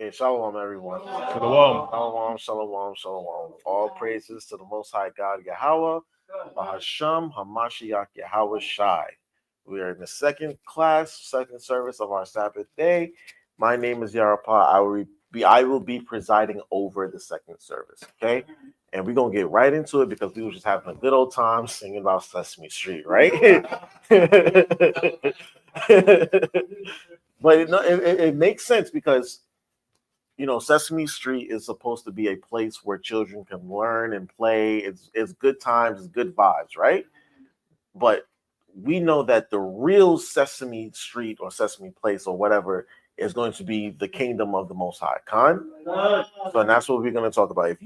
Okay, shalom, everyone. Shalom. Shalom, shalom, shalom. All praises to the Most High God, Yahweh, Bahasham, Hamashiach, Yahweh Shai. We are in the second service of our Sabbath day. My name is Yarapah. I will be presiding over the second service, okay? And we're going to get right into it because we were just having a good old time singing about Sesame Street, right? But it makes sense because, Sesame Street is supposed to be a place where children can learn and play. It's good times, it's good vibes, right? But we know that the real Sesame Street or Sesame Place or whatever is going to be the kingdom of the Most High. Khan. So and that's what we're going to talk about.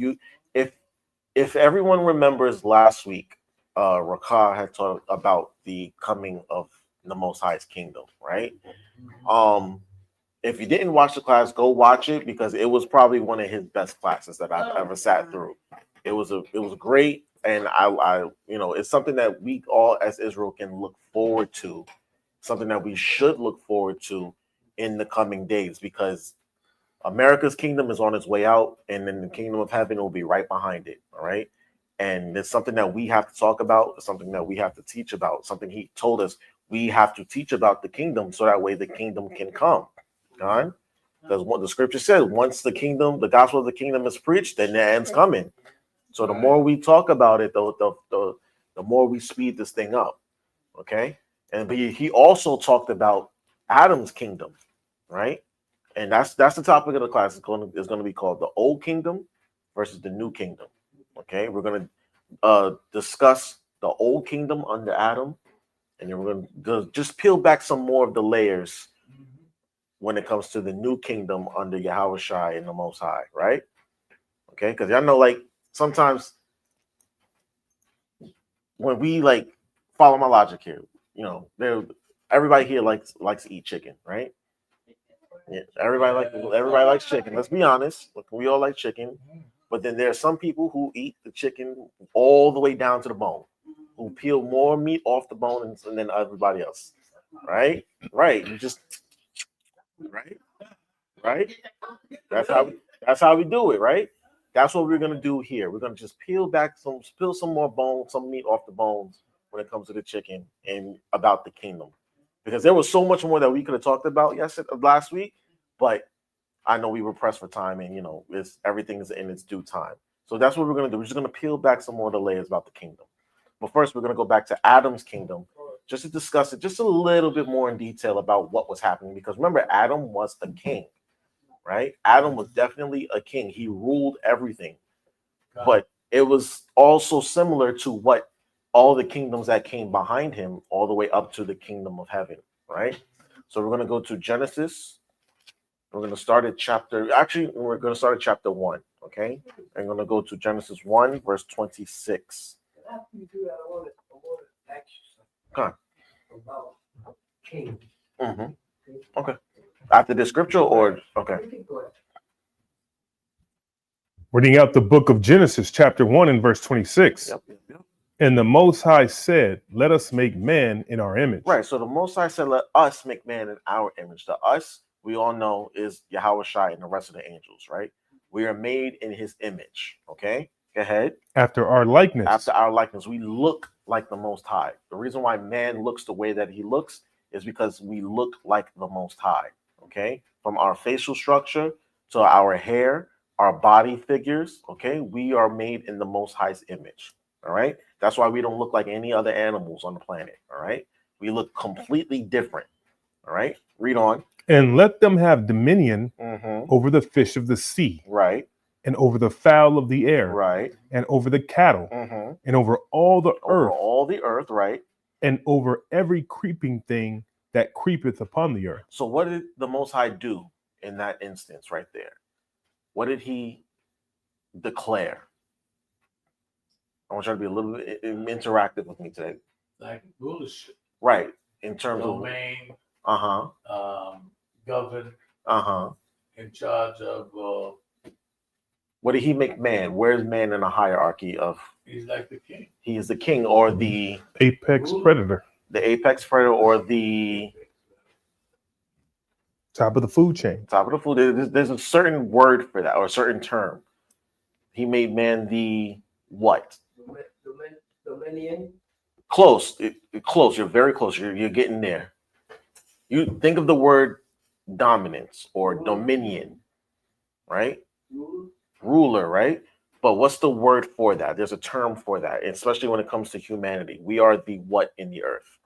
If everyone remembers last week, Rakah had talked about the coming of the Most High's kingdom, right? If you didn't watch the class, go watch it because it was probably one of his best classes that I've ever sat through. It was great, and I it's something that we all as Israel can look forward to, something that we should look forward to in the coming days because America's kingdom is on its way out, and then the kingdom of heaven will be right behind it. All right. And it's something that we have to talk about, it's something that we have to teach about, something he told us we have to teach about the kingdom so that way the kingdom can come. Because what the scripture says, once the gospel of the kingdom is preached, then the end's coming. So the more we talk about it, the more we speed this thing up. Okay. But he also talked about Adam's kingdom, right? And that's the topic of the class. It's going to be called the Old Kingdom versus the New Kingdom. Okay, we're going to discuss the Old Kingdom under Adam, and then we're going to just peel back some more of the layers when it comes to the New Kingdom under Yahweh Shai and the Most High, right? Okay, because y'all know, like sometimes when we follow my logic here, everybody here likes to eat chicken, right? Yeah, everybody likes chicken. Let's be honest. Look, we all like chicken, but then there are some people who eat the chicken all the way down to the bone, who peel more meat off the bone than everybody else. Right? Right. You just right. That's how we do it. Right. That's what we're gonna do here. We're gonna just peel some more bone, some meat off the bones when it comes to the chicken and about the kingdom, because there was so much more that we could have talked about last week, but I know we were pressed for time, and everything is in its due time. So that's what we're gonna do. We're just gonna peel back some more of the layers about the kingdom. But first, we're gonna go back to Adam's kingdom just to discuss it just a little bit more in detail about what was happening. Because remember, Adam was a king, right? Adam was definitely a king. He ruled everything. But it was also similar to what all the kingdoms that came behind him, all the way up to the kingdom of heaven, right? So we're gonna go to Genesis. We're going to start at chapter 1, okay? I'm going to go to Genesis 1, verse 26. After you do that, I want to ask you something about king. Okay. After the scripture or, okay. Reading out the book of Genesis, chapter 1 and verse 26. Yep. And the Most High said, let us make man in our image. Right, so the Most High said, let us make man in our image. The us, we all know, is Yahweh Shai and the rest of the angels, right? We are made in his image, okay? Go ahead. After our likeness. After our likeness. We look like the Most High. The reason why man looks the way that he looks is because we look like the Most High, okay? From our facial structure to our hair, our body figures, okay? We are made in the Most High's image, all right? That's why we don't look like any other animals on the planet, all right? We look completely different, all right? Read on. And let them have dominion over the fish of the sea. Right. And over the fowl of the air. Right. And over the cattle. And over all the earth. Over all the earth, right. And over every creeping thing that creepeth upon the earth. So what did the Most High do in that instance right there? What did he declare? I want you to be a little bit interactive with me today. Like rulership. Right. In terms domain, of govern, in charge of what did he make man? Where's man in a hierarchy of? He's like the king. He is the king or the apex predator. The apex predator or the Top of the food chain. Top of the food. There's a certain word for that, or a certain term. He made man the what? Dominion. Close. Close. You're very close. You're getting there. You think of the word dominance or dominion, right? Ruler, right? But what's the word for that? There's a term for that, especially when it comes to humanity. We are the what in the earth.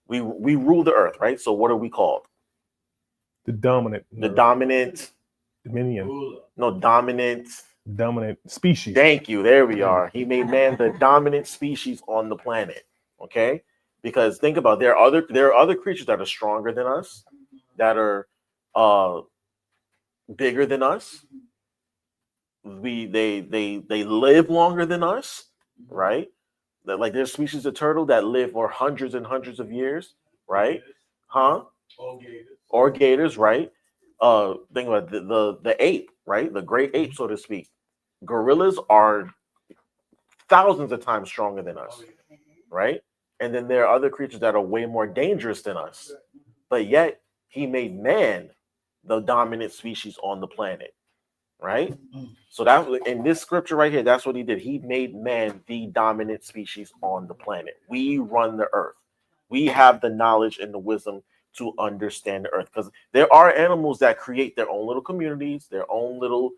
We rule the earth, right? So what are we called? The dominant. The dominant Dominion. Ruler. No, dominant. Dominant species. Thank you. There we are. He made man the dominant species on the planet. Okay, because think about it, there are other creatures that are stronger than us, that are bigger than us. They live longer than us, right? Like there's species of turtle that live for hundreds and hundreds of years, right? Huh? Or gators, right? Think about the ape, right? The great ape, so to speak. Gorillas are thousands of times stronger than us, right? And then there are other creatures that are way more dangerous than us. But yet he made man the dominant species on the planet, right? So that in this scripture right here, that's what he did. He made man the dominant species on the planet. We run the earth. We have the knowledge and the wisdom to understand the earth, because there are animals that create their own little communities, their own little,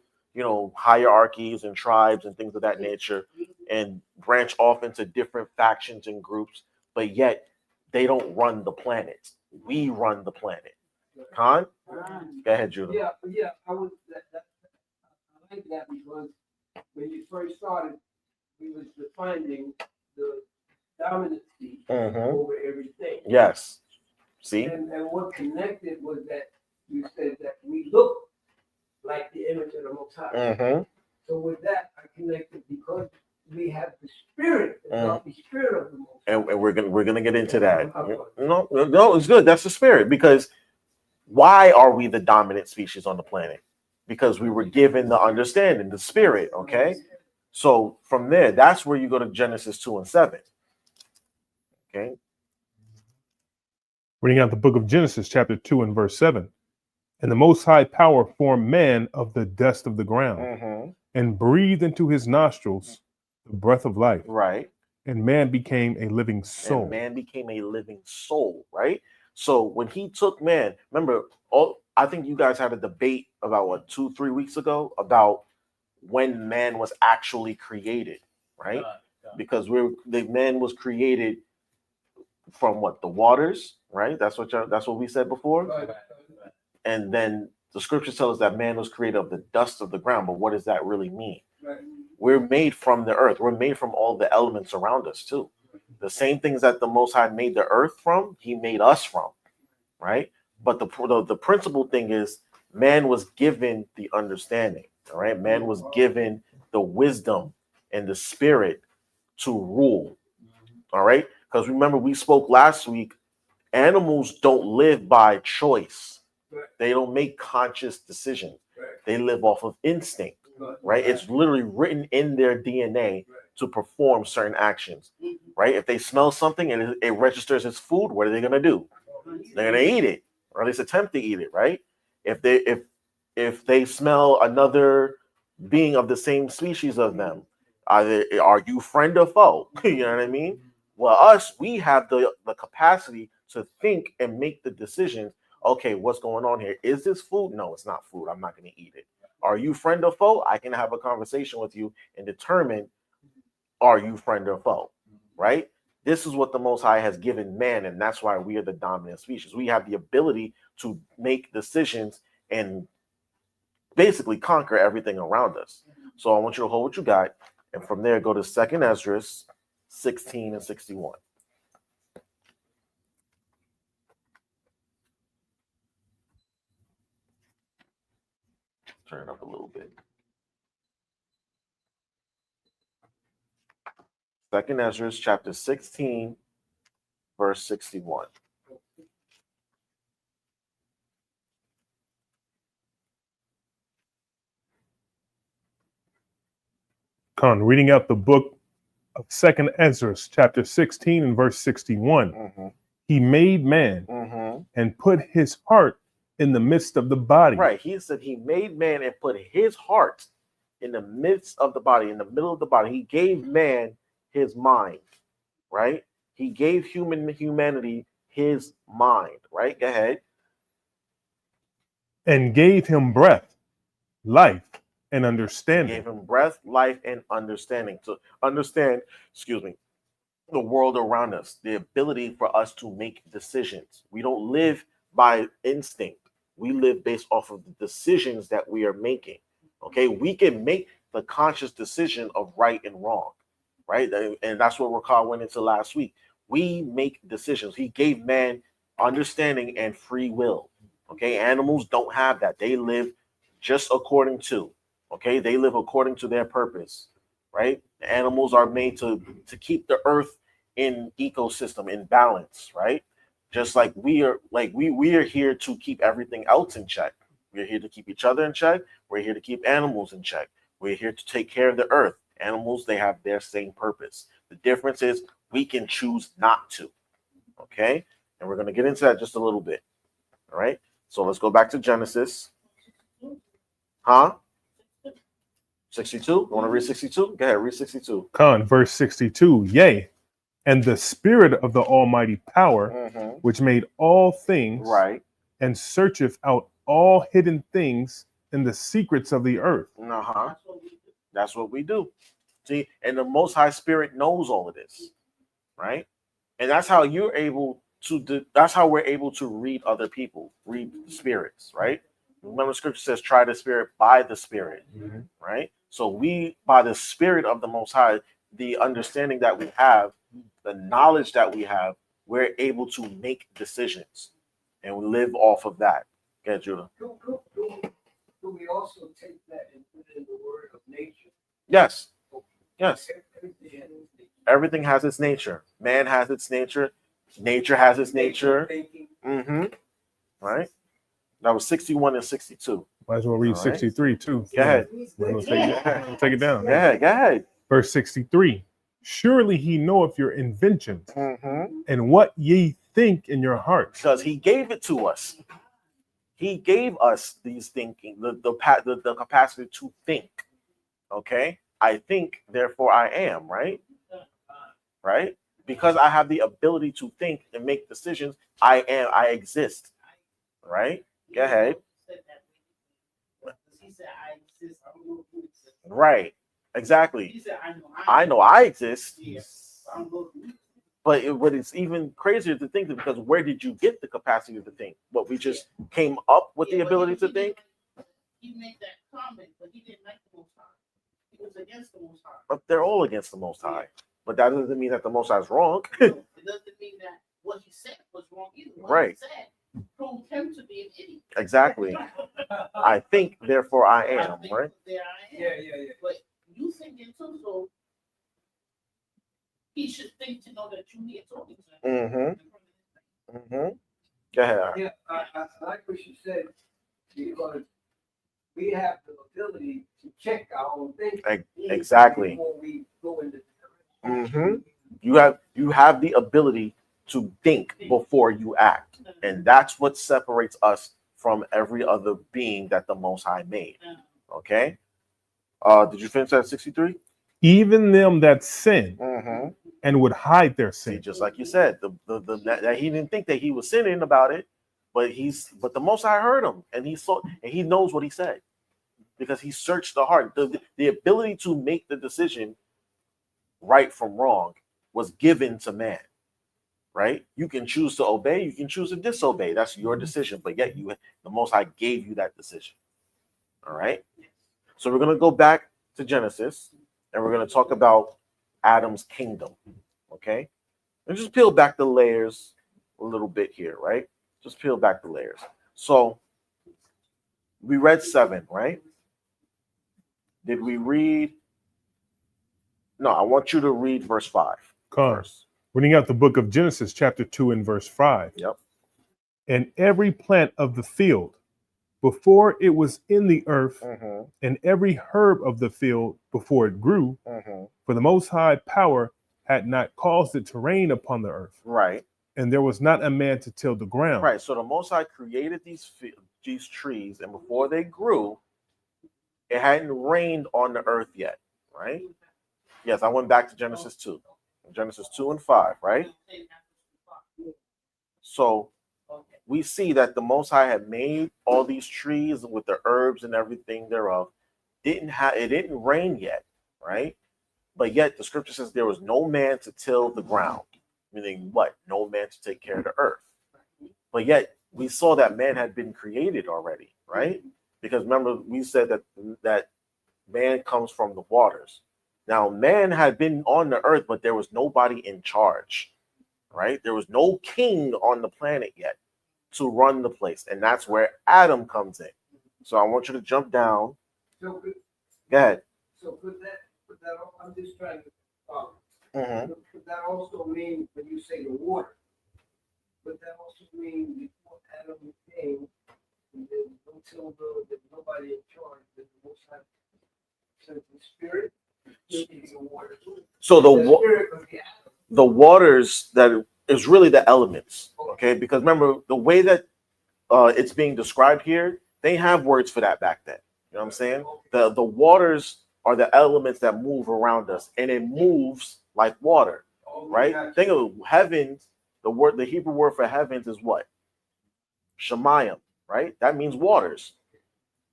hierarchies and tribes and things of that nature, and branch off into different factions and groups, but yet they don't run the planet. We run the planet. Khan? Go ahead, Judah. Yeah, I like that because when you first started, we was defining the dominancy over everything. Yes. See? And what connected was that you said that we look like the image of the Most High. So with that, I connected because we have the spirit, the spirit of the Most High. And we're gonna get into that. No, it's good. That's the spirit, because why are we the dominant species on the planet? Because we were given the understanding, the spirit. Okay, so from there, that's where you go to Genesis 2:7. Okay. Reading out the book of Genesis, chapter 2 and verse 7. And the Most High Power formed man of the dust of the ground and breathed into his nostrils the breath of life. Right. And man became a living soul. And man became a living soul, right? So when he took man, remember, I think you guys had a debate about 2-3 weeks ago about when man was actually created, right? Because the man was created from what? The waters, right? That's what we said before. Right. And then the scriptures tell us that man was created of the dust of the ground. But what does that really mean? Right. We're made from the earth. We're made from all the elements around us too. The same things that the Most High made the earth from, he made us from, right? But the principal thing is man was given the understanding, all right? Man was given the wisdom and the spirit to rule, all right? Because remember, we spoke last week, animals don't live by choice. They don't make conscious decisions. They live off of instinct, right? It's literally written in their DNA to perform certain actions, right? If they smell something and it registers as food, what are they going to do? They're going to eat it, or at least attempt to eat it, right? If they smell another being of the same species of them, are you friend or foe? You know what I mean? Well, us, we have the capacity to think and make the decisions. Okay, what's going on here? Is this food? No, it's not food. I'm not going to eat it. Are you friend or foe? I can have a conversation with you and determine, are you friend or foe, right? This is what the Most High has given man, and that's why we are the dominant species. We have the ability to make decisions and basically conquer everything around us. So I want you to hold what you got, and from there go to 2nd Ezra 16 and 61. Turn it up a little bit. 2nd Ezra chapter 16, verse 61. Con, reading out the book of 2nd Ezra, chapter 16 and verse 61. He made man and put his heart in the midst of the body. Right. He said he made man and put his heart in the midst of the body, in the middle of the body. He gave man his mind, right? He gave humanity his mind, right? Go ahead. And gave him breath, life, and He understanding. gave him breath, life, and understanding to understand, the world around us, the ability for us to make decisions. We don't live by instinct. We live based off of the decisions that we are making. Okay, we can make the conscious decision of right and wrong, right? And that's what Rakah went into last week. We make decisions. He gave man understanding and free will. Okay, animals don't have that. They live just according to, okay, they live according to their purpose, right? The animals are made to keep the earth in ecosystem, in balance, right? Just like we are here to keep everything else in check. We're here to keep each other in check. We're here to keep animals in check. We're here to take care of the earth. Animals, they have their same purpose. The difference is we can choose not to. Okay? And we're going to get into that just a little bit. All right? So let's go back to Genesis. Huh? 62? You want to read 62? Go ahead, read 62. Con, verse 62. Yea, and the spirit of the almighty power, which made all things, Right. and searcheth out all hidden things in the secrets of the earth. Uh-huh. That's what we do. See, and the Most High Spirit knows all of this, right? And that's how you're able to that's how we're able to read other people, read spirits, right? Remember, Scripture says, "Try the Spirit by the Spirit," right? So we, by the Spirit of the Most High, the understanding that we have, the knowledge that we have, we're able to make decisions, and we live off of that. Okay, Judah. Do we also take that and put in the word of nature? Yes. Yes. Everything Everything has has its its nature. Man has its nature. Nature has its nature. thinking. Right? That was 61 and 62. Might as well read All right. 63 too. Go ahead. We'll take it down. Go ahead. Go ahead. Verse 63. Surely he knoweth your inventions and what ye think in your hearts. Because he gave it to us. He gave us these thinking, the capacity to think. Okay? I think, therefore I am, right? Right? Because I have the ability to think and make decisions, I exist. Right? Go ahead. Right. Exactly. I know I exist. But it's even crazier to think that, because where did you get the capacity to think? What, we just came up with the ability to think? He made that comment, but he didn't like the Most High. He was against the Most High. But they're all against the Most High. But that doesn't mean that the Most High is wrong. It doesn't mean that what he said was wrong either. What Right. he said proved him to be an idiot. Exactly. I think, therefore I am, think right? There I am. Yeah. But you thinking too, so he should think to know that you here talking to him. Go ahead. Yeah, I like what you said, because we have the ability to check our own thinking. Exactly. Before we go into the direction. You have the ability to think before you act. And that's what separates us from every other being that the Most High made. Okay? Did you finish that 63? Even them that sin and would hide their See, sin. just like you said, that he didn't think that he was sinning about it, but the Most High heard him, and he knows what he said, because he searched the heart. The ability to make the decision right from wrong was given to man, right? You can choose to obey, you can choose to disobey. That's your decision, but yet the Most High gave you that decision. All right. So we're gonna go back to Genesis, and we're gonna talk about Adam's kingdom. Okay, and just peel back the layers a little bit here, right? Just peel back the layers. So we read 7, right? Did we read? No, I want you to read verse 5 first. Reading out the book of Genesis, chapter 2 and verse 5. Yep. And every plant of the field, before it was in the earth, and every herb of the field before it grew, for the Most High power had not caused it to rain upon the earth. Right. And there was not a man to till the ground. Right. So the Most High created these these trees, and before they grew, it hadn't rained on the earth yet, right? Yes, I went back to Genesis 2. Genesis 2 and 5, right? So we see that the Most High had made all these trees with the herbs and everything thereof. It didn't rain yet, right? But yet the scripture says there was no man to till the ground, meaning what? No man to take care of the earth. But yet we saw that man had been created already, right? Because remember, we said that man comes from the waters. Now, man had been on the earth, but there was nobody in charge, right? There was no king on the planet yet to run the place. And that's where Adam comes in. So I want you to jump down. So Go ahead. So could that I'm just trying to follow. Mhm. Could that also mean when you say the water? Could that also mean before Adam came, and until there's nobody in charge, that the Most High sent the Spirit? The water. So The Spirit of the Adam. the waters that is really the elements, okay? Because remember the way that it's being described here, they have words for that back then. You know what I'm saying? The waters are the elements that move around us, and it moves like water, right? Think of heavens. The Hebrew word for heavens is what? Shemayim, right? That means waters.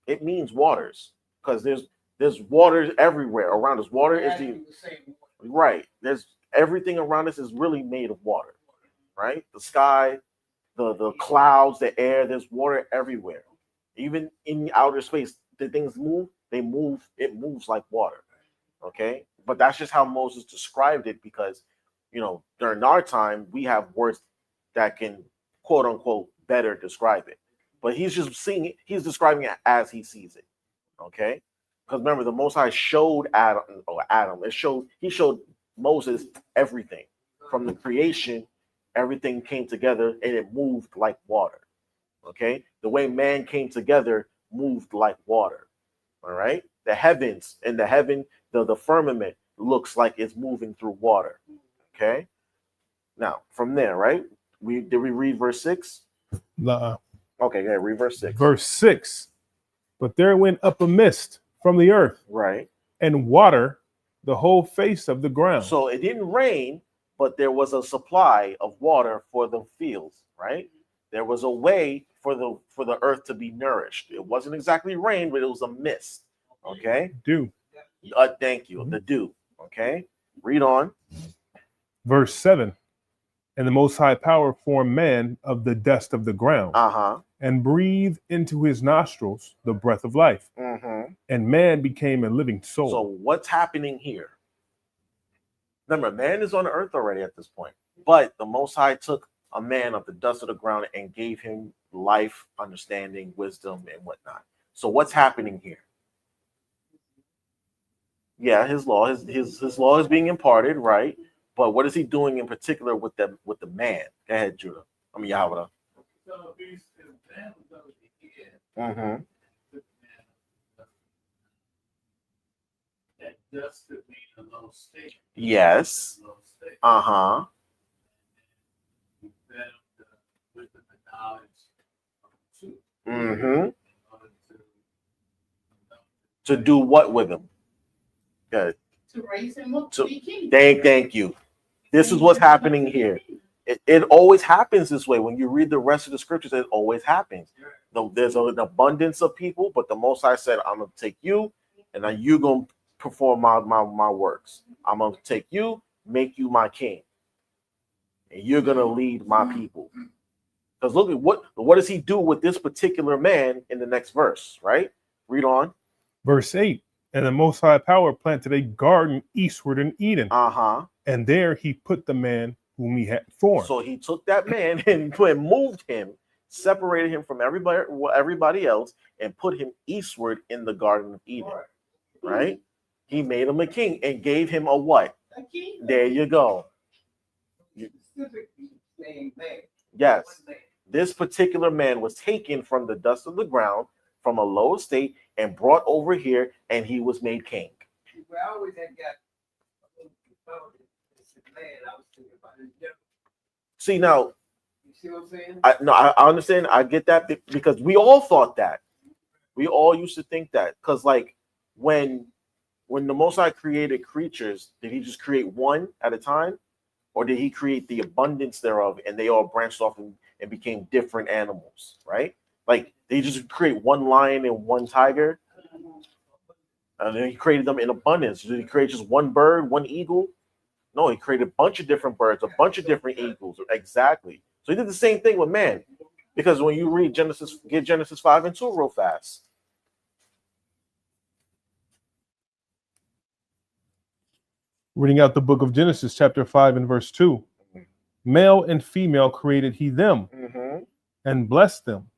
It means waters because there's waters everywhere around us. Water is right. There's everything around us is really made of water, right? The sky, the clouds, the air. There's water everywhere. Even in outer space, the things move. They move. It moves like water. Okay, but that's just how Moses described it because, during our time we have words that can quote unquote better describe it. But he's just seeing it. He's describing it as he sees it. Okay, because remember the Most High showed Adam. He showed Moses everything from the creation. Everything came together and it moved like water. Okay, the way man came together moved like water. All right, the heavens and the firmament looks like it's moving through water. Okay, now from there, right? Did we read verse 6? Uh, Okay, yeah, read verse 6. Verse 6. But there went up a mist from the earth, Right. and water the whole face of the ground. So it didn't rain, but there was a supply of water for the fields, right? There was a way for the earth to be nourished. It wasn't exactly rain, but it was a mist. Okay. Dew. Thank you. The dew. Okay. Read on. Verse 7. And the Most High Power formed man of the dust of the ground, and breathed into his nostrils the breath of life, and man became a living soul. So what's happening here? Remember, man is on the earth already at this point, but the Most High took a man of the dust of the ground and gave him life, understanding, wisdom, and whatnot. So what's happening here? Yeah, his law is being imparted, right? But what is he doing in particular with the man? Go ahead, Judah. Yahweh. So if man was over the head, that dust could mean a low state. Yes. With the knowledge of truth. To do what with him? Good. To raise him up to be king. Thank you. This is what's happening here. It always happens this way. When you read the rest of the scriptures, it always happens. There's an abundance of people, but the Most High said, I'm going to take you, and now you're going to perform my works. I'm going to take you, make you my king, and you're going to lead my people. Because look at what does he do with this particular man in the next verse, right? Read on. Verse 8. And the Most High Power planted a garden eastward in Eden. And there he put the man whom he had formed. So he took that man and moved him, separated him from everybody else, and put him eastward in the Garden of Eden. Right? He made him a king and gave him a what? A king. There you go. Yes. This particular man was taken from the dust of the ground, from a low estate, and brought over here, and he was made king. I always had got a little confounded. Man, I was thinking about it. See now, You see what I'm saying? I understand. I get that because we all thought that. We all used to think that because, like, when the Most High created creatures, did He just create one at a time, or did He create the abundance thereof, and they all branched off and became different animals? Right? Like, they just create one lion and one tiger, and then He created them in abundance. Did He create just one bird, one eagle? No, He created a bunch of different birds, a bunch of different eagles. Exactly. So He did the same thing with man. Because when you read Genesis, get Genesis 5 and 2 real fast. Reading out the book of Genesis, chapter 5 and verse 2. Male and female created He them, and blessed them,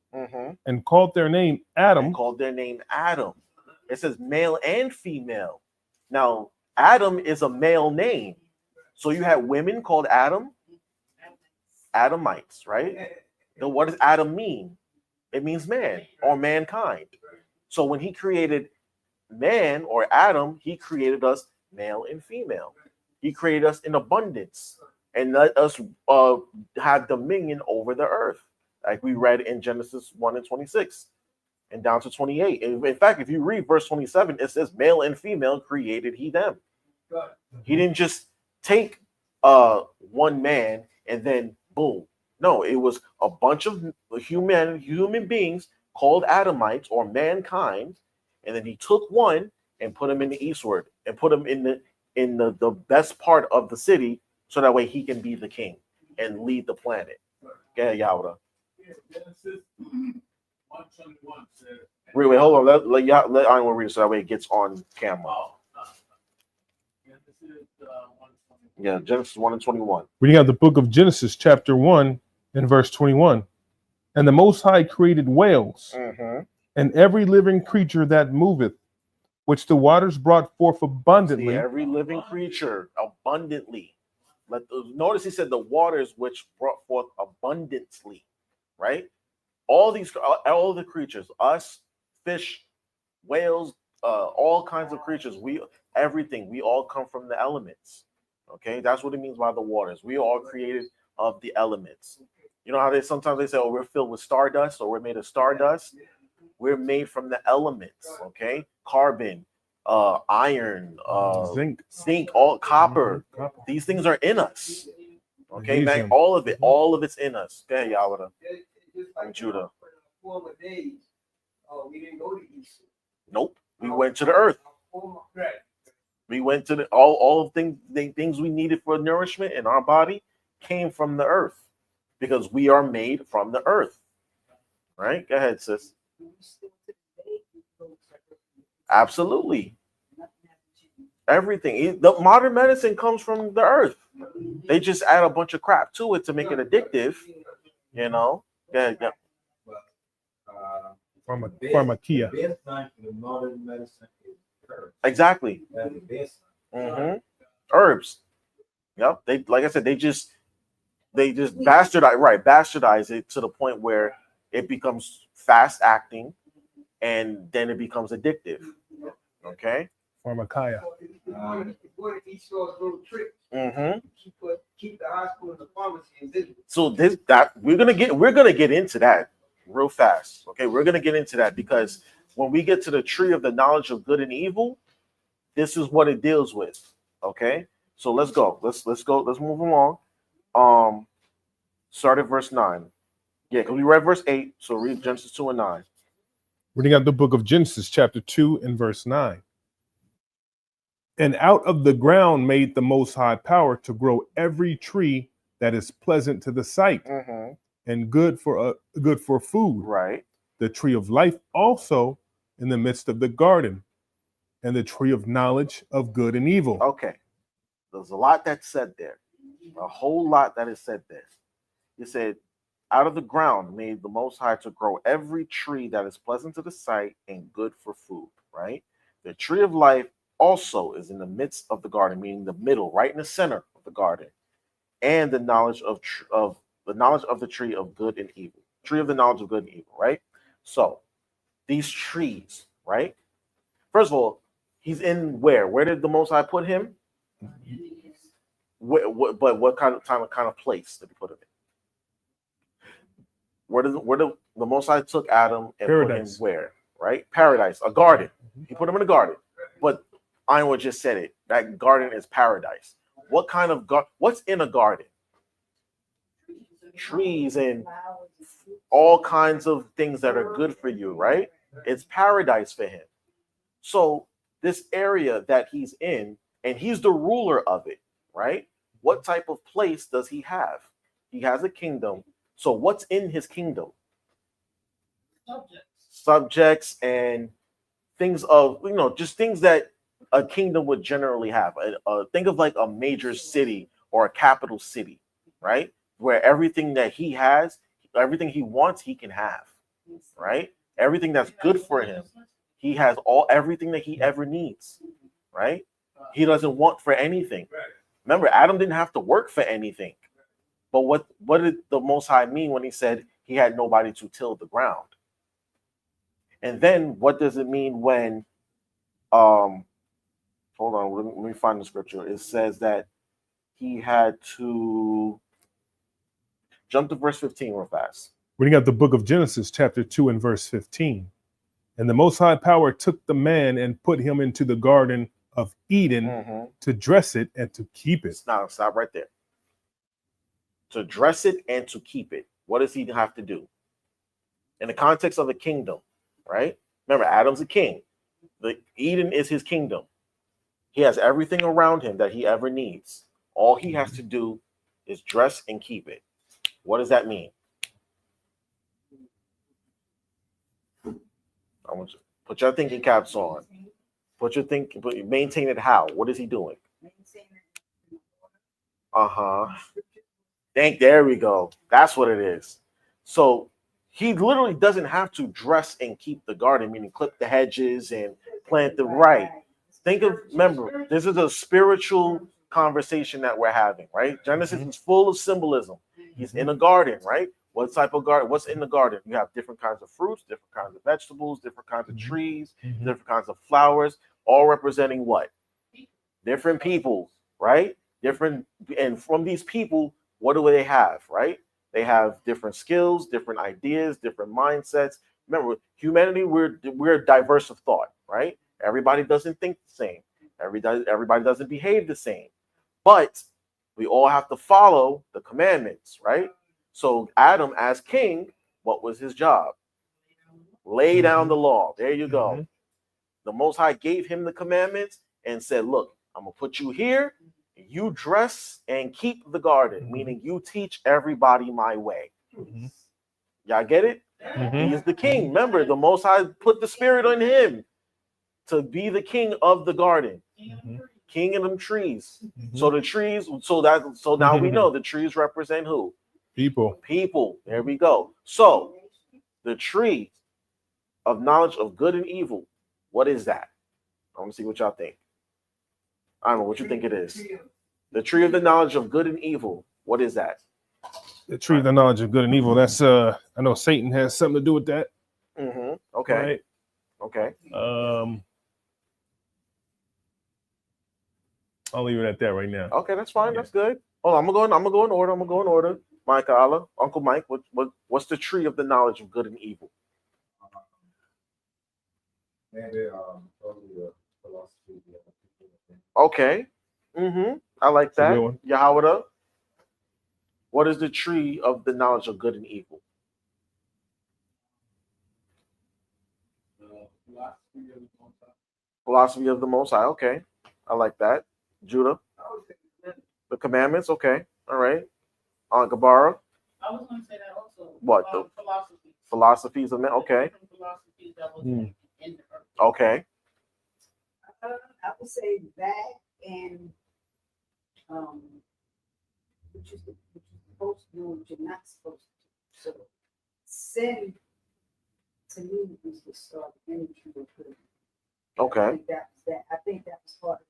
and called their name Adam. And called their name Adam. It says male and female. Now, Adam is a male name. So you had women called Adam, Adamites, right? Then what does Adam mean? It means man or mankind. So when He created man or Adam, He created us male and female. He created us in abundance and let us have dominion over the earth, like we read in Genesis 1 and 26 and down to 28. And in fact, if you read verse 27, it says male and female created He them. He didn't just take one man and then boom. No, it was a bunch of human beings called Adamites or mankind, and then He took one and put him in the eastward and put him in the best part of the city, so that way he can be the king and lead the planet. Yeah, Yahweh. Genesis 1:21 says. Wait, hold on. Let I want to read it so that way it gets on camera. Genesis 1:21. Yeah, Genesis 1 and 21. Reading out the book of Genesis, chapter 1 and verse 21. And the Most High created whales and every living creature that moveth, which the waters brought forth abundantly. See, every living creature abundantly. Notice He said the waters which brought forth abundantly, right? All the creatures, us, fish, whales, all kinds of creatures, we all come from the elements. Okay, that's what it means by the waters. We are all created of the elements. You know how sometimes they say, "Oh, we're filled with stardust," or "We're made of stardust." We're made from the elements. Okay, carbon, iron, zinc, all copper. These things are in us. Okay, man, all of it's in us. Okay, Yahweh. And Judah. Former days, we didn't go to East. Nope, we went to the earth. We went to all of the things we needed for nourishment in our body came from the earth, because we are made from the earth. Right? Go ahead, sis. Absolutely. Everything. The modern medicine comes from the earth. They just add a bunch of crap to it to make it addictive. You know? Yeah. Pharmakia. Exactly. Herbs. Yep. They, like I said, they just bastardize it to the point where it becomes fast acting, and then it becomes addictive. Okay. Pharmakia. Keep the hospital and the pharmacy invisible. So we're gonna get into that real fast. Okay, we're gonna get into that because when we get to the tree of the knowledge of good and evil, this is what it deals with. Okay, so let's go. Let's move along. Start at verse 9. Yeah, because we read verse 8, so read Genesis 2 and 9. Reading out the book of Genesis, chapter 2 and verse 9. And out of the ground made the Most High power to grow every tree that is pleasant to the sight and good for food. Right. The tree of life also in the midst of the garden, and the tree of knowledge of good and evil. Okay. There's a lot that's said there. A whole lot that is said there. He said, out of the ground made the Most High to grow every tree that is pleasant to the sight and good for food. Right. The tree of life also is in the midst of the garden, meaning the middle, right in the center of the garden, and the knowledge of the tree of good and evil. Tree of the knowledge of good and evil. Right. So these trees, right? First of all, he's in where? Where did the Most High put him? But what kind of place did he put him in? where the Most High took Adam and put him Paradise. where? Right? Paradise, a garden. He put him in a garden. But Iowa just said it. That garden is paradise. What kind of what's in a garden? Trees and all kinds of things that are good for you, right? It's paradise for him. So this area that he's in, and he's the ruler of it, right? What type of place does he have? He has a kingdom. So what's in his kingdom? Subjects and things of, just things that a kingdom would generally have. Think of like a major city or a capital city, right? Where everything that he has, everything he wants, he can have, right? Everything that's good for him, he has everything that he ever needs, right? He doesn't want for anything. Remember, Adam didn't have to work for anything. But what did the Most High mean when he said he had nobody to till the ground? And then what does it mean when hold on, let me find the scripture. It says that he had to jump to verse 15 real fast. Reading out the book of Genesis, chapter 2 and verse 15. And the Most High Power took the man and put him into the garden of Eden to dress it and to keep it. Now, stop right there. To dress it and to keep it. What does he have to do? In the context of a kingdom, right? Remember, Adam's a king. Eden is his kingdom. He has everything around him that he ever needs. All he has to do is dress and keep it. What does that mean? I want you to put your thinking caps on. Maintain it how? What is he doing? There we go. That's what it is. So he literally doesn't have to dress and keep the garden, meaning clip the hedges and plant the right. Remember, this is a spiritual conversation that we're having, right? Genesis is full of symbolism. He's in a garden, right? What type of garden? What's in the garden? You have different kinds of fruits, different kinds of vegetables, different kinds of trees, different kinds of flowers, all representing what? Different people, right? And from these people, what do they have, right? They have different skills, different ideas, different mindsets. Remember, humanity, we're diverse of thought, right? Everybody doesn't think the same. Everybody doesn't behave the same. But we all have to follow the commandments, right? So Adam, as king, what was his job? Lay down the law. There you go. The Most High gave him the commandments and said, look, I'm going to put you here. You dress and keep the garden, meaning you teach everybody my way. Y'all get it? He is the king. Remember, the Most High put the spirit on him to be the king of the garden. King of them trees. So the trees, so now we know the trees represent who? People. There we go. So the tree of knowledge of good and evil, what is that? I want to see what y'all think. I don't know what you think it is. The tree of the knowledge of good and evil, what is that? The tree of the knowledge of good and evil. That's I know Satan has something to do with that. Okay. Right? Okay. I'll leave it at that right now. Okay, that's fine. That's good. Hold on, I'm gonna go in order. Mike Allah, Uncle Mike, what's the tree of the knowledge of good and evil? Okay. I like that. Yahweh. What is the tree of the knowledge of good and evil? Philosophy of the Most High. Okay. I like that. Judah. The commandments. Okay. All right. Gabara. I was going to say that also. What? The philosophy. Philosophies of men. Okay. Philosophies that was in the earth. Okay. I would say that and which is supposed to do, what you're not supposed to do. So sin to me is the start of any true good. Okay. I think that was part of it.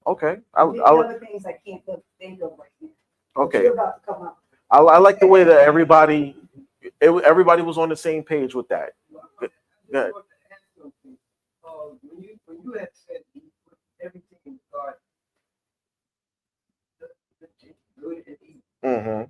Okay. Other things I can't think of right now. Okay. You're about to come up. I like the way that everybody was on the same page with that. Good. When you had said you put everything in God, the good and evil.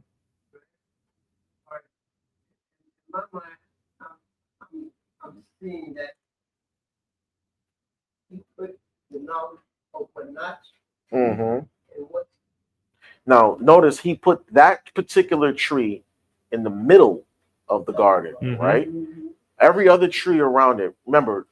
Mm-hmm. And what? Now, notice he put that particular tree in the middle of the garden, Mhm. right? Mhm. Every other tree around it, remember,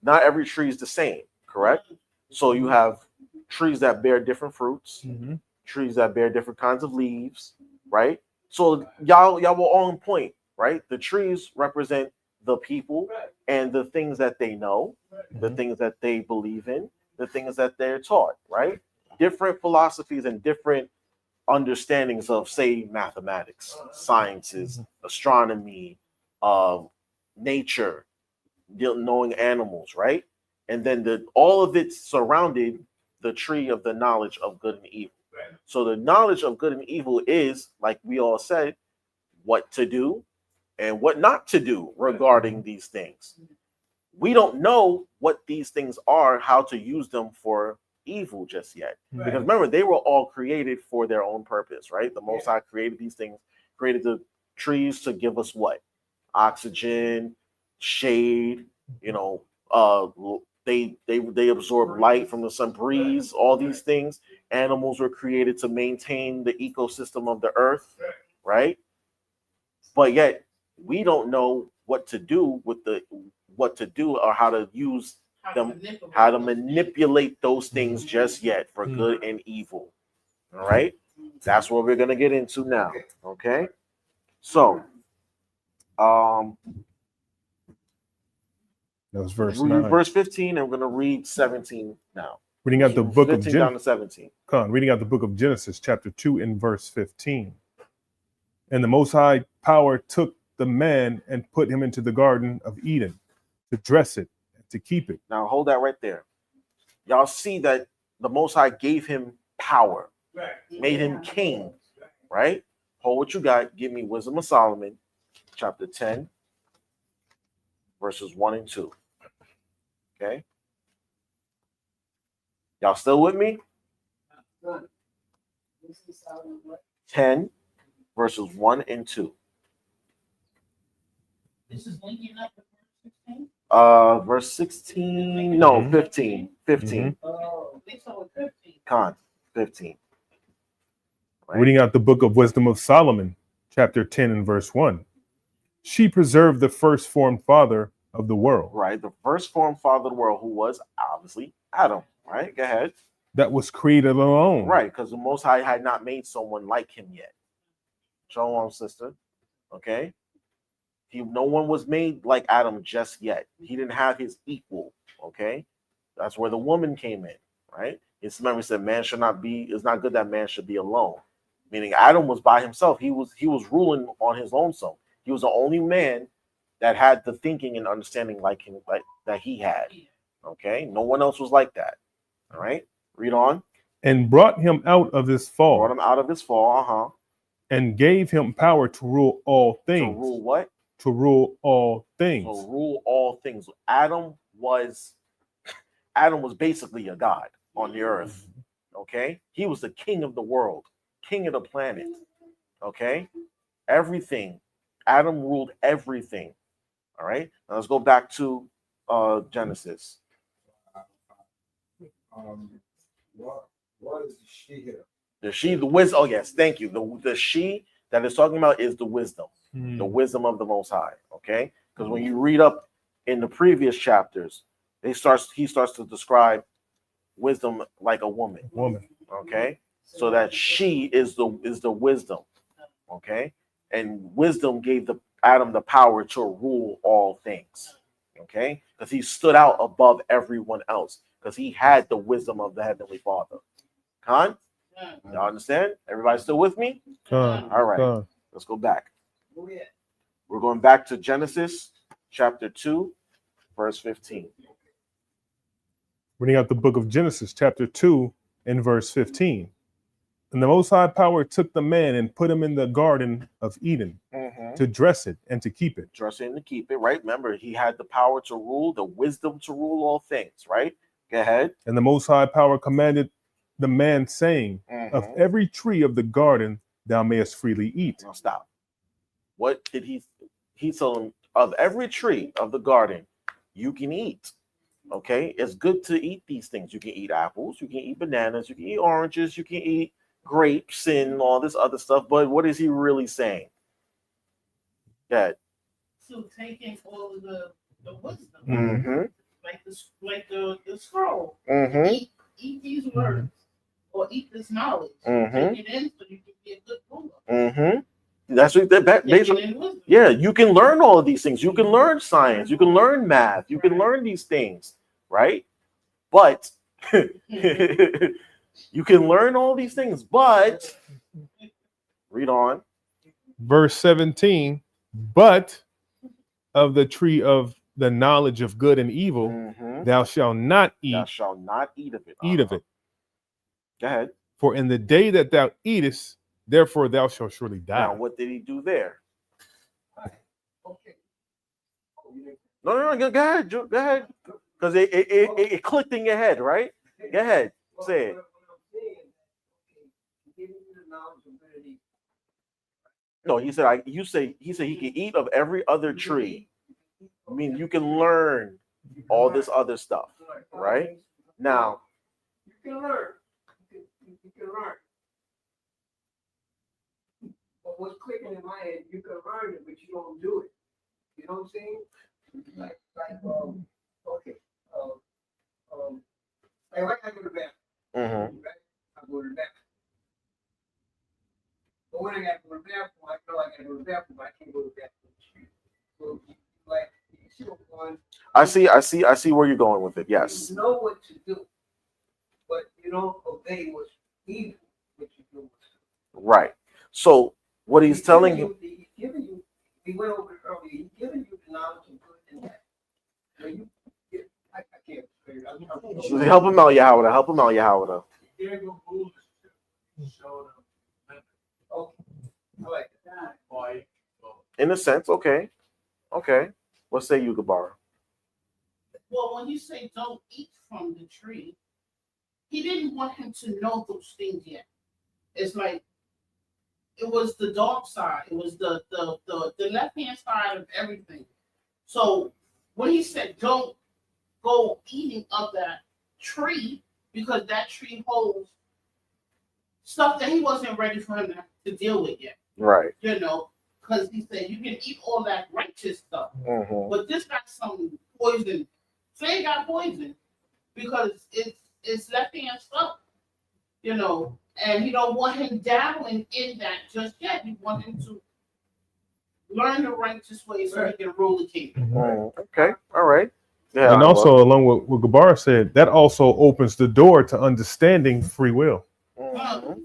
not every tree is the same, correct? So you have trees that bear different fruits, Mhm. trees that bear different kinds of leaves, right? So y'all were on point, right? The trees represent the people and the things that they know, the Mhm. things that they believe in, the things that they're taught, right? Different philosophies and different understandings of, say, mathematics, sciences, astronomy, uh, nature, knowing animals, right? And then all of it surrounded the tree of the knowledge of good and evil. So the knowledge of good and evil is, like we all said, what to do and what not to do regarding these things. We don't know what these things are, how to use them for evil just yet. Because remember, they were all created for their own purpose, right? The Most High created these things, created the trees to give us what? Oxygen, shade, you know, they absorb light from the sun, breeze, all these things. Animals were created to maintain the ecosystem of the earth, right? But yet we don't know what to do with or how to use them, how to manipulate those things just yet for good and evil. All right, that's what we're gonna get into now. Okay, so That was verse we read 9. verse 15, and we're gonna read 17 now. Reading out the book of 15 down Genesis. to 17. Reading out the book of Genesis, chapter 2, and verse 15. And the Most High Power took the man and put him into the Garden of Eden to dress it and to keep it. Now hold that right there. Y'all see that the Most High gave him power, made him king, right? Hold what you got. Give me Wisdom of Solomon, chapter 10, verses 1 and 2. Okay? Y'all still with me? This is what? 10, verses 1 and 2. This is linking up with verse 16? Verse 16, no, Mhm. 15. 15. Oh, they saw it 15. Con, 15. Right? Reading out the book of Wisdom of Solomon, chapter 10, and verse 1. She preserved the first formed father of the world. Right. The first formed father of the world, who was obviously Adam. Right? Go ahead. That was created alone. Right, because the Most High had not made someone like him yet. Shalom, sister. Okay? No one was made like Adam just yet. He didn't have his equal. Okay? That's where the woman came in, right? It's remember, said man should not be, it's not good that man should be alone. Meaning Adam was by himself. He was ruling on his own self. He was the only man that had the thinking and understanding like him, like that he had. Okay? No one else was like that. All right? Read on. And brought him out of his fall. Brought him out of his fall, and gave him power to rule all things. To rule what? To rule all things. To rule all things. Adam was basically a god on the earth. Okay? He was the king of the world, king of the planet. Okay? Everything. Adam ruled everything. All right? Now let's go back to Genesis. What is the she here? The she, the wisdom. Oh, yes, thank you. The she that is talking about is the wisdom. The wisdom of the Most High. Okay? Because when you read up in the previous chapters, he starts to describe wisdom like a woman. Okay? So that she is the wisdom. Okay? And wisdom gave Adam the power to rule all things. Okay? Because he stood out above everyone else. Because he had the wisdom of the Heavenly Father. Khan? Y'all understand? Everybody still with me? All right. Let's go back. We're going back to Genesis chapter 2, verse 15. Reading out the book of Genesis, chapter 2, and verse 15. And the Most High Power took the man and put him in the Garden of Eden to dress it and to keep it. Dress it and to keep it, right? Remember, he had the power to rule, the wisdom to rule all things, right? Go ahead. And the Most High Power commanded the man, saying, of every tree of the garden thou mayest freely eat. Now stop. What did he told him? Of every tree of the garden you can eat. Okay, it's good to eat these things. You can eat apples, you can eat bananas, you can eat oranges, you can eat grapes and all this other stuff. But what is he really saying? That So taking all of the wisdom, mm-hmm, like the scroll. mm-hmm, Eat these words or eat this knowledge. mm-hmm, Take it in so you can be a good ruler. mm-hmm. That's what that Take it basically. in wisdom. Yeah, you can learn all of these things. You can learn science. You can learn math. You can learn these things, right? But you can learn all these things. But read on. Verse 17, but of the tree of the knowledge of good and evil, Mm-hmm. thou shalt not Thou eat, shalt not eat of it. eat of it. Go ahead. For in the day that thou eatest, therefore thou shalt surely die. Now, what did he do there? Okay. No. Go ahead. Go ahead. Because it clicked in your head, right? Go ahead. Say it. What I'm saying, okay, giving you the knowledge of good and evil. No, he said. He said he can eat of every other tree. I mean, you can learn all this other stuff, right? Now, You can learn. You can learn. But what's clicking in my head, you can learn it, but you don't do it. You know what I'm saying? Like okay. Like I go to bed, mm-hmm, right? I go to the bathroom. But when I got to go to the bathroom, I know I got to go to the bathroom. I can't go to the bathroom. So, like, you see what's going on? I see where you're going with it. Yes. You know what to do, but you don't obey what's evil, what you do. Right. So what he's telling him. He's giving you. We went over it earlier. He's giving you the knowledge of good and bad. I can't figure it out. Help him out, Yahweh. Help him out, Yahweh. He gave them rules to show them Okay. I like that. why. In a sense, okay. Okay. What say you, Gabar? Well, when you say don't eat from the tree, he didn't want him to know those things yet. It's like it was the dark side. It was the left hand side of everything. So when he said don't go eating of that tree, because that tree holds stuff that he wasn't ready for him to deal with yet. Right. You know, because he said you can eat all that righteous stuff, Mm-hmm. but this got some poison. Say it got poison because it's left hand stuff. You know, and he don't want him dabbling in that just yet. He want him to learn the righteous way so he can rule the kingdom. Okay. All right. Yeah. And also, along with what Gabar said, that also opens the door to understanding free will. Mhm.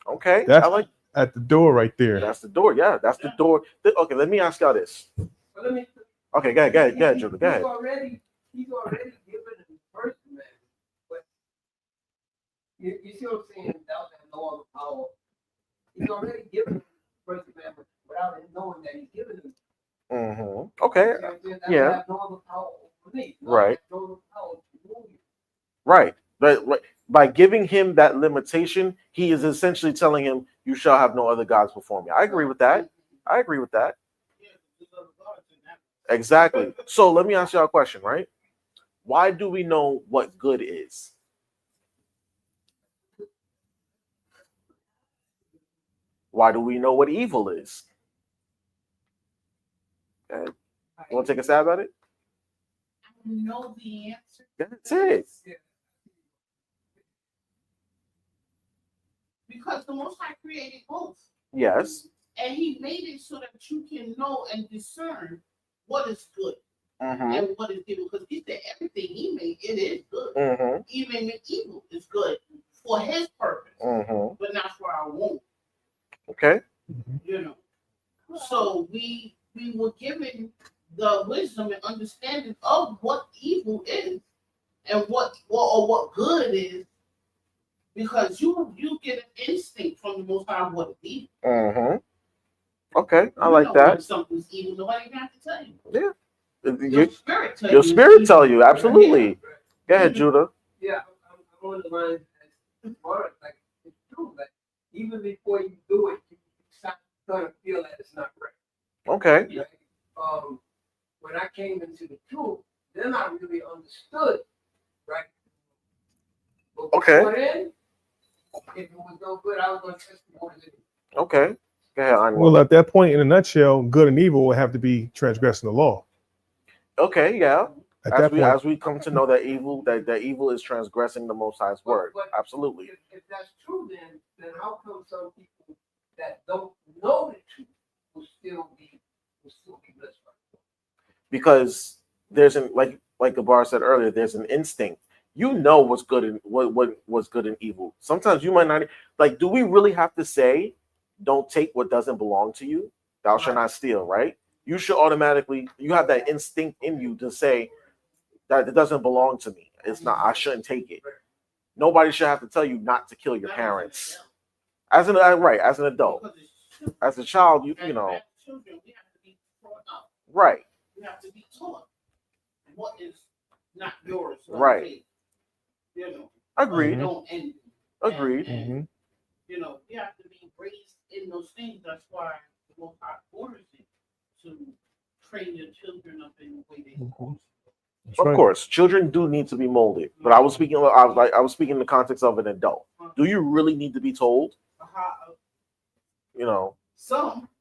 Okay. That's I like. at the door right there. That's the door. Yeah. That's the door. Okay. Let me ask y'all this. But let me. Okay. Go ahead, Judah. Go ahead. He's already given him the first commandment. But you see what I'm saying? Thou shalt know all the power. He's already given him the first commandment without him knowing that he's given him. Mm-hmm. Okay. You know what I'm saying? Thou Yeah. shalt have no other power over me. Right. No other power to rule you. Right. But by giving him that limitation, he is essentially telling him, "You shall have no other gods before me." I agree with that. I agree with that. Exactly. So let me ask y'all a question, right? Why do we know what good is? Why do we know what evil is? Okay. You want to take a stab at it? I know the answer That's it. because the Most High created both, Yes. and He made it so that you can know and discern what is good Mm-hmm. and what is evil. Because He said everything He made, it is good. Mm-hmm. Even the evil is good for His purpose, Mm-hmm. but not for our own. Okay. You know. So we were given the wisdom and understanding of what evil is and what good is, because you get an instinct from the Most High what is evil. Mm-hmm. Okay. I You like know that. when something's evil, nobody can have to tell you. Yeah. Your spirit tell Your you. spirit tell you. Absolutely. Go ahead, Judah. Yeah, I'm on the line as far as like it's true. Like even before you do it, you start to feel that it's not right. Okay. Right? When I came into the truth, then I really understood, right? But Okay. before then, if it was no good, I was going to test the waters anyway. Okay. Go ahead, Anwar. Well, at that point, in a nutshell, good and evil would have to be transgressing the law. Okay, yeah. At As that we point, as we come to know that evil is transgressing the Most High's word. But Absolutely. if that's true, then how come some people that don't know the truth will still be blessed by it? Because there's an like Gabar said earlier, there's an instinct. You know what's good and what's good and evil. Sometimes you might not like. Do we really have to say, "Don't take what doesn't belong to you"? Thou shalt not steal. Right? You should automatically. You have that instinct in you to say that it doesn't belong to me. It's not. I shouldn't take it. Nobody should have to tell you not to kill your parents. As an right, as an adult, Because it's children. as a child, you And know, as children, we have to be brought up. right, We have to be taught what is not yours. Right. Okay. You know, agreed, don't envy. agreed. And, you know, we have to be raised in those things. That's why the Most High orders it to train your children up in the way they supposed to. That's Of right. course, children do need to be molded, but I was speaking. I was speaking in the context of an adult. Do you really need to be told? You know,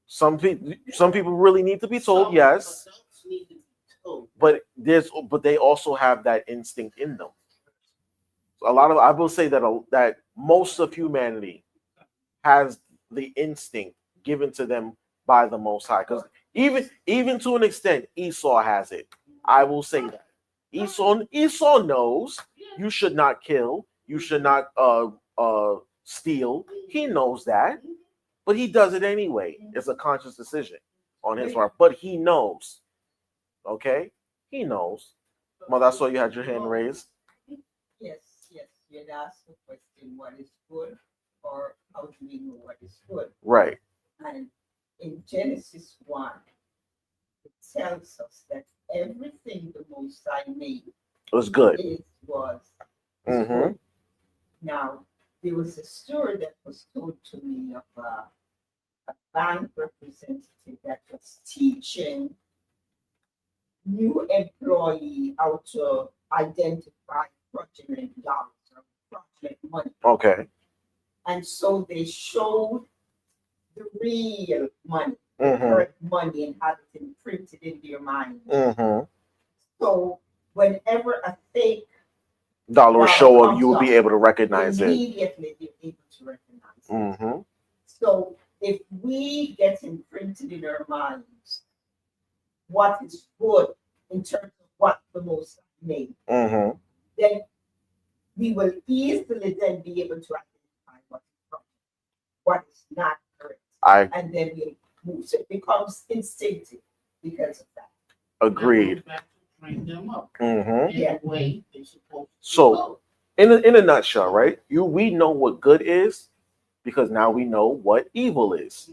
some people really need to be told. Some Yes, adults need to be told. but they also have that instinct in them. A lot of I will say that most of humanity has the instinct given to them by the Most High, because even to an extent, Esau has it. I will say that Esau knows you should not kill, you should not steal. He knows that, but he does it anyway. It's a conscious decision on his part, but he knows. Okay, he knows. Mother, I saw you had your hand raised. Yes, you'd ask the question, what is good, or how do we know what is good? Right. And in Genesis 1, it tells us that everything the Most High made It was good. was Mhm. good. Now, there was a story that was told to me of a bank representative that was teaching new employee how to identify fraudulent dollars or fraudulent money. Okay. And so they showed the real money, the Mhm. correct money, and had it imprinted in their mind. Mhm. So whenever a fake Dollar show up, comes you will up, be able to recognize it. immediately they're able to recognize it. Mhm. So if we get imprinted in our minds what is good in terms of what the Most High made, Mhm. then we will easily then be able to identify what is wrong, what is not correct, and then we'll move. So it becomes instinctive because of that. Agreed. Train them up Mhm. in the way they're supposed to So, go. in a nutshell, right? We know what good is because now we know what evil is.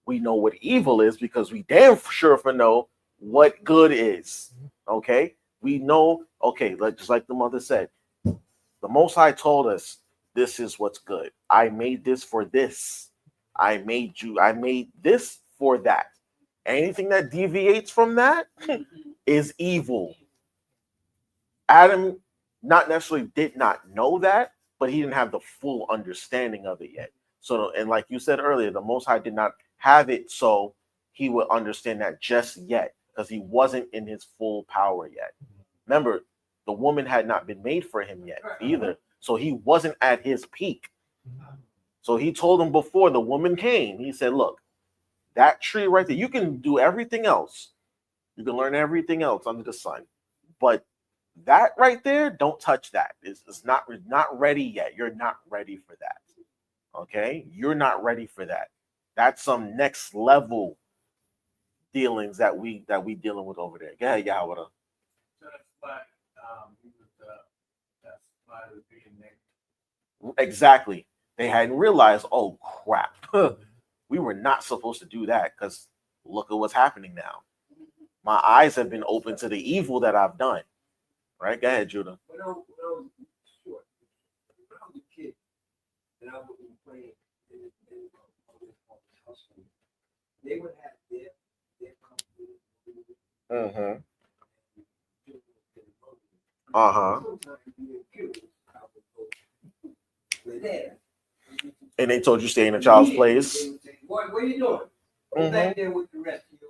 We know what evil is because we damn sure know what good is. Okay? We know, okay, just like the mother said, the Most High told us this is what's good. I made this for this. I made this for that. Anything that deviates from that is evil. Adam not necessarily did not know that, but he didn't have the full understanding of it yet. So, and like you said earlier, the Most High did not have it so he would understand that just yet, because he wasn't in his full power yet. Remember, the woman had not been made for him yet either, so he wasn't at his peak. So he told him before the woman came, he said, look, that tree right there, you can do everything else. You can learn everything else under the sun, but that right there, don't touch that. It's not ready yet. You're not ready for that. Okay, you're not ready for that. That's some next level dealings that we dealing with over there. Yeah, Yahweh. So that's why that's why it was being named. Exactly. They hadn't realized. Oh crap, we were not supposed to do that because look at what's happening now. My eyes have been open to the evil that I've done. Right? Go ahead, Judah. When I was short, when I was a kid, and I would be playing in house, they would have their company. Mm-hmm. Uh-huh. Sometimes being killed, I would go, "We're there." And they told you stay in a child's place. They would say, "Boy, what are you doing? Go back there with the rest of you.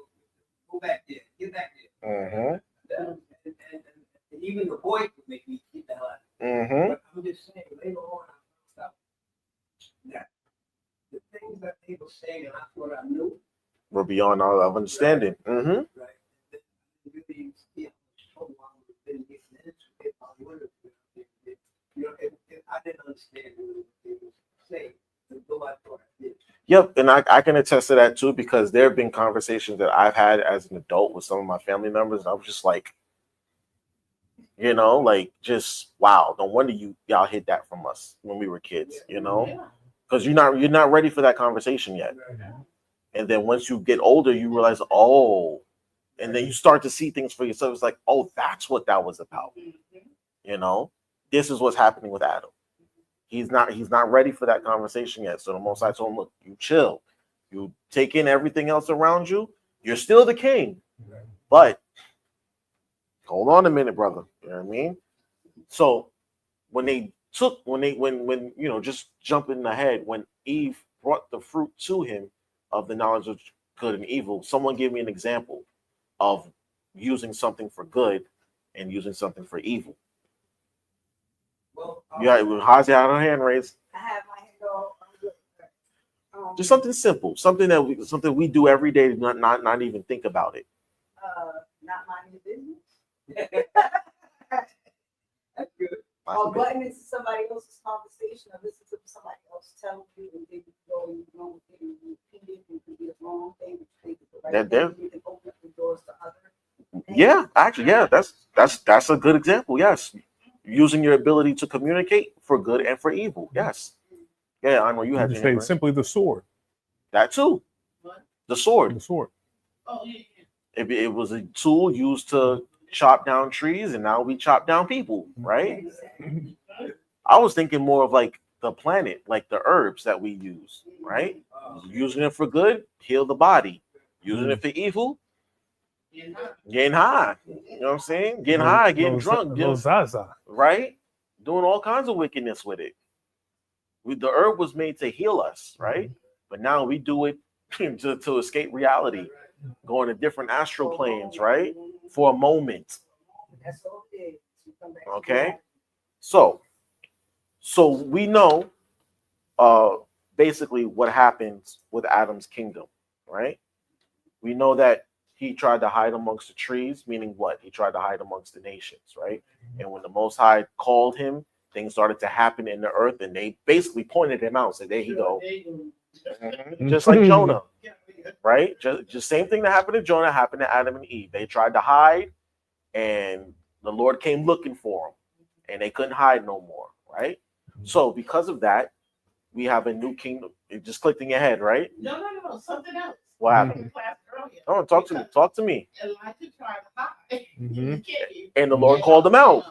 Go back there. Get back there." Mm-hmm. And even the boy could make me get the hell out. Mm-hmm. But I'm just saying, later on, I found out that the things that they were saying, and I thought I knew, We're beyond our understanding. Mm-hmm. right? That really, yeah, trouble I would have been getting into if I would have been. You know, if I didn't understand what they were saying, though I thought I did. Yep, and I can attest to that too, because there have been conversations that I've had as an adult with some of my family members, and I was just like, you know, like, just wow, no wonder y'all hid that from us when we were kids, you know, because you're not ready for that conversation yet. And then once you get older, you realize, oh, and then you start to see things for yourself. It's like, oh, that's what that was about. You know, this is what's happening with Adam. He's not ready for that conversation yet. So the Most High told him, look, you chill. You take in everything else around you. You're still the king. But hold on a minute, brother. You know what I mean? So when you know, just jumping ahead, when Eve brought the fruit to him of the knowledge of good and evil, someone give me an example of using something for good and using something for evil. Well, Yeah, Hazi had her hand raised. I have my hand go. Just something simple, something we do every day, not even think about it. Not minding your business. that's good. Or butting into somebody else's conversation or listen to somebody else tell you and then you go and you know and you repeat it. It could be the wrong thing, but you think it's the right thing. You can open up the doors to other. Yeah, actually, yeah, that's a good example. Yes, using your ability to communicate for good and for evil. Yes, yeah, I know you had You your say hand raised. simply the sword. That too. What? The sword. The sword. Oh, yeah. It was a tool used to chop down trees, and now we chop down people, right? I was thinking more of like the planet, like the herbs that we use, right? Using it for good, heal the body. Using it for evil, getting high. You know what I'm saying? Getting high, getting drunk, Zaza. right? Doing all kinds of wickedness with it. The herb was made to heal us, right? But now we do it to escape reality, going to different astral planes, right? For a moment. That's all it is. You come back to Okay. So we know basically what happens with Adam's kingdom, right? We know that he tried to hide amongst the trees, meaning what? He tried to hide amongst the nations, right? And when the Most High called him, things started to happen in the earth, and they basically pointed him out, said, there you go. Just like Jonah, right? Just same thing that happened to Jonah happened to Adam and Eve. They tried to hide, and the Lord came looking for them, and they couldn't hide no more, right? So because of that, we have a new kingdom. It just clicked in your head, right? No, something else. What happened? Class earlier. Oh, talk to me. Talk to me. Elijah tried to hide. Mhm. And the Lord called them out.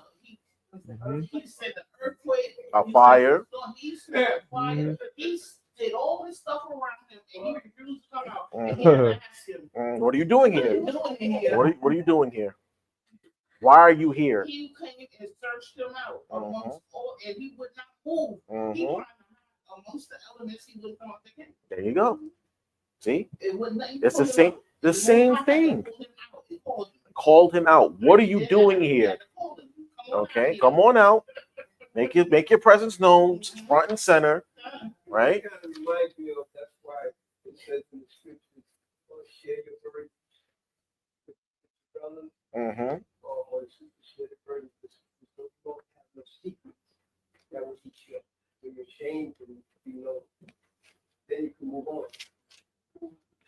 He said the earthquake, A fire. He said fire. He did all this stuff around him, and he refused to come out. And he asked him, What are you doing here? "What are you doing here?" What are you doing here? Why are you here? He came and searched him out amongst all, and he would not move. He tried to hide amongst the elements. He wouldn't come out again. There you go. See, It wouldn't. it's the same thing. Called him out. What are you doing here? Okay, come on out. Make your presence known, front and center, right? It kind of reminds me of, that's why it says in the scriptures, share your burden with your brothers, or share the burden with you don't have no secrets. That was the shit. When you're ashamed, you know, then you can move on.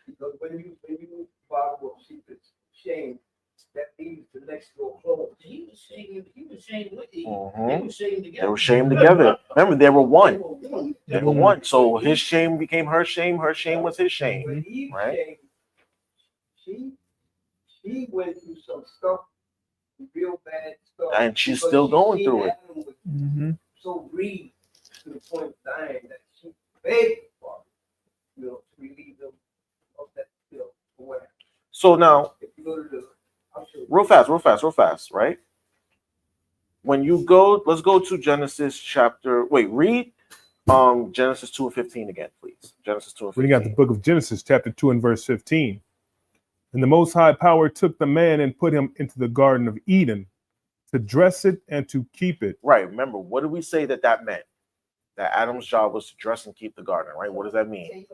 Because when you bottle of secrets, shame, that leads to next door close. He was shamed with Eve. Mhm. They were shamed together. They were shamed together. Remember, they were one. one. They were one. So his shame became her shame. Her shame was his shame. When Eve Right. shamed, she went through some stuff, real bad stuff. And she's because still she going seen through it. Adam was so grieved to the point of dying that she begged for, to relieve them of that guilt or whatever. So now, If you go to the, I'll show you. real fast, right? when you go, let's go to Genesis chapter. Wait, read Genesis 2:15 again, please. Genesis 2:15. Reading out the book of Genesis, chapter 2 and verse 15. And the Most High Power took the man and put him into the Garden of Eden to dress it and to keep it. Right. Remember, what did we say that meant? That Adam's job was to dress and keep the garden, right? What does that mean?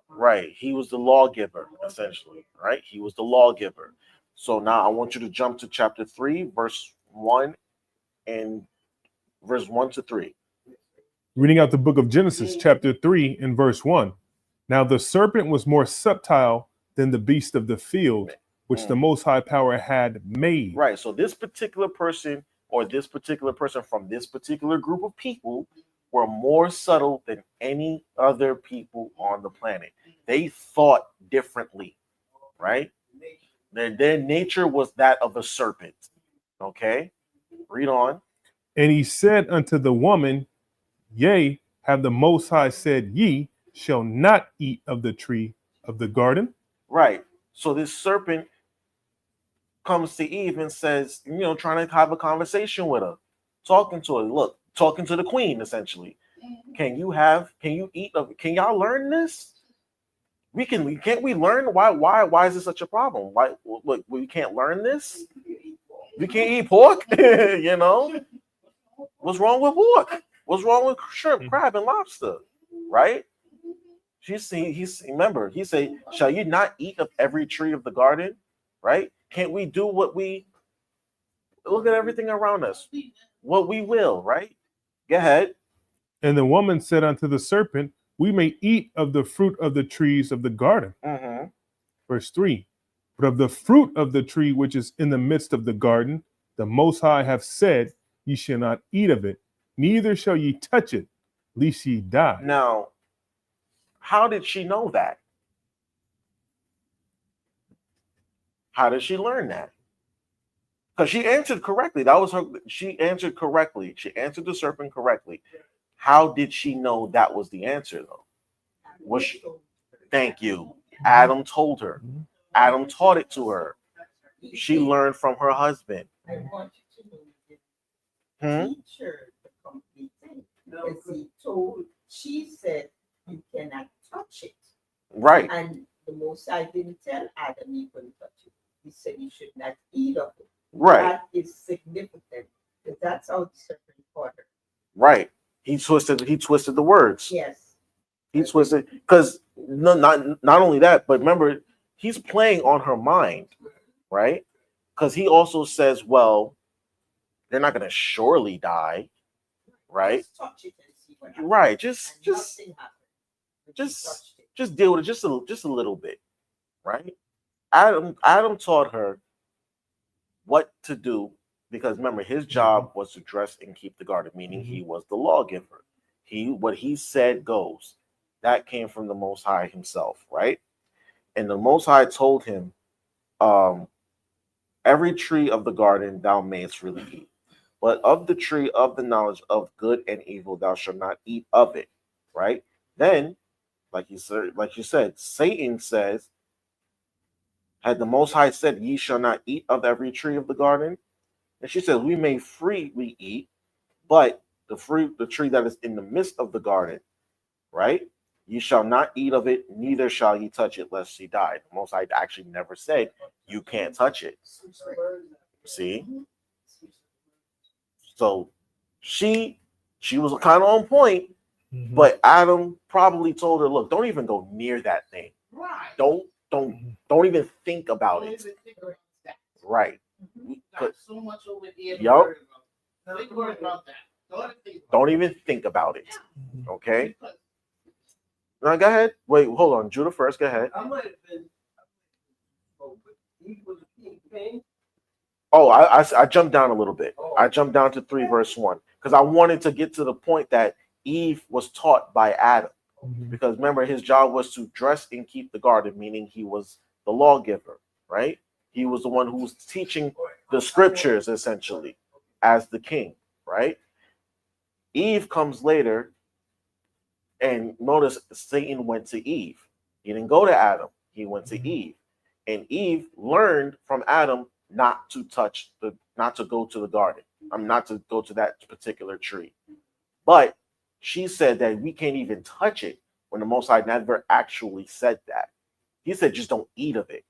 Right. He was the lawgiver, essentially, right? He was the lawgiver. So now I want you to jump to chapter 3, verse 1 and verse 1 to 3. Reading out the book of Genesis, chapter 3 and verse 1. Now the serpent was more subtle than the beast of the field, which the Most High Power had made. Right. So this particular person or this particular person from this particular group of people were more subtle than any other people on the planet. They thought differently, right? Their nature was that of a serpent. Okay, read on. And he said unto the woman, Yea, have the Most High said, Ye shall not eat of the tree of the garden? Right. So this serpent comes to Eve and says, trying to have a conversation with her, talking to her. Look, talking to the queen, essentially. Can you eat of it? Can y'all learn this? Can't we learn why is this such a problem? Why look, we can't learn this? We can't eat pork, What's wrong with pork? What's wrong with shrimp, crab, and lobster? Right? Remember, he said, shall you not eat of every tree of the garden? Right? Can't we do what we look at everything around us? What we will, right? Go ahead. And the woman said unto the serpent, We may eat of the fruit of the trees of the garden. Mm-hmm. Verse 3. But of the fruit of the tree which is in the midst of the garden, the Most High hath said, Ye shall not eat of it, neither shall ye touch it, lest ye die. Now, how did she know that? How did she learn that? Because she answered correctly. That was her. She answered correctly. She answered the serpent correctly. How did she know that was the answer, though? Thank you. Adam told her. Adam taught it to her. She learned from her husband. I want you to know the teacher the complete thing. Because she said, you cannot touch it. Right. And the Most High didn't tell Adam he couldn't touch it. He said he should not eat of it. Right. That is significant. Because that's how the serpent caught her. Right. He twisted the words. Yes. He twisted because not only that, but remember, he's playing on her mind, right? Because he also says, well, they're not gonna surely die, right? Just touch it and see what happens. Right. Just deal with it just a little bit, right? Adam taught her what to do because remember his job was to dress and keep the garden, meaning he was the lawgiver. What he said goes. That came from the Most High himself, right? And the Most High told him, every tree of the garden thou mayest freely eat, but of the tree of the knowledge of good and evil thou shalt not eat of it, right? Then, like you said, Satan says, had the Most High said, ye shall not eat of every tree of the garden? And she says, we may freely eat, but the tree that is in the midst of the garden, right? Ye shall not eat of it, neither shall ye touch it, lest ye die. The Most High actually never said you can't touch it. See? So she was kind of on point, but Adam probably told her, look, don't even go near that thing. Right. Don't even think about it. Right. Got so much over here. Yup. Don't worry about that. Don't even think about it. Okay? No, go ahead. Wait, hold on. Judah first. Go ahead. I might have been. Oh, but he was king. Oh, I jumped down a little bit. I jumped down to 3 verse 1 because I wanted to get to the point that Eve was taught by Adam. Because remember, his job was to dress and keep the garden, meaning he was the lawgiver, right? He was the one who was teaching the scriptures essentially as the king, right? Eve comes later, and notice Satan went to Eve. He didn't go to Adam. He went to Eve, and Eve learned from Adam not to go to the garden. I'm not to go to that particular tree. But she said that we can't even touch it when the Most High never actually said that. He said, just don't eat of it.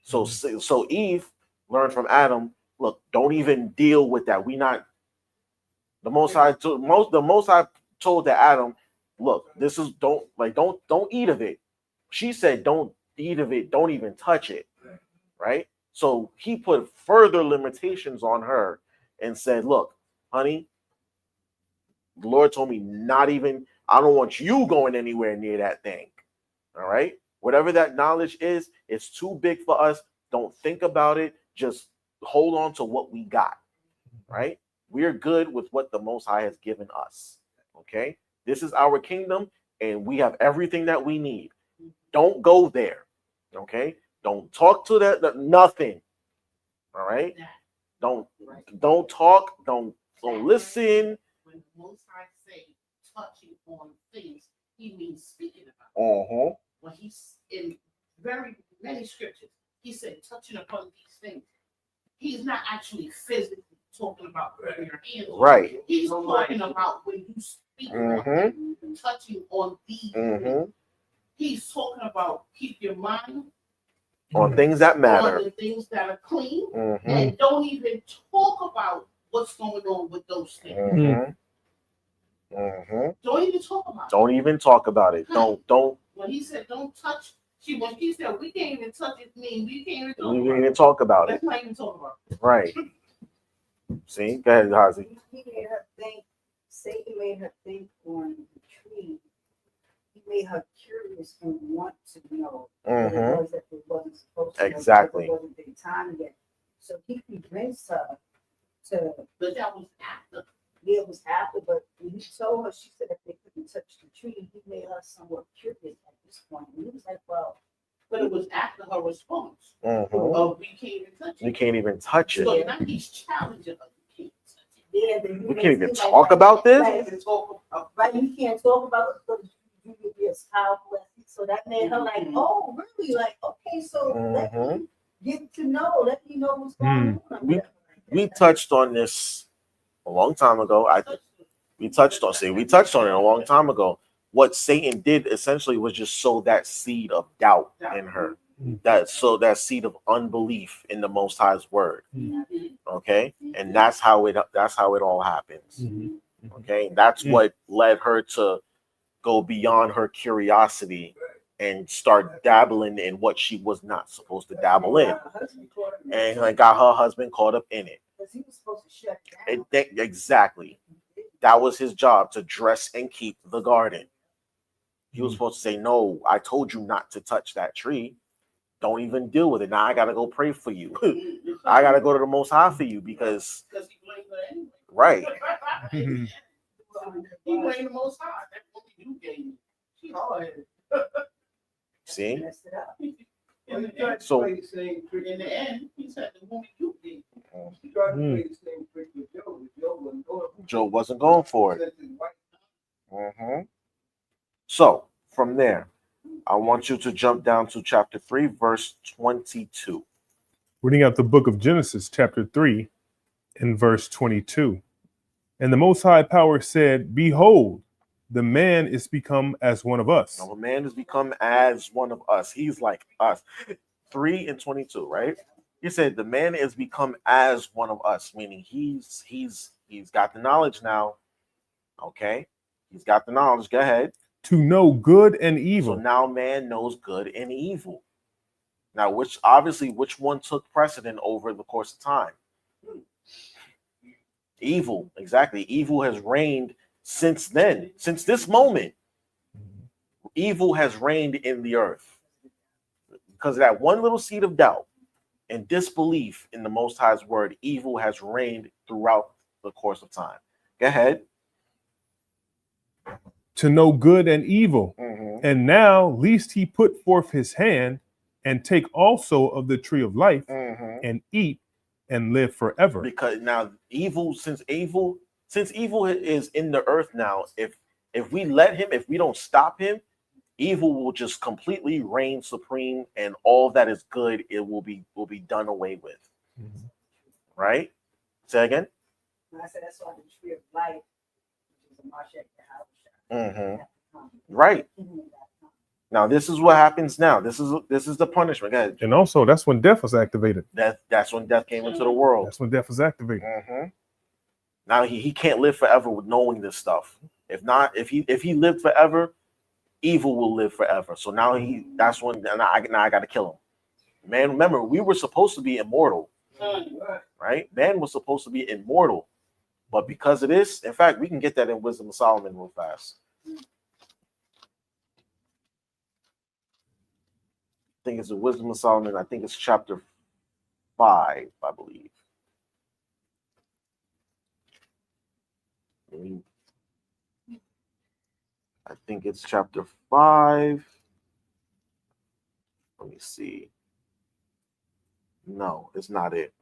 So Eve learned from Adam, look, don't even deal with that. We not the Most High the Most High told to Adam, look, this is don't eat of it. She said, don't eat of it, don't even touch it. Right? So he put further limitations on her and said, look, honey, the Lord told me not even, I don't want you going anywhere near that thing. All right? Whatever that knowledge is, it's too big for us. Don't think about it. Just hold on to what we got. Right? We're good with what the Most High has given us. Okay? This is our kingdom, and we have everything that we need. Don't go there. Okay? Don't talk to that nothing. All right? Don't talk. Don't listen. When the Most High say touching on things, he means speaking about. When he's in very many scriptures, he said touching upon these things. He's not actually physically talking about putting your hands on. Right. He's talking about when you speak about touching on these things. He's talking about keep your mind on things that matter, on the things that are clean, and don't even talk about what's going on with those things. Don't even talk about it. Don't even talk about it. Don't. When he said don't touch, when he said we can't even touch it, we can't even talk about it. Let's not even talk about it. Right. See, go ahead, Hazi. He made her think. Satan made her think on the tree. He made her curious and want to know what it was that it wasn't supposed to know. Exactly. It wasn't their time yet. So he convinced her to. But that was after. Yeah, it was after, but when he told her, she said that they couldn't touch the tree, he made her somewhat curious at this point. And he was like, well. But it was after her response. Oh, we can't even touch it. You can't even touch it. So now he's challenging her. You can't touch it. Yeah, we can't even talk about this? Right, you can't talk about it because you could be as powerful as he. So that made her like, oh, really? Like, okay, so let me get to know, let me know what's going on. We touched on this a long time ago. We touched on it a long time ago. What Satan did essentially was just sow that seed of doubt in her. That seed of unbelief in the Most High's word. Okay, and that's how it all happens. Okay, that's what led her to go beyond her curiosity and start dabbling in what she was not supposed to dabble in, and got her husband caught up in it. Because he was supposed to shut down. Exactly. That was his job, to dress and keep the garden. He was supposed to say, no, I told you not to touch that tree. Don't even deal with it. Now I got to go pray for you. I got to go to the Most High for you because he blamed her anyway. Right. He blamed the Most High. That's what you gave me. She hard. See? So in the end, he said the woman you did. He tried to play the same trick with Joe. Joe wasn't going for it. So from there, I want you to jump down to chapter 3, verse 22. Reading out the book of Genesis, chapter 3, and verse 22. And the Most High Power said, behold, the man is become as one of us. Now, the man has become as one of us. He's like us. 3 and 22, right? He said the man is become as one of us, meaning he's got the knowledge now. Okay, he's got the knowledge. Go ahead. To know good and evil. So now man knows good and evil. Now, which one took precedent over the course of time? Evil, exactly. Evil has reigned since then, since this moment. Evil has reigned in the earth because of that one little seed of doubt and disbelief in the Most High's word. Evil has reigned throughout the course of time. Go ahead. To know good and evil. And now, lest he put forth his hand and take also of the tree of life and eat and live forever. Because now since evil is in the earth now, if we let him, if we don't stop him, evil will just completely reign supreme, and all that is good, it will be done away with. Right? Say again. And I said, that's why the tree of life, which is a Mashiach Mhm. Yahweh. Right. Now this is what happens now. This is the punishment. Go ahead. And also, that's when death was activated. That's when death came into the world. That's when death was activated. Now he can't live forever with knowing this stuff. If not, if he lived forever, evil will live forever. So now that's when now I got to kill him. Man, remember, we were supposed to be immortal, right? Man was supposed to be immortal, but because of this, in fact, we can get that in Wisdom of Solomon real fast. I think it's the Wisdom of Solomon. I think it's chapter 5, I believe. I think it's chapter 5. Let me see. No, it's not it.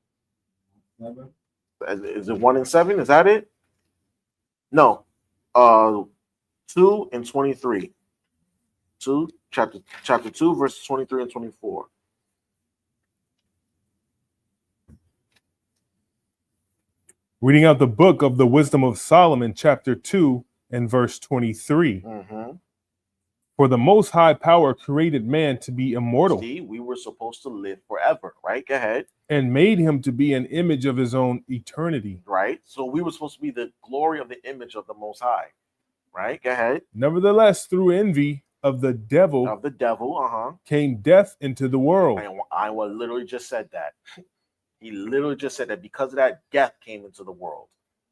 Is it 1 and 7? Is that it? No. 2 and 23. Chapter 2, verses 23 and 24. Reading out the book of the Wisdom of Solomon, chapter 2 and verse 23. For the Most High Power created man to be immortal. See, we were supposed to live forever, right? Go ahead. And made him to be an image of his own eternity. Right? So we were supposed to be the glory of the image of the Most High, right? Go ahead. Nevertheless, through envy of the devil, came death into the world. And I literally just said that. He literally just said that because of that, death came into the world,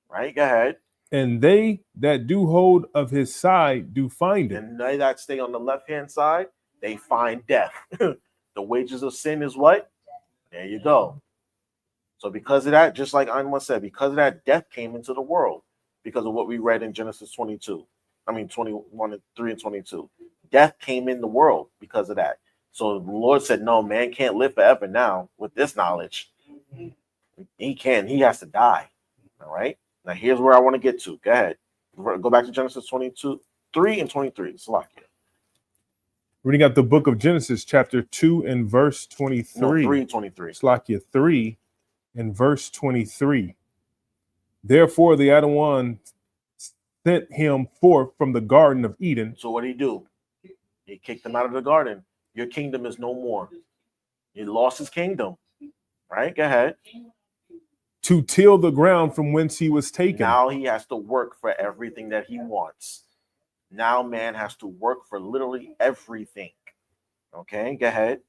right? Go ahead. And they that do hold of his side do find it. And they that stay on the left-hand side, they find death. The wages of sin is what? There you go. So because of that, just like Anwar said, because of that, death came into the world because of what we read in Genesis 22. I mean, 21, 3 and 22. Death came in the world because of that. So the Lord said, no, man can't live forever now with this knowledge. He can. He has to die. All right. Now, here's where I want to get to. Go ahead. Go back to Genesis 22, 3 and 23. Salakia. Reading out the book of Genesis, chapter 2 and verse 23. No, 3 and 23. Salakia 3 and verse 23. Therefore, the Adawan sent him forth from the Garden of Eden. So what did he do? He kicked him out of the garden. Your kingdom is no more. He lost his kingdom. Right? Go ahead. To till the ground from whence he was taken. Now he has to work for everything that he wants. Now man has to work for literally everything. Okay, go ahead.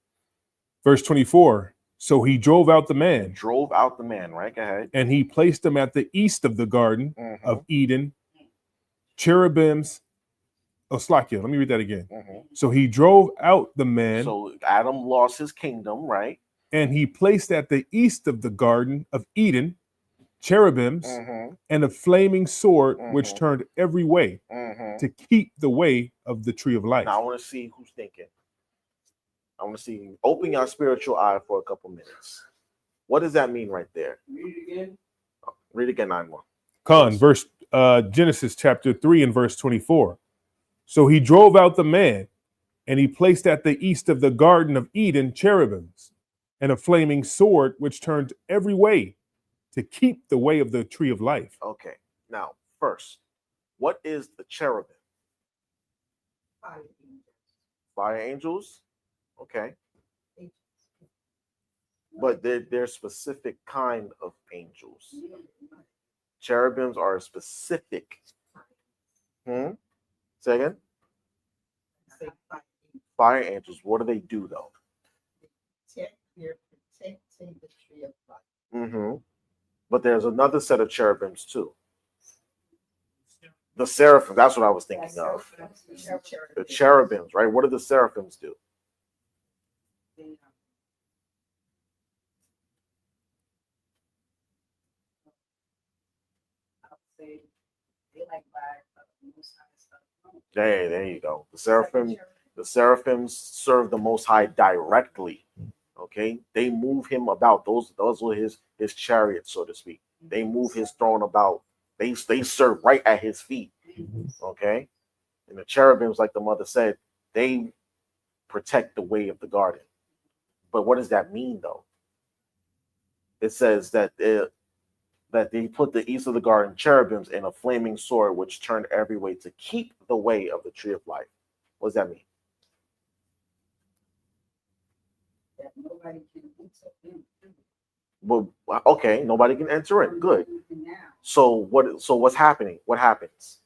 Verse 24. So he drove out the man. Drove out the man, right? Go ahead. And he placed him at the east of the Garden of Eden. Cherubims. Oh, Slakia, let me read that again. So he drove out the man. So Adam lost his kingdom, right? And he placed at the east of the Garden of Eden cherubims and a flaming sword which turned every way to keep the way of the tree of life. Now I want to see who's thinking. I want to see. Open your spiritual eye for a couple minutes. What does that mean right there? Read it again. Read again, 9-1. Khan, verse Genesis chapter 3 and verse 24. So he drove out the man, and he placed at the east of the Garden of Eden cherubims and a flaming sword which turned every way to keep the way of the tree of life. Okay. Now, first, what is the cherubim? Fire angels. Okay. But they're specific kind of angels. Cherubims are specific. Say again? Fire angels. What do they do though? They're protecting the tree of life. But there's another set of cherubims too. The seraphim. That's what I was thinking of. The cherubims, right? What do the seraphims do? There you go. The seraphims serve the Most High directly. Okay, they move him about. Those were his chariots, so to speak. They move his throne about. They serve right at his feet. Okay, and the cherubims, like the mother said, they protect the way of the garden. But what does that mean, though? It says that that they put the east of the garden cherubims and a flaming sword which turned every way to keep the way of the tree of life. What does that mean? That nobody can enter in. Well, okay, nobody can enter in. Good. Now, So what's happening? What happens?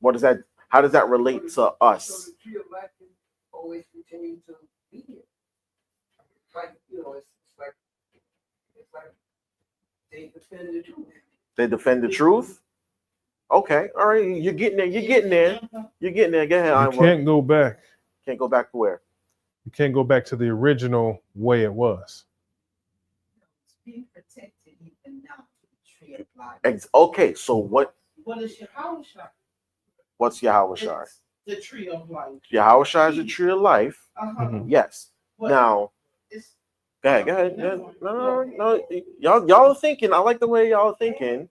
What does that? How does that relate to So us? the tree of life can always continue to be here. Like, it's like they defend the truth. They defend the truth. Okay, all right. You're getting there. You're getting there. You're getting there. Go ahead. You Iowa. can't go back. Can't go back to where? You can't go back to the original way it was. it's being protected even now to the tree of life. Okay, so what? What is Yahushua? What's Yahweh Shai? It's the tree of life. Yahweh Shai is the tree of life. Mhm. Yes. But Now, it's go ahead. Go ahead. No. Y'all are thinking. I like the way y'all are thinking.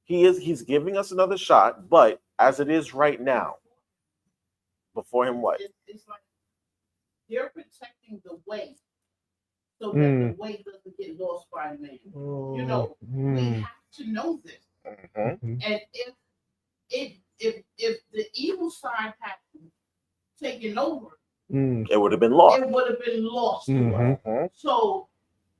He's giving us another shot, but as it is right now, before him, what? it's like they're protecting the way so that the way doesn't get lost by man. You know, we have to know this. Mm-hmm. And if the evil side had taken over, It would have been lost. it would have been lost. Mhm. So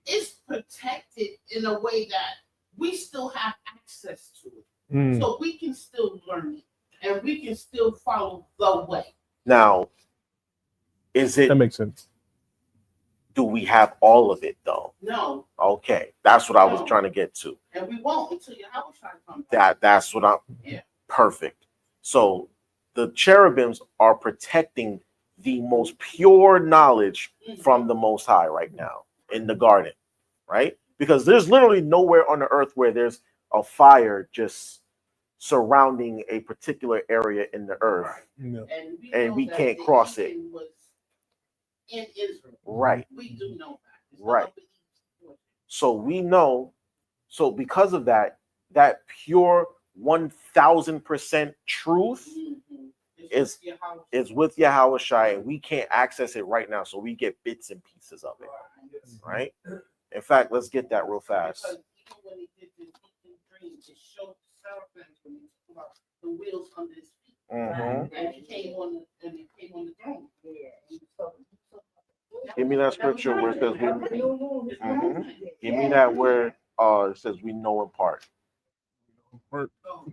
it's protected in a way that we still have access to it. So we can still learn it and we can still follow the way. Now, is it? That makes sense. Do we have all of it though? No, Okay, that's what I was trying to get to. and we won't until Yahushua comes back. That's what I'm. Yeah. Perfect. So the cherubims are protecting the most pure knowledge from the Most High right now in the garden, right? Because there's literally nowhere on the earth where there's a fire just surrounding a particular area in the earth, Yeah. and know we that can't the cross it. Eden was in Israel. Right. We do know that. It's Right. not the East. So we know. So because of that, that pure 1000% truth It's is Yahushua. is with Yahweh Shai, and we can't access it right now. So we get bits and pieces of it, right? In fact, let's get that real fast. Because even when he did the Deacon dream, it showed the seraphims when he talked about the wheels under his feet. Mhm. And he came on the throne. Give me that scripture where it says we. Mhm. Give me that where it says we know in part.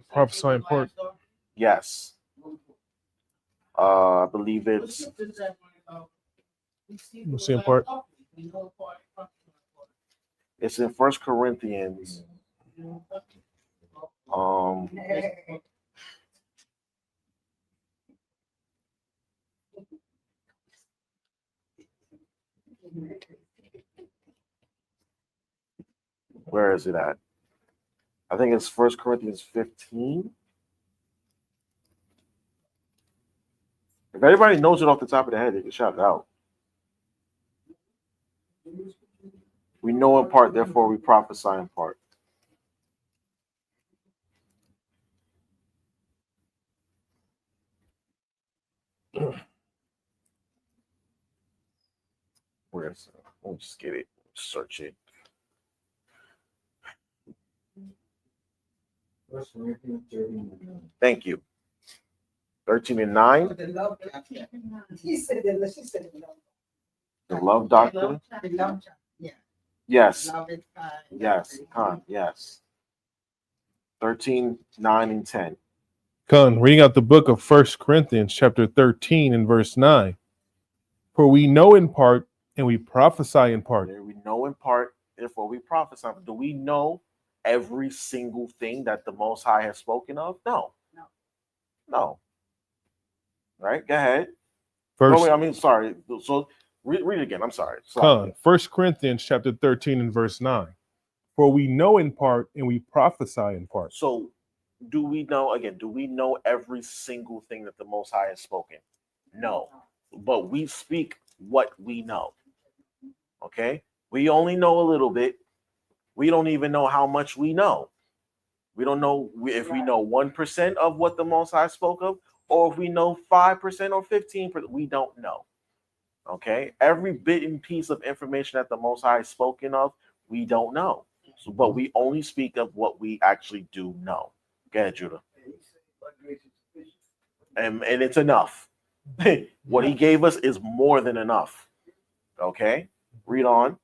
Prophesy in part. Yes. I believe it's We'll see in part. it's in 1 Corinthians. Where is it at? I think it's 1 Corinthians 15. If anybody knows it off the top of the head, they can shout it out. We know in part, therefore we prophesy in part. Where is it? We'll just get it. Search it. Thank you. 13 and 9. The love doctrine. He said that, she said the love. The love doctrine. The love doctrine. Yeah. Yes. Love is kind. Yes. Yes. 13, 9, and 10. Con, reading out the book of 1 Corinthians, chapter 13 and verse 9. For we know in part and we prophesy in part. We know in part, therefore we prophesy. Do we know every single thing that the Most High has spoken of? No. Right? Go ahead. Verse, Sorry. So read it again. I'm sorry. Con, 1 Corinthians, chapter 13 and verse 9. For we know in part and we prophesy in part. So do we know every single thing that the Most High has spoken? No. But we speak what we know. Okay? We only know a little bit. We don't even know how much we know. We don't know if we know 1% of what the Most High spoke of, or if we know 5% or 15%. We don't know. Okay? Every bit and piece of information that the Most High has spoken of, We don't know. So, but we only speak of what we actually do know. Go ahead, Judah. And he said, "My grace is sufficient." And it's enough. What he gave us is more than enough. Okay? Read on.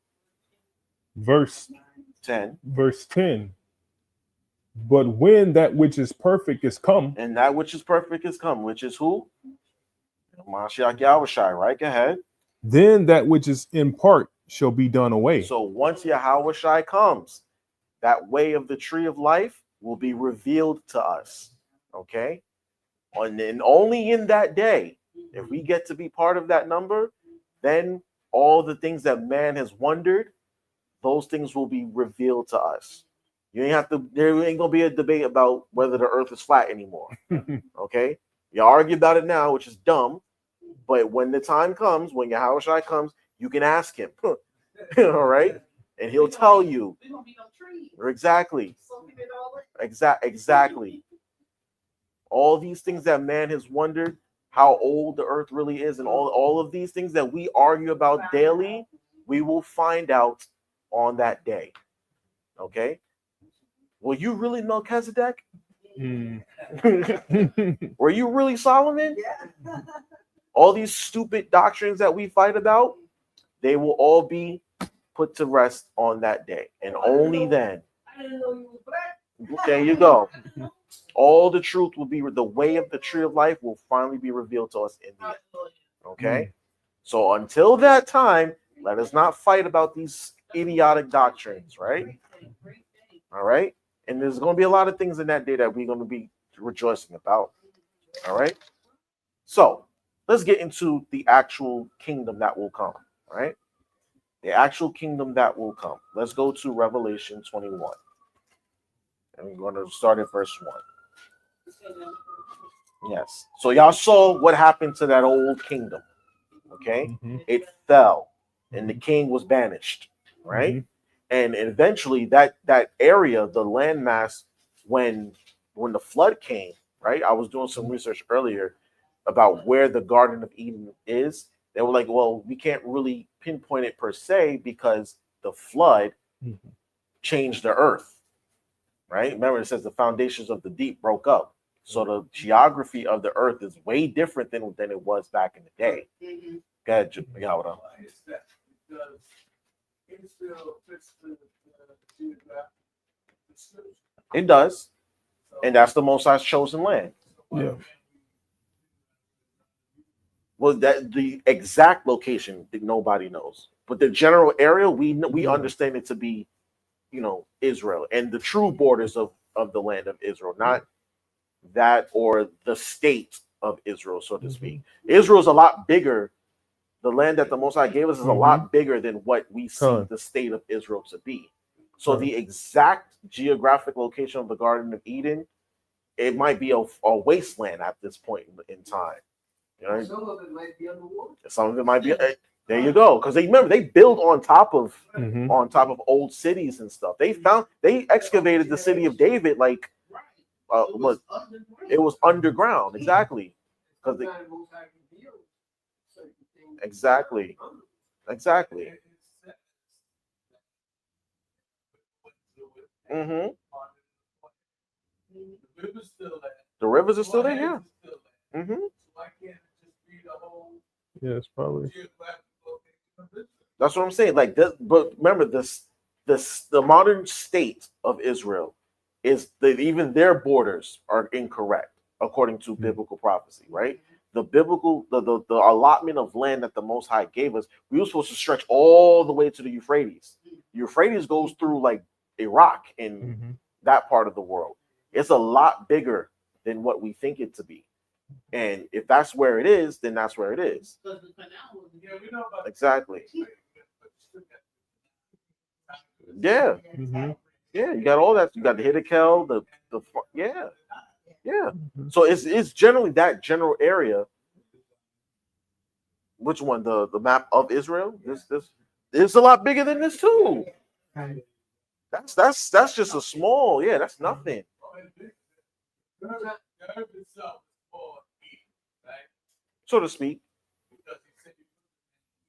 Verse 10. 10. But when that which is perfect is come, And that which is perfect is come, which is who? Mashiach Yahushai, right? Go ahead. then that which is in part shall be done away. So once Yahushai comes, that way of the tree of life will be revealed to us. Okay? And only in that day, if we get to be part of that number, then all the things that man has wondered, those things will be revealed to us. You ain't have to, there ain't gonna be a debate about whether the earth is flat anymore. Okay? You argue about it now, which is dumb, but when the time comes, when Yahushua comes, you can ask him. All right? And he'll tell you. We don't be no trees. Exactly. Soaking it all in. Exactly. All these things that man has wondered, how old the earth really is, and all of these things that we argue about daily, we will find out on that day. Okay? Were you really Melchizedek? Were you really Solomon? Yeah. All these stupid doctrines that we fight about, they will all be put to rest on that day. And only then. I didn't know you were black. There you go. All the truth will be, the way of the tree of life will finally be revealed to us in the end. Okay? So until that time, let us not fight about these idiotic doctrines, right? All right? And there's going to be a lot of things in that day that we're going to be rejoicing about. All right? So let's get into the actual kingdom that will come. All right? The actual kingdom that will come. Let's go to Revelation 21. And we're going to start at verse 1. Yes. So y'all saw what happened to that old kingdom. Okay? It fell and the king was banished, right? And eventually that area, the landmass, when the flood came, right? I was doing some research earlier about where the Garden of Eden is. They were like, well, we can't really pinpoint it per se because the flood changed the earth, right? Remember, it says the foundations of the deep broke up. So the geography of the earth is way different than it was back in the day. Go ahead, Yawada. Why is that? Because Israel fits the geographic description. It does. And that's the Most High's chosen land. Yeah. Well, that the exact location that nobody knows, but the general area we understand it to be, Israel and the true borders of the land of Israel, not that or the state of Israel, so to speak. Israel is a lot bigger. The land that the Most High gave us is a lot bigger than what we see the state of Israel to be. So the exact geographic location of the Garden of Eden, it might be a wasteland at this point in time. Some of it might be underwater. Some of it might be. There you go. Because they build on top of old cities and stuff. They excavated the city of David like it was underground. Exactly. Because exactly. Mm-hmm. The rivers are still there. Yeah. Mm-hmm. Why can't it just be the whole Yes, probably. geographic location of Israel? That's what I'm saying. Like this, but remember the modern state of Israel is that even their borders are incorrect according to biblical prophecy, right? The biblical the allotment of land that the Most High gave us, we were supposed to stretch all the way to the Euphrates. The Euphrates goes through like Iraq in that part of the world. It's a lot bigger than what we think it to be. And if that's where it is, then that's where it is. Yeah, we know about Exactly. Yeah. Yeah, you got all that. You got the Hiddekel, yeah. So it's generally that general area. Which one? The map of Israel? This it's a lot bigger than this too. That's just a small, that's nothing. the earth itself is for Eden, right? So to speak. Because he said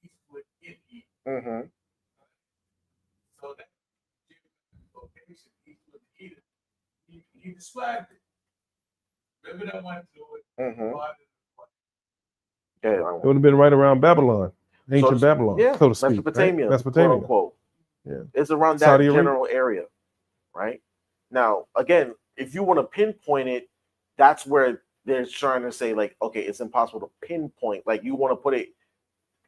you put eastward in Eden. So that he described it. Remember that one to it? Mhm. Part of Yeah, It would have been right around Babylon, ancient So- Babylon, yeah, so to speak. Mesopotamia, right? Mesopotamia. quote unquote. Yeah. It's around that Saudi Arabia. general area, right? Now, again, if you want to pinpoint it, that's where they're trying to say, like, okay, it's impossible to pinpoint. Like, you want to put it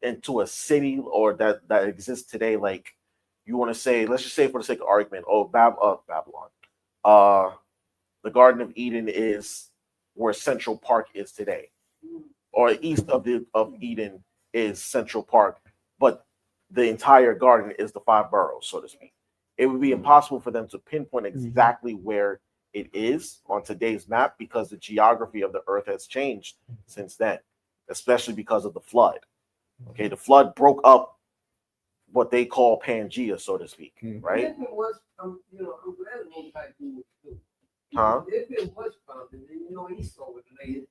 into a city or that exists today. Like, you want to say, let's just say for the sake of argument, Babylon. The Garden of Eden is where Central Park is today, or east of Eden is Central Park, but the entire garden is the five boroughs, so to speak. It would be impossible for them to pinpoint exactly where it is on today's map because the geography of the earth has changed since then, especially because of the flood. Okay, the flood broke up what they call Pangea, so to speak, right? If it was, you know, I'm glad it won't type in too. Huh? If it was founded, then you know Esau would lay it.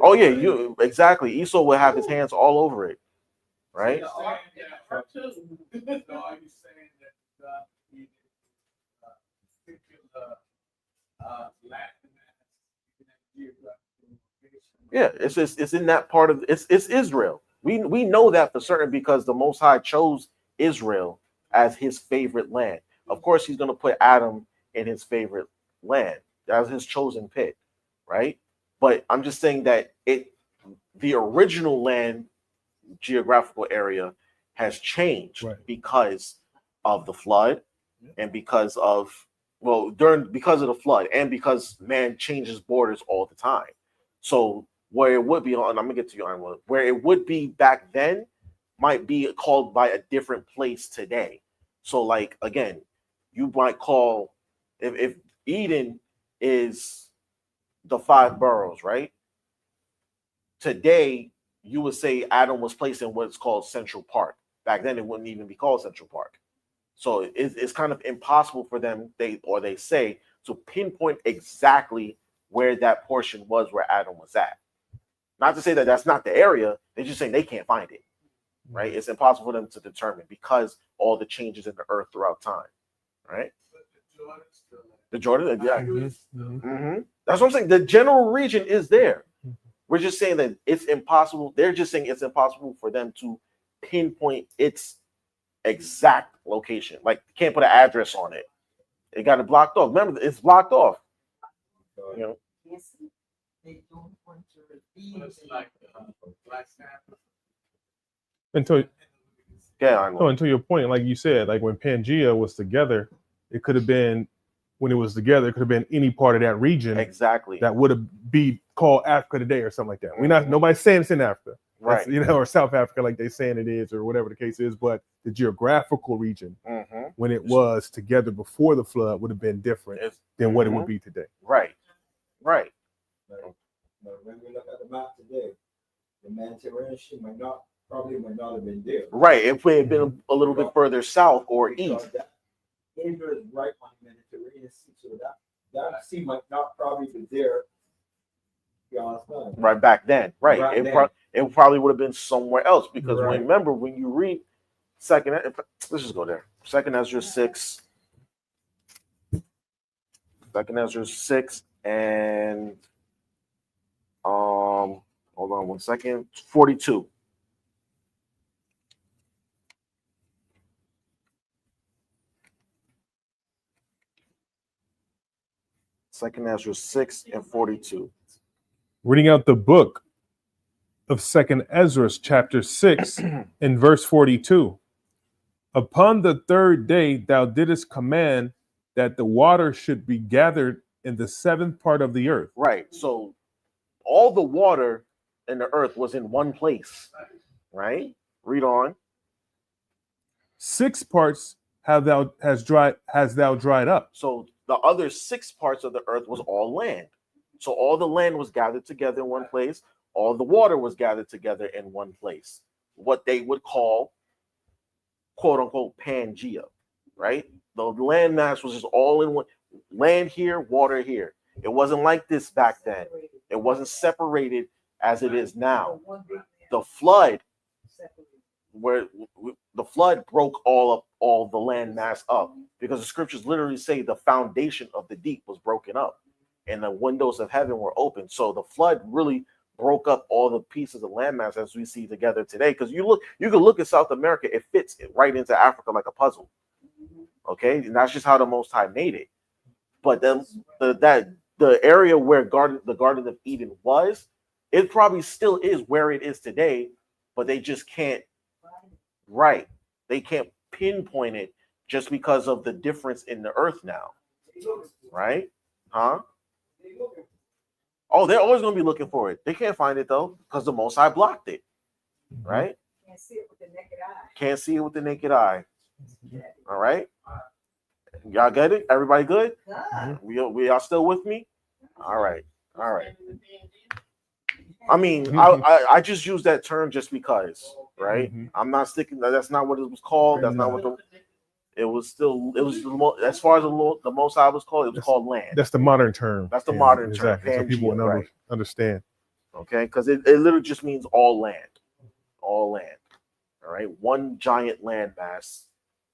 Oh yeah, you exactly. Esau will have his hands all over it, right? the ark, so are you saying that God needed particular Latin geographical location? Yeah, it's in that part of it's Israel. We know that for certain because the Most High chose Israel as his favorite land. Of course, he's going to put Adam in his favorite land. That was his chosen pit, right? But I'm just saying that the original land geographical area has changed because of the flood and because of because of the flood and because man changes borders all the time. So where it would be on, I'm gonna get to you on where it would be back then might be called by a different place today. So like again, you might call if Eden is the five boroughs, right? Today you would say Adam was placed in what's called Central Park. Back then it wouldn't even be called Central Park. So it's kind of impossible for them, they say, to pinpoint exactly where that portion was where Adam was at. Not to say that that's not the area, they're just saying they can't find it, right? It's impossible for them to determine because all the changes in the earth throughout time, right? The Jordan, yeah. That's what I'm saying. The general region is there. We're just saying that it's impossible. They're just saying it's impossible for them to pinpoint its exact location. Like, you can't put an address on it. It got it blocked off. Remember, it's blocked off. You know. Yes, they don't want to reveal. It's like Black Sabbath. Until I know. until your point, like you said, like when Pangea was together, it could have been when it was together, it could have been any part of that region Exactly. that would have be called Africa today or something like that. We're not nobody's saying it's in Africa. Right. You know, or South Africa, like they saying it is, or whatever the case is, but the geographical region when it was together before the flood would have been different than what it would be today. Right. But when we look at the map today, the Mediterranean probably might not have been there. Right. If we had been a little bit further south or east. Israel is right on the Mediterranean Sea, so that sea might not probably be there. You understand? Right back then. Right. Right then. It probably would have been somewhere else because Right. remember when you read let's just go there. Second Ezra 6. Second Ezra 6 and hold on 1 second. 42. Second Ezra 6 and 42. Reading out the book of Second Ezra, chapter 6, and verse 42. Upon the third day thou didst command that the water should be gathered in the seventh part of the earth. Right. So all the water in the earth was in one place. Right? Read on. 6 parts hast thou dried up. So the other 6 parts of the earth was all land. So all the land was gathered together in one place. All the water was gathered together in one place. What they would call, quote unquote, Pangea, right? The land mass was just all in one. Land here, water here. It wasn't like this back then. It wasn't separated as it is now. The flood, the flood broke all the land mass up because the scriptures literally say the foundation of the deep was broken up. and the windows of heaven were open. So the flood really broke up all the pieces of landmass as we see together today. Because you can look at South America, it fits right into Africa like a puzzle. Okay, and that's just how the Most High made it. But then the area where the Garden of Eden was, it probably still is where it is today, but they just can't. Right, they can't pinpoint it just because of the difference in the earth now. Right? Huh? Oh, they're always going to be looking for it. They can't find it though because the Most High blocked it. Right? Can't see it with the naked eye. Can't see it with the naked eye. All right. Y'all get it? Everybody good? We are still with me? All right. All right. I mean, I just use that term just because, right? I'm not sticking. That's not what it was called. That's not what it was. As far as the Most High was called, it was called land. That's the modern term. That's the modern exactly. term. So people Pangea, will understand. Okay, because it literally just means all land. All land. All right. One giant landmass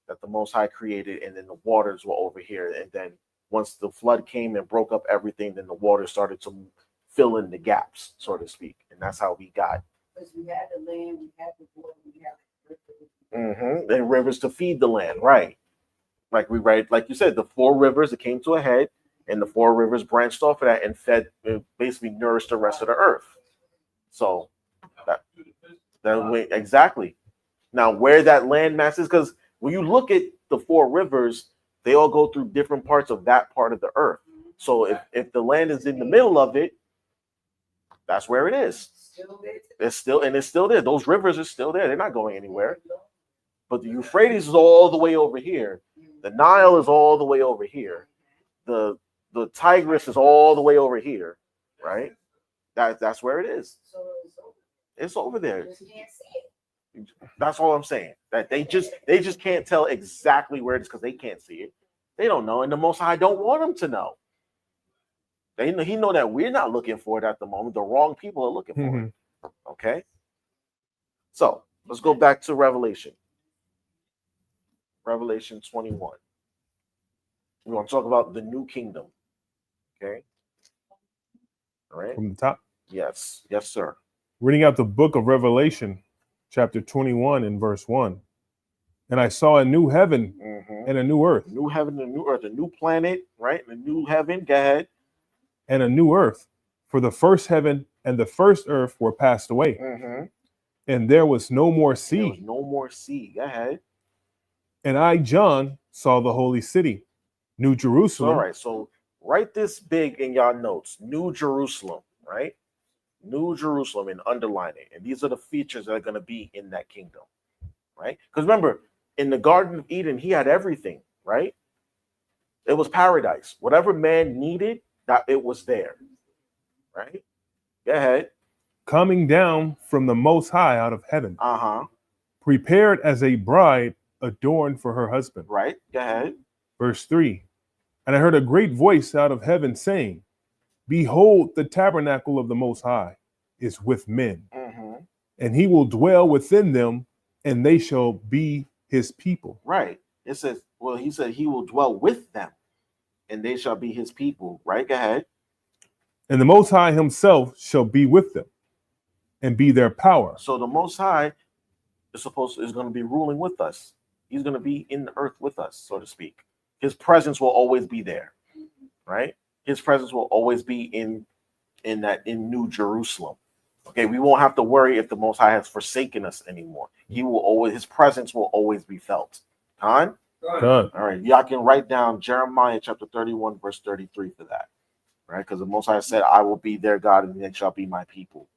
that the Most High created, and then the waters were over here. And then once the flood came and broke up everything, then the water started to fill in the gaps, so to speak. And that's how we got. Because we had the land, we had the water, we had the rivers. And rivers to feed the land, right? Like you said, the 4 rivers, it came to a head, and the 4 rivers branched off of that and fed, basically nourished the rest of the earth. So that way, exactly. Now, where that land mass is, because when you look at the 4 rivers, they all go through different parts of that part of the earth. So if the land is in the middle of it, that's where it is. It's still there. Those rivers are still there. They're not going anywhere. But the Euphrates is all the way over here. The Nile is all the way over here. The Tigris is all the way over here, right? That's where it is. It's over there. That's all I'm saying. That they just can't tell exactly where it is because they can't see it. They don't know, and the Most High don't want them to know. He know that we're not looking for it at the moment. The wrong people are looking for it. Okay. So let's go back to Revelation. Revelation 21. We want to talk about the new kingdom. Okay. All right. From the top. Yes. Yes, sir. Reading out the book of Revelation, chapter 21 and verse 1. And I saw a new heaven and a new earth. New heaven and a new earth, a new planet, right? A new heaven. Go ahead. And a new earth. For the first heaven and the first earth were passed away. And there was no more sea. There was no more sea. Go ahead. And I, John, saw the holy city, New Jerusalem. All right. So write this big in y'all notes. New Jerusalem, right? New Jerusalem, and underline it. And these are the features that are going to be in that kingdom, right? Because remember, in the Garden of Eden, he had everything, right? It was paradise. Whatever man needed, that it was there, right? Go ahead. Coming down from the Most High out of heaven, prepared as a bride adorned for her husband. Right. Go ahead. Verse 3. And I heard a great voice out of heaven saying, behold, the tabernacle of the Most High is with men, and he will dwell within them, and they shall be his people. Right. It says, well, he said he will dwell with them, and they shall be his people. Right. Go ahead. And the Most High himself shall be with them and be their power. So the Most High is going to be ruling with us. He's going to be in the earth with us, so to speak. His presence will always be there, right? His presence will always be in New Jerusalem. Okay, we won't have to worry if the Most High has forsaken us anymore. His presence will always be felt. Con? Done. All right, y'all can write down Jeremiah chapter 31, verse 33 for that, right? Because the Most High said, I will be their God, and they shall be my people.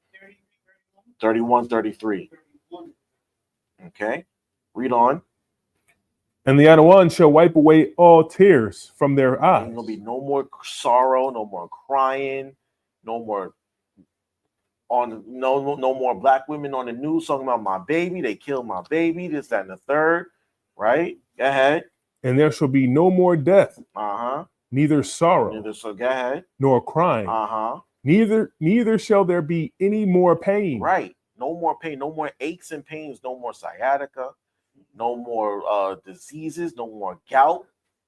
31, 33. Okay, read on. And the other one shall wipe away all tears from their eyes. There's gonna be no more sorrow, no more crying, no more black women on the news talking about my baby. They killed my baby. This, that, and the third. Right? Go ahead. And there shall be no more death. Neither sorrow. Go ahead. Nor crying. Neither shall there be any more pain. Right. No more pain. No more aches and pains. No more sciatica. No more diseases. No more gout.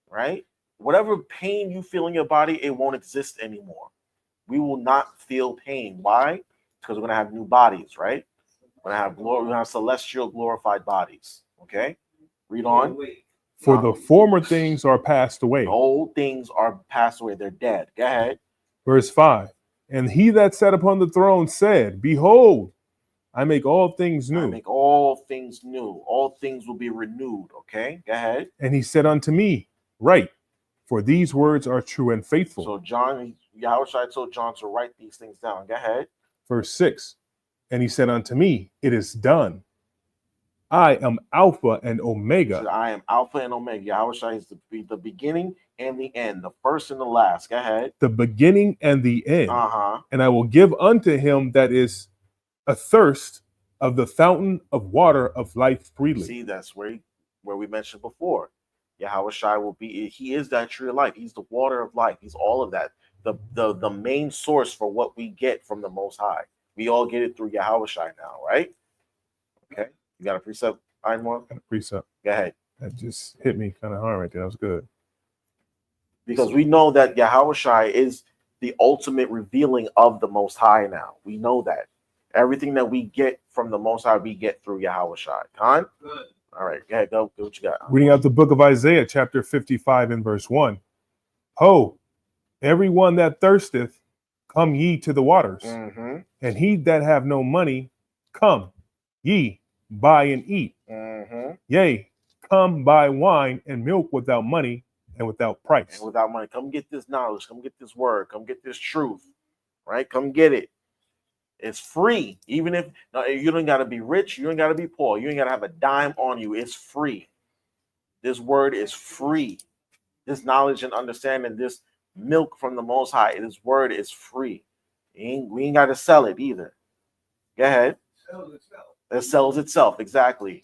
Right? whatever pain you feel in your body, it won't exist anymore. We will not feel pain. Why? Because we're gonna have new bodies, right? We're gonna have glory, we're gonna have celestial glorified bodies. Okay, read on. For the former things are passed away. Old things are passed away, they're dead. Go ahead. Verse 5. And he that sat upon the throne said, Behold, I make all things I new. make all things new. All things will be renewed. Okay, go ahead. And he said unto me, Write, for these words are true and faithful. So John, Yahushua told John to write these things down. Go ahead. Verse 6. And he said unto me, It is done. I am Alpha and Omega. So I am Alpha and Omega. Yahushua is the beginning and the end, the first and the last. Go ahead. The beginning and the end. Uh-huh. And I will give unto him that is athirst of the fountain of water of life freely. See, that's where we mentioned before. Yahushua will be, he is that tree of life. He's the water of life. He's all of that. The main source for what we get from the Most High. We all get it through Yahushua now, right? Okay. You got a precept, Einmore? Got a precept. Go ahead. That just hit me kind of hard right there. That was good. Because we know that Yahushua is the ultimate revealing of the Most High now. We know that. Everything that we get from the Most High, we get through Yahushua. Khan? Good. All right, go ahead. Go what you got. Reading out the book of Isaiah, chapter 55 and verse 1. Ho, everyone that thirsteth, come ye to the waters. Mm-hmm. And he that have no money, come ye, buy and eat. Mm-hmm. Yea, come buy wine and milk without money and without price. And without money, come get this knowledge. Come get this word. Come get this truth. Right? Come get it. It's free. Even if you don't got to be rich, you ain't got to be poor. You ain't got to have a dime on you. It's free. This word is free. This knowledge and understanding, this milk from the Most High, this word is free. We ain't got to sell it either. Go ahead. It sells itself. Exactly.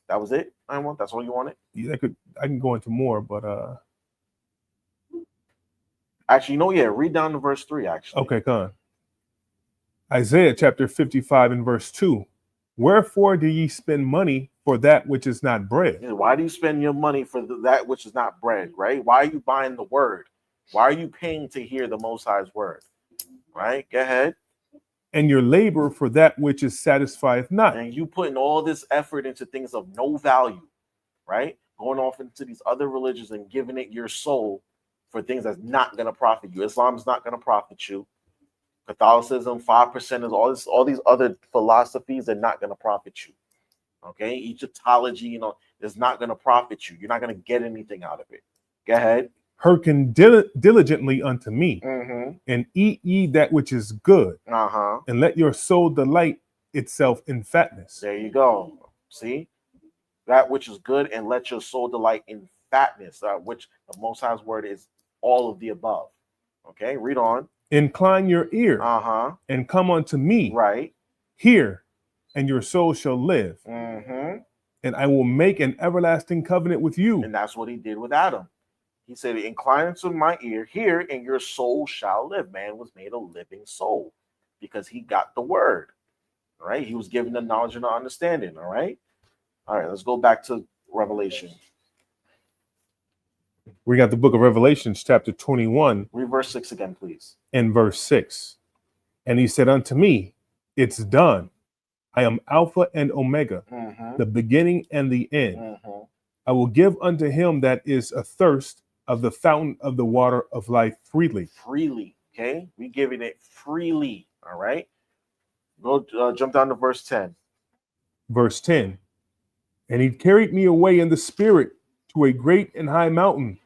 That was it. That's all you wanted. Yeah, I can go into more, but actually, read down to verse 3. Actually, okay, come on. Isaiah chapter 55 and verse 2. Wherefore do ye spend money for that which is not bread? Why do you spend your money for that which is not bread? Right? Why are you buying the word? Why are you paying to hear the Most High's word? Right? Go ahead. And your labor for that which is satisfieth not. And you putting all this effort into things of no value, right? Going off into these other religions and giving it your soul for things that's not going to profit you. Islam's not going to profit you. Catholicism, 5% is all these other philosophies are not going to profit you. Okay, Egyptology, is not going to profit you. You're not going to get anything out of it. Go ahead. Hearken diligently unto me, Mm-hmm. and eat ye that which is good, Uh-huh. and let your soul delight itself in fatness. There you go. See, that which is good, and let your soul delight in fatness, which the Most High's word is all of the above. Okay, read on. Incline your ear, Uh-huh. and come unto me. Right. Hear, and your soul shall live. Mm-hmm. And I will make an everlasting covenant with you. And that's what he did with Adam. He said, incline unto my ear, hear, and your soul shall live. Man was made a living soul because he got the word. All right. He was given the knowledge and the understanding. All right. All right. Let's go back to Revelation. We got the book of Revelations, chapter 21. Read verse 6 again, please. And verse 6. And he said unto me, It's done. I am Alpha and Omega, Mm-hmm. the beginning and the end. Mm-hmm. I will give unto him that is athirst of the fountain of the water of life freely. Freely. Okay. We giving it freely. All right. Go jump down to verse 10. Verse 10. And he carried me away in the spirit to a great and high mountain,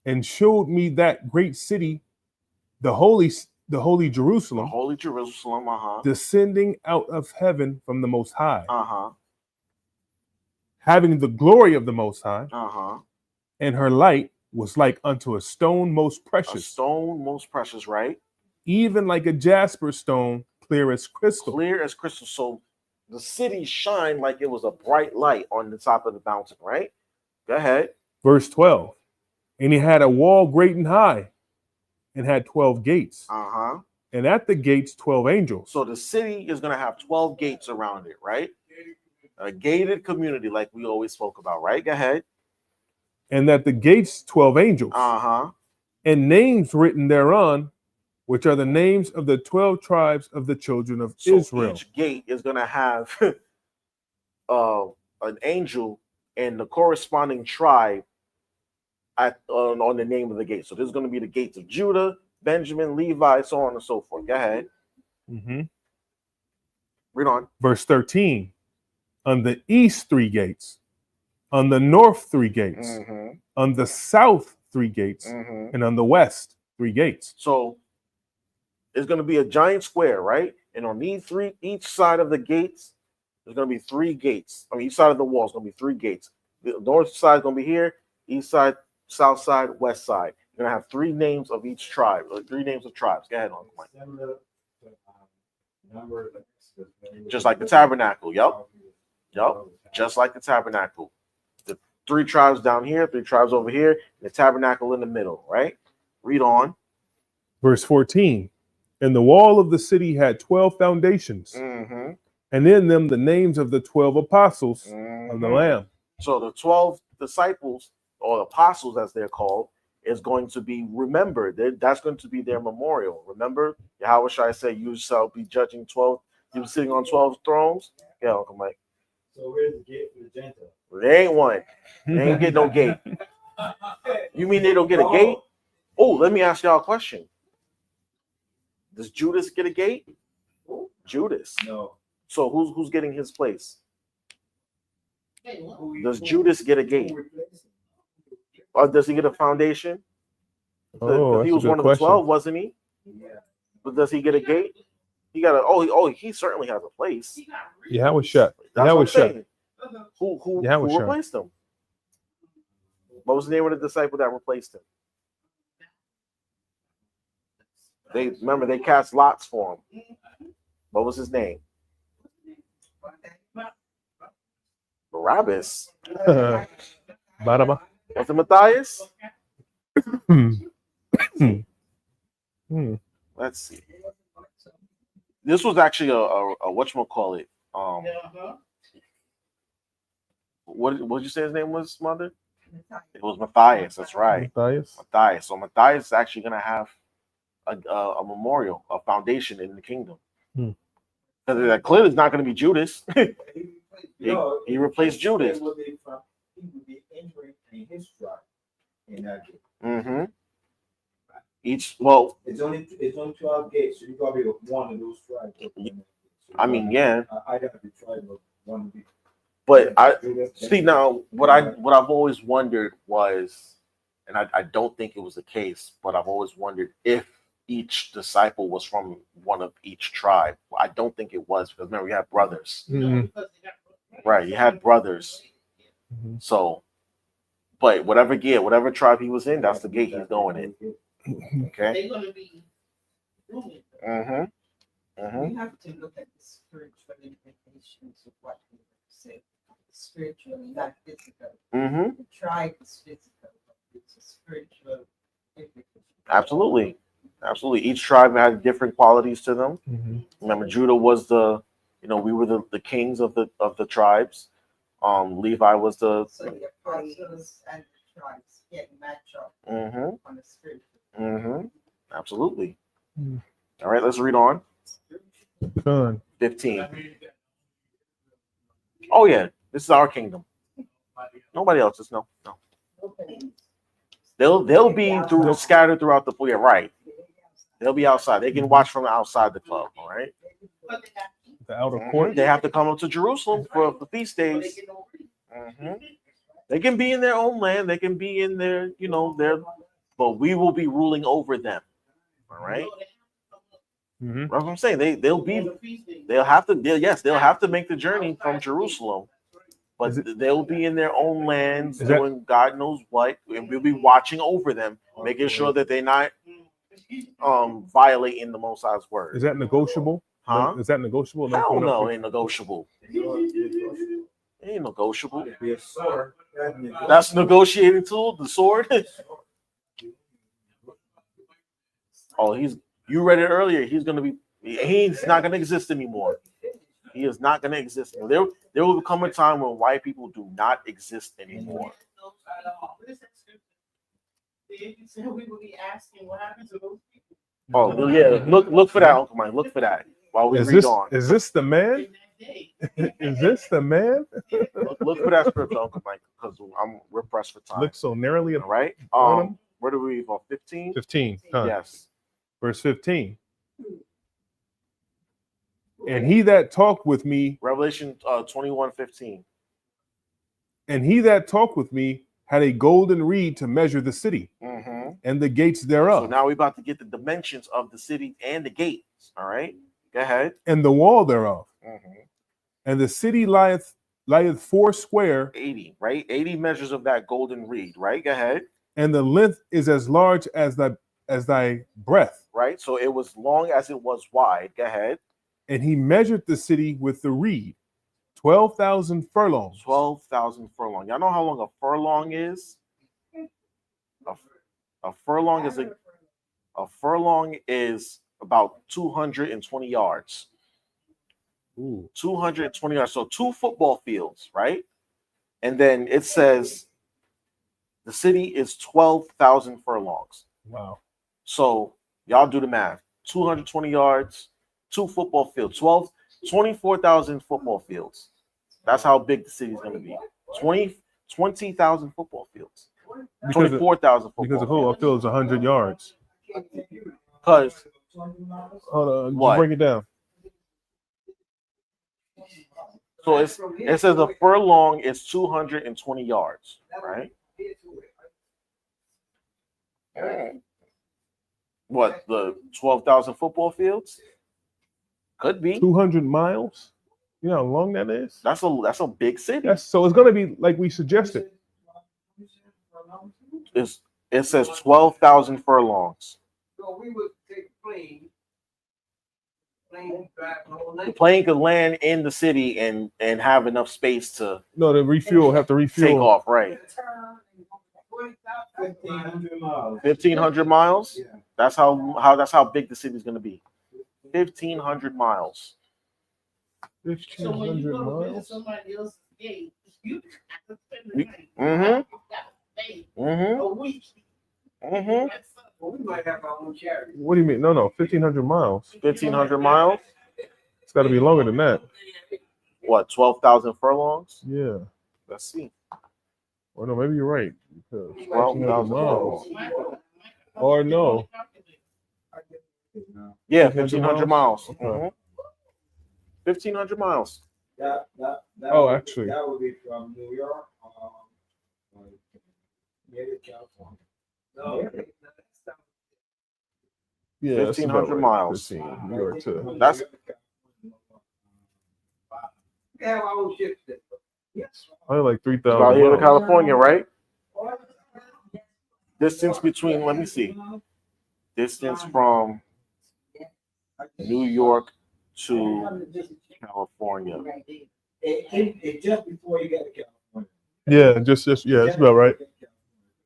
and showed me that great city, the holy Jerusalem, The holy Jerusalem. Uh-huh. descending out of heaven from the Most High, Uh-huh. having the glory of the Most High, Uh-huh. and her light was like unto a stone most A precious, stone most precious, right? even like a jasper stone, clear as crystal. Clear as crystal. So the city shined like it was a bright light on the top of the mountain, right? Go ahead. Verse 12. And he had a wall great and high, and had 12 gates, Uh-huh. and at the gates 12 angels. So the city is going to have 12 gates around it, right? A gated community like we always spoke about, right? Go ahead. and that the gates 12 angels, and names written thereon, which are the names of the 12 tribes of the children of So Israel. each gate is going to have an angel and the corresponding tribe on the name of the gate. So there's going to be the gates of Judah, Benjamin, Levi, so on and so forth. Go ahead. Mm-hmm. Read on. Verse 13. On the east 3 gates, on the north 3 gates, on the south 3 gates, and on the west 3 gates. So it's going to be a giant square, right? And on each side of the gates, there's going to be 3 gates. On each side of the wall is going to be 3 gates. The north side is going to be here, east side, south side, west side. You're going to have 3 names of each tribe, 3 names of tribes. Go ahead, Uncle Mike. Just like the tabernacle. Yep. Just like the tabernacle. The 3 tribes down here, 3 tribes over here, and the tabernacle in the middle, right? Read on. Verse 14. And the wall of the city had 12 foundations, and in them the names of the 12 apostles of the Lamb. So the 12 disciples, or apostles as they're called, is going to be remembered. That's going to be their memorial. Remember, Yahweh Shai said, you shall be judging 12, you sitting on 12 thrones. Yeah, Uncle Mike. So where's the gate for the Gentile? There ain't one. They ain't get no gate. You mean they don't get a gate? Oh, let me ask y'all a question. Does Judas get a gate? Judas. No. So who's getting his place? Hey, what? Does Judas get a gate? Or does he get a foundation? Oh, He was one of the 12, wasn't he? Yeah. But does he get a gate? He got a he certainly has a place. Yahweh Shai. That's what I'm saying. Who Yahweh Shai. replaced him? What was the name of the disciple that replaced him? They cast lots for him. What was his name? Barabbas. Baraba. Was it Matthias? Let's see. This was actually a whatchamacallit. What did you say his name was, Mother? It was Matthias. That's right. Matthias. So Matthias is actually going to have a memorial, a foundation in the kingdom. Because that clearly is not going to be Judas. he replaced Judas. He would be entering in his tribe in that gate. It's only 12 gates, so you gotta be one of those tribes. I mean, yeah. I have the tribe of one of the. But I see now what I've always wondered was, and I don't think it was the case, but I've always wondered if each disciple was from one of each tribe. I don't think it was, because remember, we had brothers. Right, you had brothers. So, but whatever tribe he was in, that's the gate he's going in. Okay. They're gonna be ruling. We have to look at the spiritual implications of what we say. Spiritual, not physical. The tribe is physical, but it's a spiritual implication. Absolutely. Each tribe had different qualities to them. Remember, Judah was we were the kings of the tribes. Levi was so the apostles and the tribes get match up on the spiritual. Absolutely. All right, let's read on. 15. Oh yeah, this is our kingdom. Nobody else's. No. They'll be scattered throughout the right. They'll be outside. They can watch from outside the club. All right. The outer court. They have to come up to Jerusalem for the feast days. They can be in their own land. They can be in their, but we will be ruling over them. All right. That's what I'm saying. They'll have to make the journey from Jerusalem, but they'll be in their own lands doing God knows what, and we'll be watching over them, making sure that they're not violating the Most High's word. Is that negotiable? Huh? Is that negotiable? Hell no, ain't negotiable. Ain't negotiable. That's negotiating tool, the sword. Oh, you read it earlier. He's not gonna exist anymore. He is not gonna exist anymore. There will come a time when white people do not exist anymore. What is that scripture? David said we would be asking what happened to those people. Oh yeah, look for that, Uncle Mike. Look for that while we Is read this on. is this the man? In that day. Is this the man? Look for that scripture, Uncle Mike, because we're pressed for time. Look so narrowly All at right. on him. Where do we read? 15? 15. Huh? Yes. Verse 15. And he that talked with me, Revelation 21:15. and he that talked with me had a golden reed to measure the city Mm-hmm. and the gates thereof, So now we're about to get the dimensions of the city and the gates. All right. Go ahead. and the wall thereof. Mm-hmm. And the city lieth four square, 80, right? 80 measures of that golden reed, right? Go ahead. and the length is as large as thy breadth. Right. So it was long as it was wide. Go ahead. And he measured the city with the reed, 12,000 furlongs. 12,000 furlong. Y'all know how long a furlong is? A furlong is about 220 yards. Ooh. 220 yards. So 2 football fields, right? And then it says the city is 12,000 furlongs. Wow. So y'all do the math. 220 yards, 2 football fields, 24,000 football fields. That's how big the city is going to be. 20,000 football fields. 24,000 football Because the fields. football field is 100 yards. Because Hold on, What? just break it down. so it says a furlong is 220 yards, right? What, the 12,000 football fields? Could be. 200 miles. You know how long that is? That's a big city. So it's going to be like we suggested. It says 12,000 furlongs. So we would take a plane drive the whole The night. plane could land in the city and have enough space to No, the refuel, have to refuel. take off, right? 1,500 miles. 1,500 miles. Yeah. That's how big the city is going to be. 1,500 miles. So when you 1,500 go to visit miles. somebody else's gate, you have to spend the We- night. Mhm. You gotta stay Mm-hmm. a week. Mm-hmm. That's Well, we might have our own charity. What do you mean? No, 1,500 miles. 1,500 miles. It's got to be longer than that. What? 12,000 furlongs. Yeah. Let's see. Or no, maybe you're right. Because 12,000 miles. furlongs. Or no. Yeah, 1,500 1,500 miles. Okay. Mhm. 1,500 miles. That Oh, would- actually. that would be from New York, maybe California. No, Yeah, that's 1,500 about right. miles. 15, New York to. That's- we have our own ships then. Probably like About 3,000 here to miles. California, right? Distance between. Let me see. Distance from New York to California. It's just before you get to California. Yeah, just yeah, it's about right.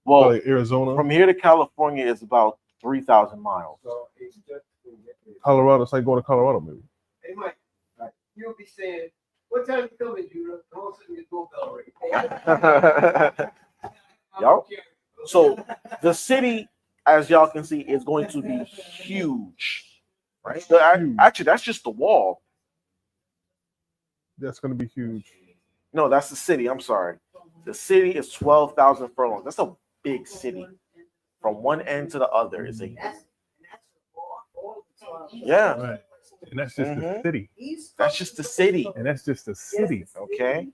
Well, Probably Arizona, from here to California is about 3,000 miles. So it's just to get there. Colorado. It's like going to Colorado, maybe. Hey, Mike, you'll be saying, what time you coming, Judah? Don't sit in your doorbell already. Yup. So the city, as y'all can see, is going to be huge, right? Actually, that's just the wall. That's going to be huge. No, that's the city. I'm sorry. The city is 12,000 furlongs. That's a big city. From one end to the other is a yeah. Right. And that's just the Mhm. city. That's just the city. And that's just the city. Okay.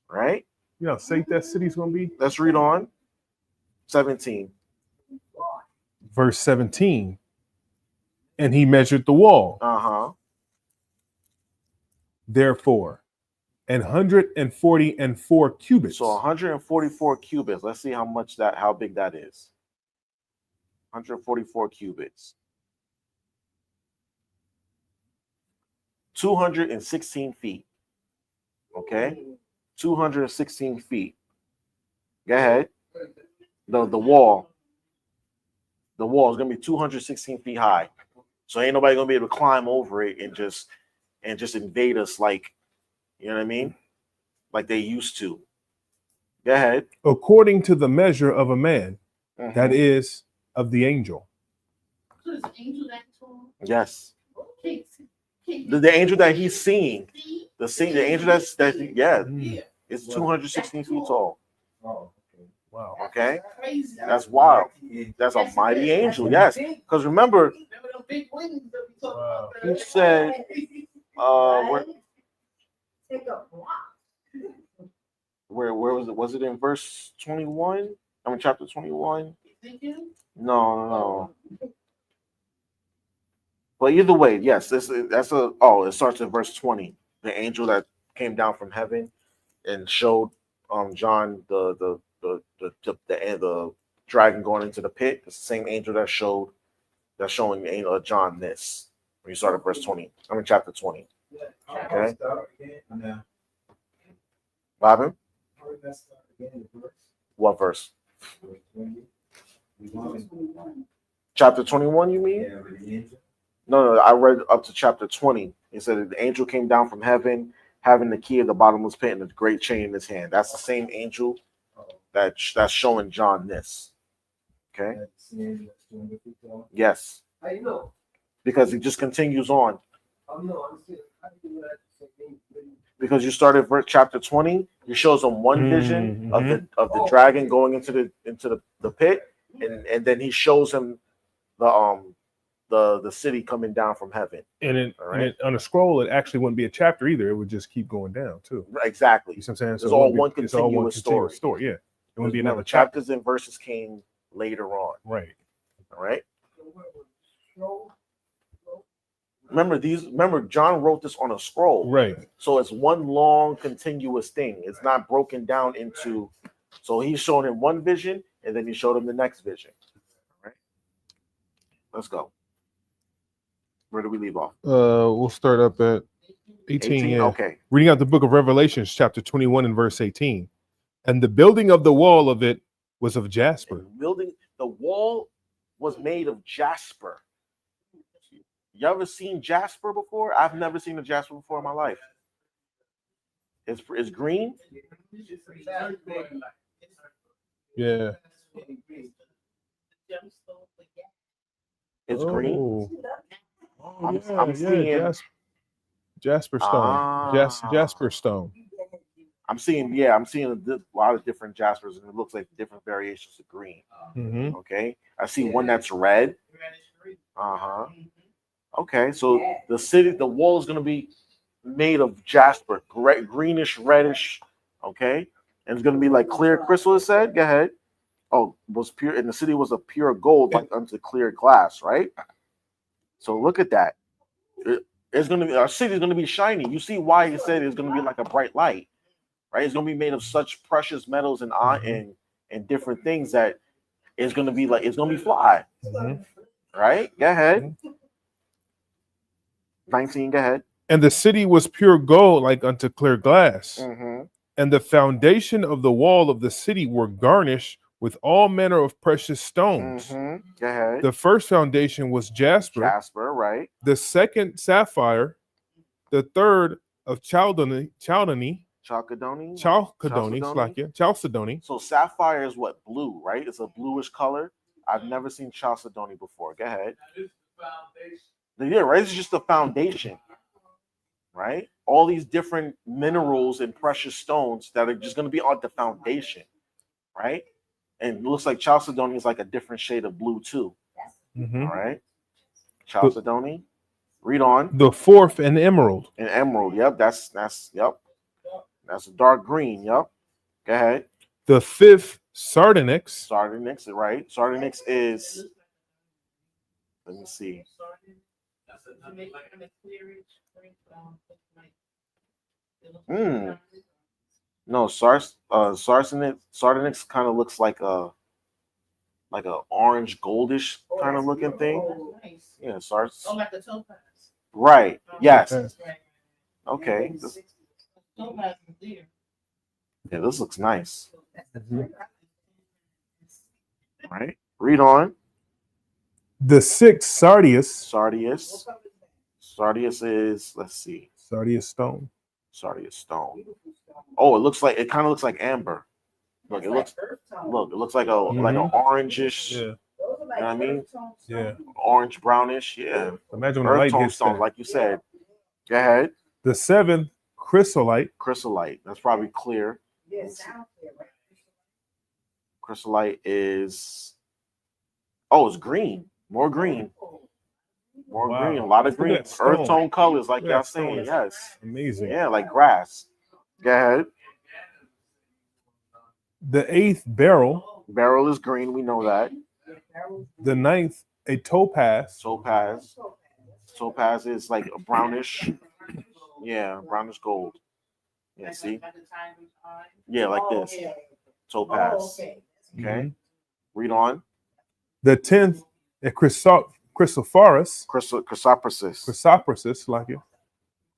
Right. You know how safe that city's going to be? Let's read on. 17. Verse 17. And he measured the wall, Uh-huh. therefore, 144 cubits. So 144 cubits. Let's see how big that is. 144 cubits. 216 feet. Okay. 216 feet. Go ahead. The wall. The wall is gonna be 216 feet high. So ain't nobody gonna be able to climb over it and just invade us like, you know what I mean? Like they used to. Go ahead. according to the measure of a man, Mhm. that is, of the angel. So it's angel that tall. Yes. Okay. The angel that he's seeing. See? The angel that yeah, Yeah. it's 216 feet tall. Oh, okay. Wow. Okay. Crazy. That's wild. That's a mighty angel. Yes. Because remember, Remember them big wings that we talked Wow. about? he said, Take a block. where was it? Was it in verse 21? I mean chapter 21? Ezekiel? No. But either way, yes, it starts in verse 20. The angel that came down from heaven and showed John the dragon going into the pit. It's the same angel that's showing John this. When you start at verse 20. I mean chapter 20. Okay. Robin? What verse? Chapter 21, you mean? No, I read up to chapter 20. It said the angel came down from heaven, having the key of the bottomless pit and a great chain in his hand. That's the same angel that's showing John this. Okay? Yes. I know. Because it just continues on. I'm saying, how do you know that? Because you started chapter 20, he shows him one vision of the dragon going into the pit, and then he shows him the city coming down from heaven. And on a scroll, it actually wouldn't be a chapter either. It would just keep going down too. Exactly. You see what I'm saying? It's all one continuous story. Yeah. It wouldn't be another chapters and verses came later on. Right. All right. Remember, John wrote this on a scroll. Right. So it's one long continuous thing. It's not broken down into. So he showed him one vision, and then he showed him the next vision. All right. Let's go. Where do we leave off? We'll start up at 18. Yeah. Okay. Reading out the book of Revelations, chapter 21 and verse 18. And the building of the wall of it was of jasper. The wall was made of jasper. You ever seen jasper before? I've never seen a jasper before in my life. It's green. Yeah. It's green. Oh, I'm seeing Jasper stone. Jasper stone. I'm seeing a lot of different jaspers, and it looks like different variations of green. Mm-hmm. Okay, I see one that's red. Okay, so the wall is going to be made of jasper, greenish, reddish. Okay, and it's going to be like clear crystal. It said, go ahead. Oh, was pure, and the city was of pure gold, like unto clear glass, right? So look at that. It's going to be, our city is going to be shiny. You see why he said it's going to be like a bright light, right? It's going to be made of such precious metals and different things that it's going to be like, it's going to be fly, right? Go ahead. 19, go ahead. And the city was pure gold, like unto clear glass. And the foundation of the wall of the city were garnished with all manner of precious stones. Go ahead. The first foundation was jasper. Jasper, right. The second, sapphire. The third of chalcedony. Chalcedony. So sapphire is what? Blue, right? It's a bluish color. I've never seen chalcedony before. Go ahead. Yeah, right. It's just the foundation, right? All these different minerals and precious stones that are just going to be on the foundation, right? And it looks like chalcedony is like a different shade of blue too. All right. Chalcedony. Read on. The fourth, an emerald. An emerald. Yep. That's a dark green. Yep. Go ahead. The fifth, sardonyx. Sardonyx, right? Sardonyx is. Let me see. No, sardonyx kind of looks like a orange goldish kind of looking thing. Yeah, Oh, like a topaz. Right. Yes. Okay. Topaz is there. Yeah, this looks nice. Right. Read on. The sixth, sardius. Sardius is, let's see. Sardius stone. Oh, it kind of looks like amber. Look, It's it like looks earth tone. look, it looks like an orangish, Yeah. Those are like you know what I mean? earth tone Yeah. stones. orange brownish. Yeah, Imagine when the earth light tone hits stones, that. like you said. Go ahead. The seventh chrysolite. Chrysolite. That's probably clear. Yeah, sound clear, right? Chrysolite is it's green. More green. More Wow. green. A lot of Look green. at that stone. Earth tone colors, like Look at y'all that stone. saying. Yes. Amazing. Yeah, like grass. Go ahead. The eighth beryl. Beryl is green. We know that. The ninth, a topaz. Topaz. Topaz is like a brownish. Yeah, brownish gold. Yeah, see? Yeah, like this. Topaz. Oh, okay. Okay. Read on. The 10th, a chrysophorus. Chrysoprasis. Like it.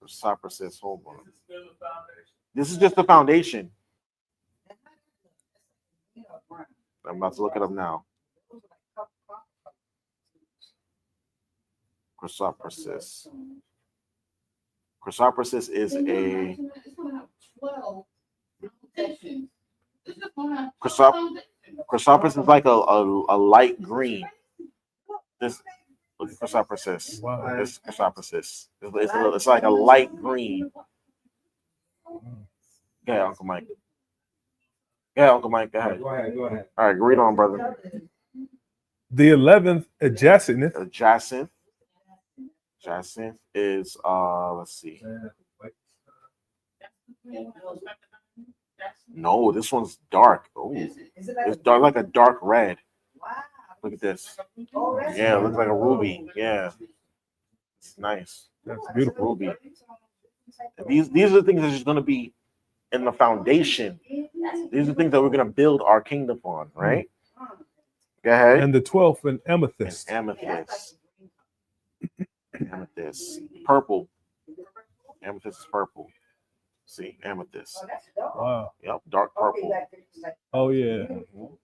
Chrysoprasis. Hold on. This is just the foundation. I'm about to look it up now. Chrysoprasis. Chrysoprasis is a Chrysoprasis is like a light green. This look at Chrysoprasis. Wow. This Chrysoprasis. It's like a light green. Go ahead, Uncle Mike. Yeah, Uncle Mike. Go ahead. Go ahead. All right, read on, brother. The 11th, a jacinth. Jacinth is let's see. No, this one's dark. Oh, it's dark, like a dark red. Wow. Look at this. Oh, that's Yeah, it looks like a ruby. Yeah, it's nice. That's beautiful. Ruby. And these are the things that's just gonna be in the foundation. These are the things that we're gonna build our kingdom on, right? Go ahead. And the 12th, an amethyst. Amethyst. Amethyst. Purple. Amethyst is purple. See, amethyst. Oh, that's dope. Wow. Yep, dark Okay, purple. like, Oh, yeah. Mhm.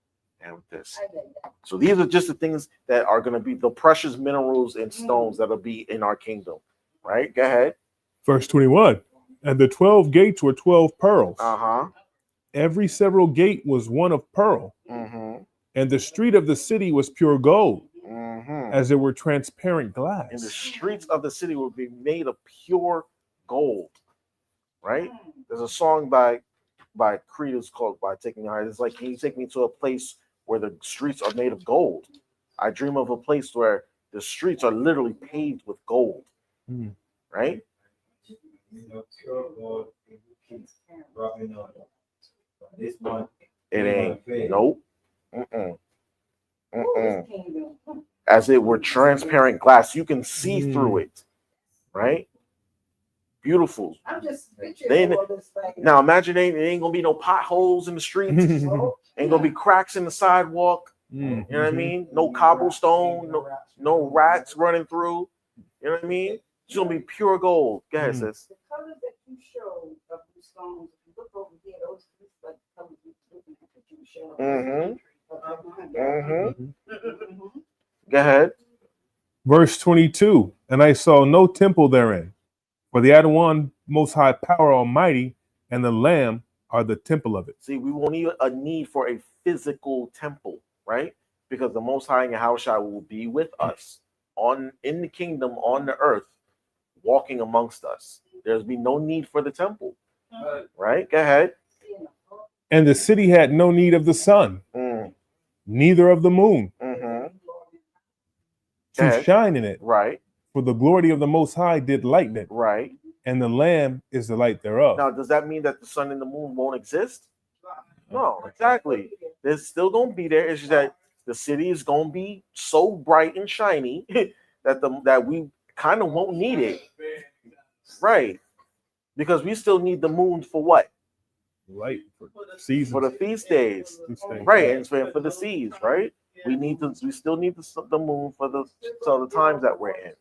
Amethyst. I like that. So these are just the things that are going to be the precious minerals and stones that'll be in our kingdom, right? Go ahead. Verse 21. And the 12 gates were 12 pearls. Uh-huh. Every several gate was one of pearl. Mm-hmm. And the street of the city was pure gold, Mm-hmm. as it were transparent glass. And the streets of the city will be made of pure gold, right? There's a song by Creed is called "By Taking Me Higher." It's like, can you take me to a place where the streets are made of gold? I dream of a place where the streets are literally paved with gold, right? This one. It ain't. Nope. Mm-mm. Mm-mm. Kingdom. As it were transparent glass, you can see through it, right? Beautiful. I'm just They- picturing all this like Now imagine there ain't gonna be no potholes in the streets, ain't gonna be cracks in the sidewalk. You know what I mean? No cobblestone, no rats running through. You know what I mean? It's gonna be pure gold. Go ahead, sis. the colors that you showed of the stones. If you look over here, those like the colors you looking at that you showed. Go ahead. Verse 22. And I saw no temple therein, for the Adawan Most High Power Almighty and the Lamb are the temple of it. See, we won't need a need for a physical temple, right? Because the Most High and Yahushua will be with us in the kingdom on the earth, walking amongst us. There's be no need for the temple, right? Go ahead. And the city had no need of the sun, neither of the moon, Mm-hmm. to ahead. shine in it. Right, For the glory of the Most High did lighten it, right. and the Lamb is the light thereof. Now, does that mean that the sun and the moon won't exist? No, exactly. They're still gonna be there. It's just that the city is gonna be so bright and shiny that we kind of won't need it, right? Because we still need the moon for what? Light for seasons. For the feast days, right? And for the seas, right? We still need the moon for the times that we're in,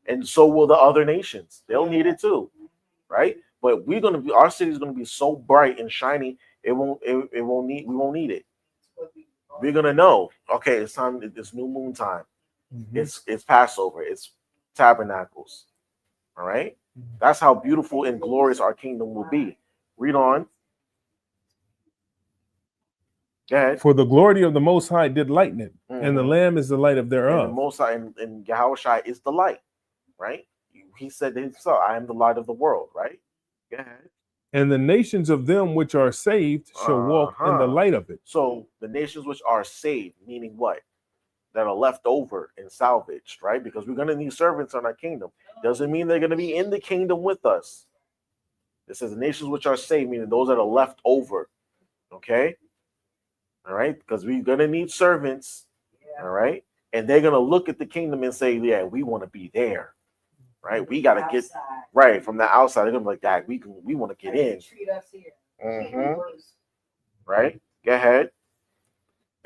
and so will the other nations. They'll need it too, right? But our city's gonna be so bright and shiny. We won't need it. We're gonna know. Okay, it's time. It's new moon time. It's Passover. It's tabernacles. All right. That's how beautiful and glorious our kingdom will be. Read on. Go ahead. For the glory of the Most High did lighten it, and the Mhm. Lamb is the light of And the thereof. Most High and Yahushua is the light, right? He said himself, "I am the light of the world," right? Go ahead. And the nations of them which are saved shall walk in the Uh-huh. light of it. So the nations which are saved, meaning what? That are left over and salvaged, right? Because we're going to need servants on our kingdom. Doesn't mean they're going to be in the kingdom with us. It says the nations which are saved, meaning those that are left over. Okay? All right? Because we're going to need servants. All right? And they're going to look at the kingdom and say, yeah, we want to be there. Right? We got to get right from the outside. They're going to be like, that. We want to get in. Treat us here. Mhm. Right? Go ahead.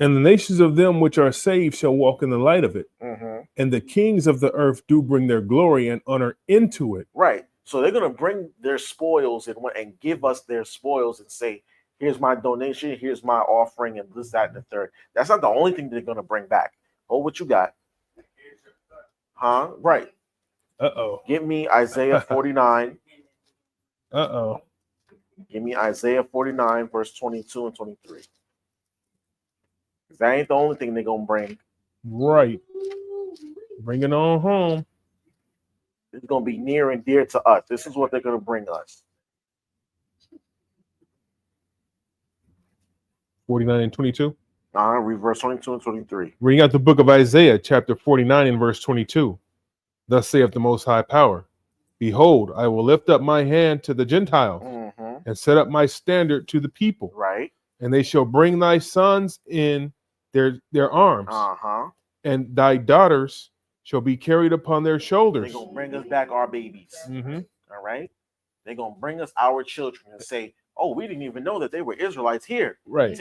And the nations of them which are saved shall walk in the light of it. Mm-hmm. And the kings of the earth do bring their glory and honor into it. Right. So they're going to bring their spoils and give us their spoils and say, here's my donation, here's my offering, and this, that, and the third. That's not the only thing they're going to bring back. Oh, what you got? Huh? Right. Uh-oh. Give me Isaiah 49. Uh-oh. Give me Isaiah 49, verse 22 and 23. That ain't the only thing they're going to bring. Right. Bring it on home. It's going to be near and dear to us. This is what they're going to bring us. 49 and 22. Read verse 22 and 23. Reading out the book of Isaiah, chapter 49 and verse 22. Thus saith the Most High Power, Behold, I will lift up my hand to the Gentiles Mm-hmm. and set up my standard to the people. Right. And they shall bring thy sons in their arms, Uh-huh. and thy daughters shall be carried upon their They're shoulders. going to bring us back our babies. Mm-hmm. All right. They're going to bring us our children and say, oh, we didn't even know that they were Israelites here. Right.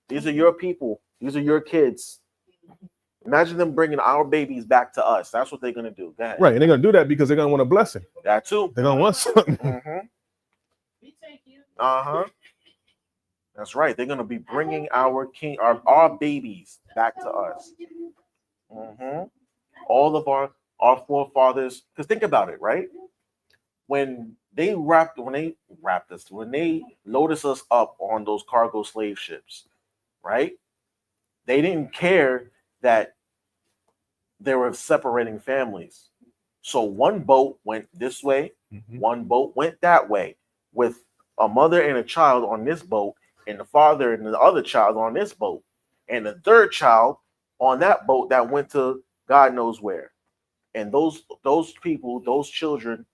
These are your people. These are your kids. Imagine them bringing our babies back to us. That's what they're going to do. Go ahead. Right. And they're going to do that because they're going to want a blessing. That too. They're going to want something. Mm-hmm. We take you. Uh-huh. That's right. They're going to be bringing our our babies back to us. Mm-hmm. All of our forefathers. Because think about it, right? When they loaded us up on those cargo slave ships, right? They didn't care that they were separating families. So one boat went this way, one boat went that way, with a mother and a child on this boat, and the father and the other child on this boat, and the third child on that boat that went to God knows where. And those people, those children,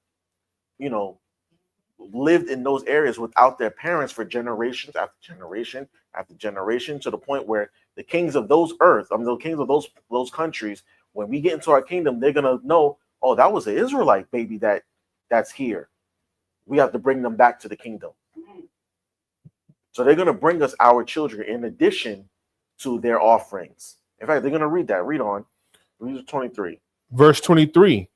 lived in those areas without their parents for generations after generation after generation, to the point where the kings of those the kings of those countries, when we get into our kingdom, they're gonna know, oh, that was an Israelite baby that's here. We have to bring them back to the kingdom. So they're gonna bring us our children in addition to their offerings. In fact, they're gonna read that. Read on. Read 23. Verse 23.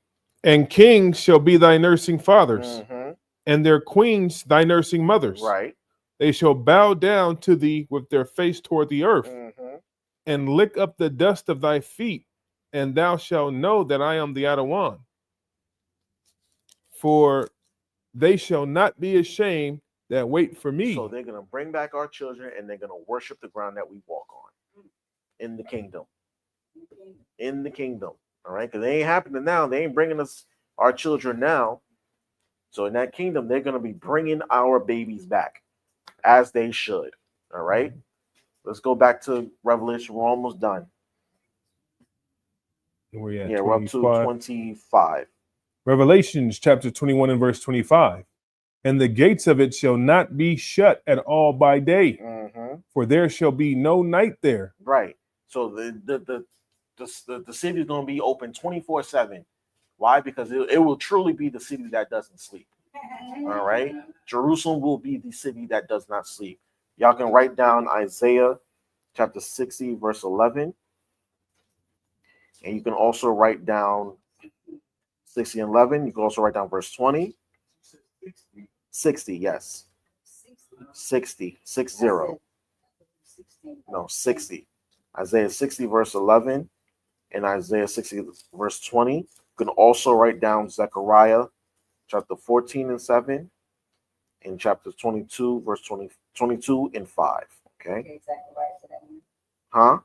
And kings shall be thy nursing fathers, Mm-hmm. and their queens thy nursing mothers. Right. They shall bow down to thee with their face toward the earth, Mm-hmm. and lick up the dust of thy feet, and thou shalt know that I am the Adawan. For they shall not be ashamed that wait for me. So they're gonna bring back our children, and they're gonna worship the ground that we walk on in the kingdom. In the kingdom. All right, because they ain't happening now. They ain't bringing us our children now. So in that kingdom, they're gonna be bringing our babies back, as they should. All right. Let's go back to Revelation. We're almost done. We're at We're up to 25. Revelations chapter 21 and verse 25. And the gates of it shall not be shut at all by day, Mm-hmm. for there shall be no night there. Right. So the city is going to be open 24/7. Why? Because it will truly be the city that doesn't sleep. All right. Jerusalem will be the city that does not sleep. Y'all can write down Isaiah chapter 60, verse 11. And you can also write down 60 and 11. You can also write down verse 20. 60, yes. 60. 60. No, 60. Isaiah 60, verse 11, and Isaiah 60, verse 20. You can also write down Zechariah chapter 14 and 7, and chapter 22, verse 22 and 5. Okay. Okay, Zechariah, so that one. Huh?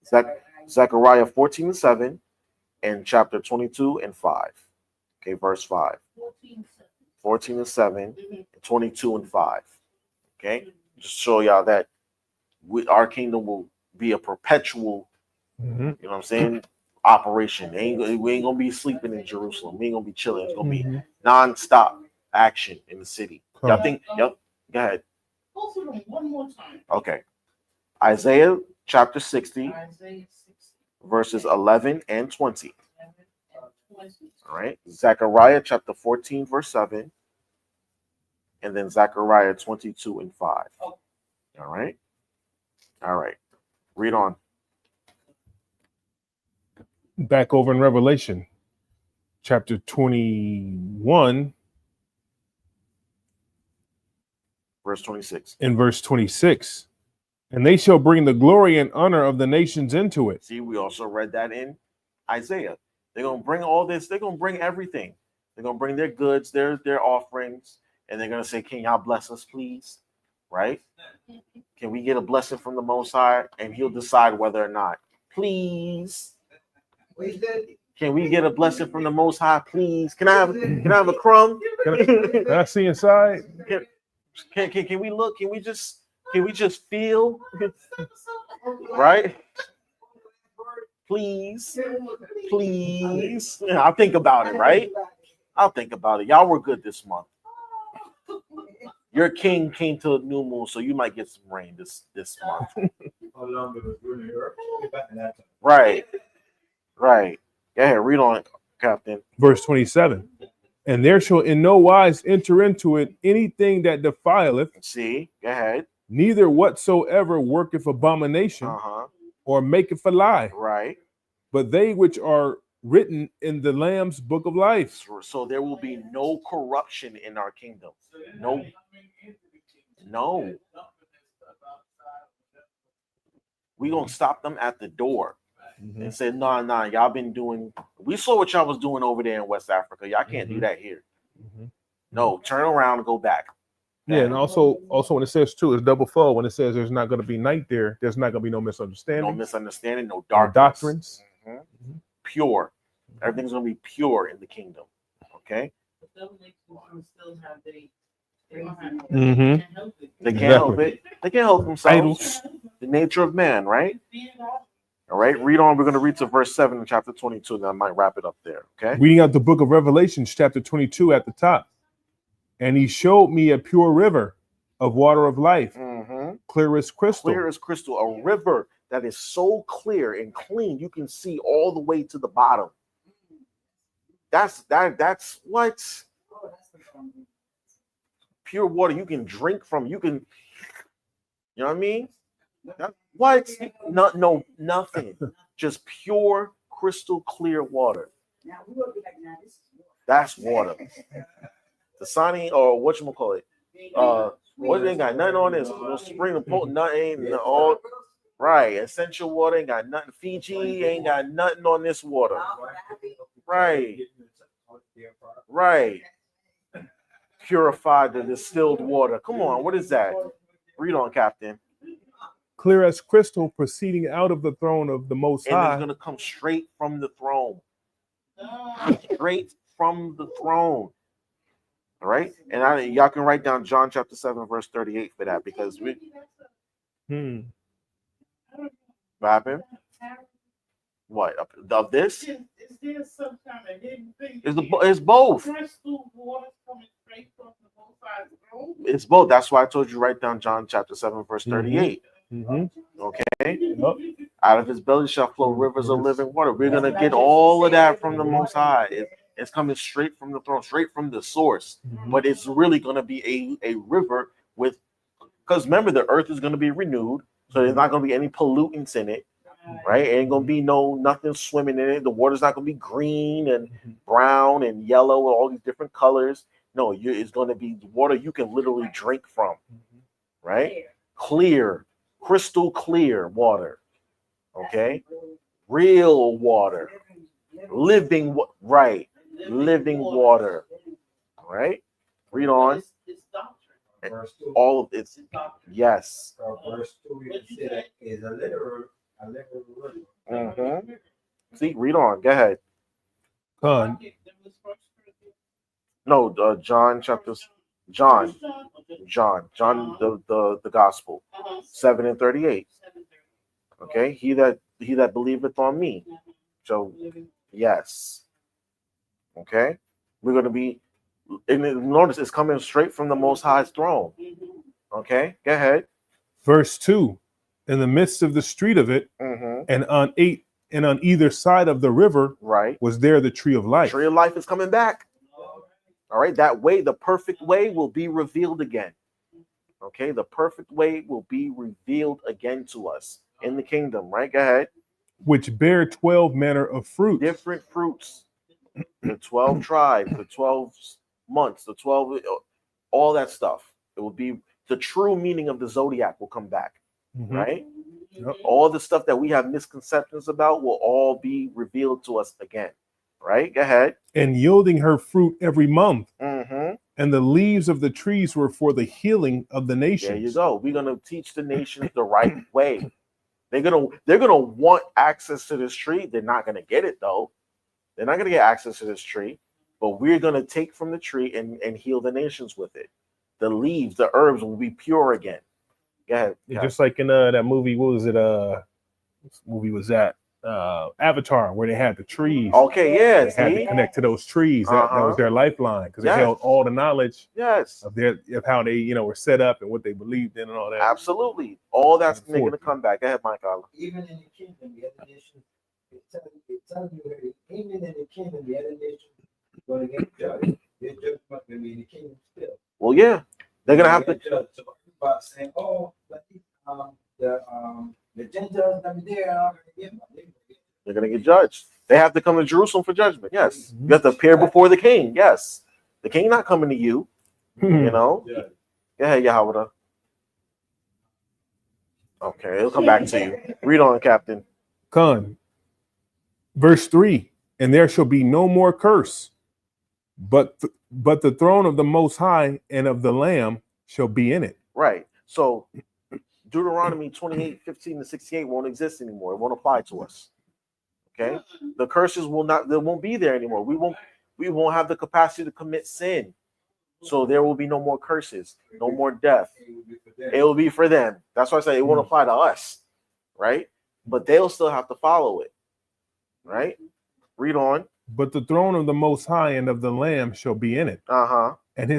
Zechariah. Zechariah 14:7 and chapter 22 and 5. Okay, verse 5. 14:7 and 22 and 5. Okay, just show y'all that our kingdom will be a perpetual, you know what I'm saying, operation. We ain't gonna be sleeping in Jerusalem. We ain't gonna be chilling. It's gonna be non-stop action in the city. Y'all think? Yep. Go ahead. Go through them one more time. Okay. Isaiah chapter 60, Isaiah 60. verses 11 and 20. 11 and 20. All right. Zechariah chapter 14, verse 7. And then Zechariah 22 and 5. All right. All right. Read on. Back over in Revelation, chapter 21, Verse 26. in verse 26. And they shall bring the glory and honor of the nations into it. See, we also read that in Isaiah. They're going to bring all this. They're going to bring everything. They're going to bring their goods, their offerings, and they're going to say, can y'all bless us, please? Right? Can we get a blessing from the Most High? And he'll decide whether or not. Please. Can we get a blessing from the Most High, please? Can I have a crumb? Can I see inside? Can we look? Can we just feel? Right? Please. Yeah, I'll think about it, right? I'll think about it. Y'all were good this month. Your king came to a new moon, so you might get some rain this month. Right. Go ahead, read on it, Captain. Verse 27. And there shall in no wise enter into it anything that defileth. See, go ahead. Neither whatsoever worketh abomination or maketh a lie. Right. But they which are written in the Lamb's book of life. So there will be no corruption in our kingdom. No. We gonna stop them at the door and say, nah, y'all been doing. We saw what y'all was doing over there in West Africa. Y'all can't do that here. No, turn around and go back. Yeah, and also when it says too, it's double fold. When it says there's not going to be night there, there's not going to be no misunderstanding. No darkness. Doctrines. Pure. Everything's going to be pure in the kingdom. Okay? They can't help it. They can't help themselves. Idols. The nature of man, right? All right, read on. We're going to read to verse 7 in chapter 22, then I might wrap it up there. Okay? Reading out the book of Revelations, chapter 22 at the top. And he showed me a pure river of water of life, clear as crystal. Clear as crystal. A river that is so clear and clean, you can see all the way to the bottom. That's what? Pure water you can drink from. You know what I mean? What? No, nothing. Just pure, crystal clear water. Now we will be like, now this is water. That's water. The Sani or whatchamacallit. What they got nothing on this. No spring of potent, nothing. All right. Essential water ain't got nothing. Fiji ain't got nothing on this water. Right. Purified the distilled water. Come on, what is that? Read on, Captain. Clear as crystal, proceeding out of the throne of the Most High. And it's going to come straight from the throne. Straight from the throne. All right? And y'all can write down John chapter 7, verse 38 for that, because we. What happened? What? Of this? Is there some kind of hidden thing? It's both. Crystal water coming straight from the both sides of the room? It's both. That's why I told you write down John chapter 7, verse 38. Okay? Out of his belly shall flow rivers of living water. We're going to get all of that from the Most High. It's coming straight from the throne, straight from the source. But it's really going to be a river with, because remember, the earth is going to be renewed. So there's not going to be any pollutants in it. Right? Ain't going to be nothing swimming in it. The water's not going to be green and brown and yellow and all these different colors. No, it's going to be water you can literally drink from. Right? Clear, crystal clear water. Okay? Real water. Living water. Right? Read on. All of it's yes. verse 2, you can say that is a literal word. Mm-hmm. See, read on. Go ahead. Con, No, John John, the gospel, 7:38. Okay, he that believeth on me. So yes. Okay, we're gonna be. And notice it's coming straight from the Most High's throne. Okay, go ahead. verse 2, in the midst of the street of it, Mm-hmm. and on either side of the river Right. was there the tree of life. Tree of life is coming back. All right, that way, the perfect way will be revealed again. Okay, the perfect way will be revealed again to us in the kingdom. Right, go ahead. Which bear 12 manner of fruit. Different fruits, the 12 tribes, the 12 months, the 12, all that stuff. It will be the true meaning of the zodiac will come back. Mhm. Right. Yep. All the stuff that we have misconceptions about will all be revealed to us again. Right, go ahead. And yielding her fruit every month. Mm-hmm. And the leaves of the trees were for the healing of the nations. There you go. We're gonna teach the nations the right way. They're gonna want access to this tree. They're not gonna get it though. They're not gonna get access to this tree, but we're gonna take from the tree and heal the nations with it. The leaves, the herbs will be pure again. Go ahead. Yeah, just like in that movie, what was it? What movie was that? Avatar, where they had the trees. Okay, yeah. They had to connect to those trees. That was their lifeline because Yes. it held all the knowledge Yes. of how they were set up and what they believed in and all that. Absolutely. All that's Forth. going to come back. Go ahead, Mike. Even in the kingdom, the other nation, it's telling you that even in the kingdom, the other nation is going to get judged. Their judgment going to be in the kingdom still. Well, yeah. They're going to have to judge. So about saying, oh, but the Gentiles going to be there, I'm going to get my neighbor. They're going to get judged. They have to come to Jerusalem for judgment. Yes. You have to appear before the king. Yes. The king not coming to you. You know? Yeah. Go ahead, Yahweh. Okay, it'll come back to you. Read on, Captain. Con. Verse 3, and there shall be no more curse, but the throne of the Most High and of the Lamb shall be in it. Right. So Deuteronomy 28:15-68 won't exist anymore. It won't apply to us. Okay. The curses they won't be there anymore. We won't have the capacity to commit sin. So there will be no more curses, no more death. It will be for them. That's why I say it won't apply to us. Right? But they'll still have to follow it. Right? Read on. But the throne of the Most High and of the Lamb shall be in it. Uh-huh. And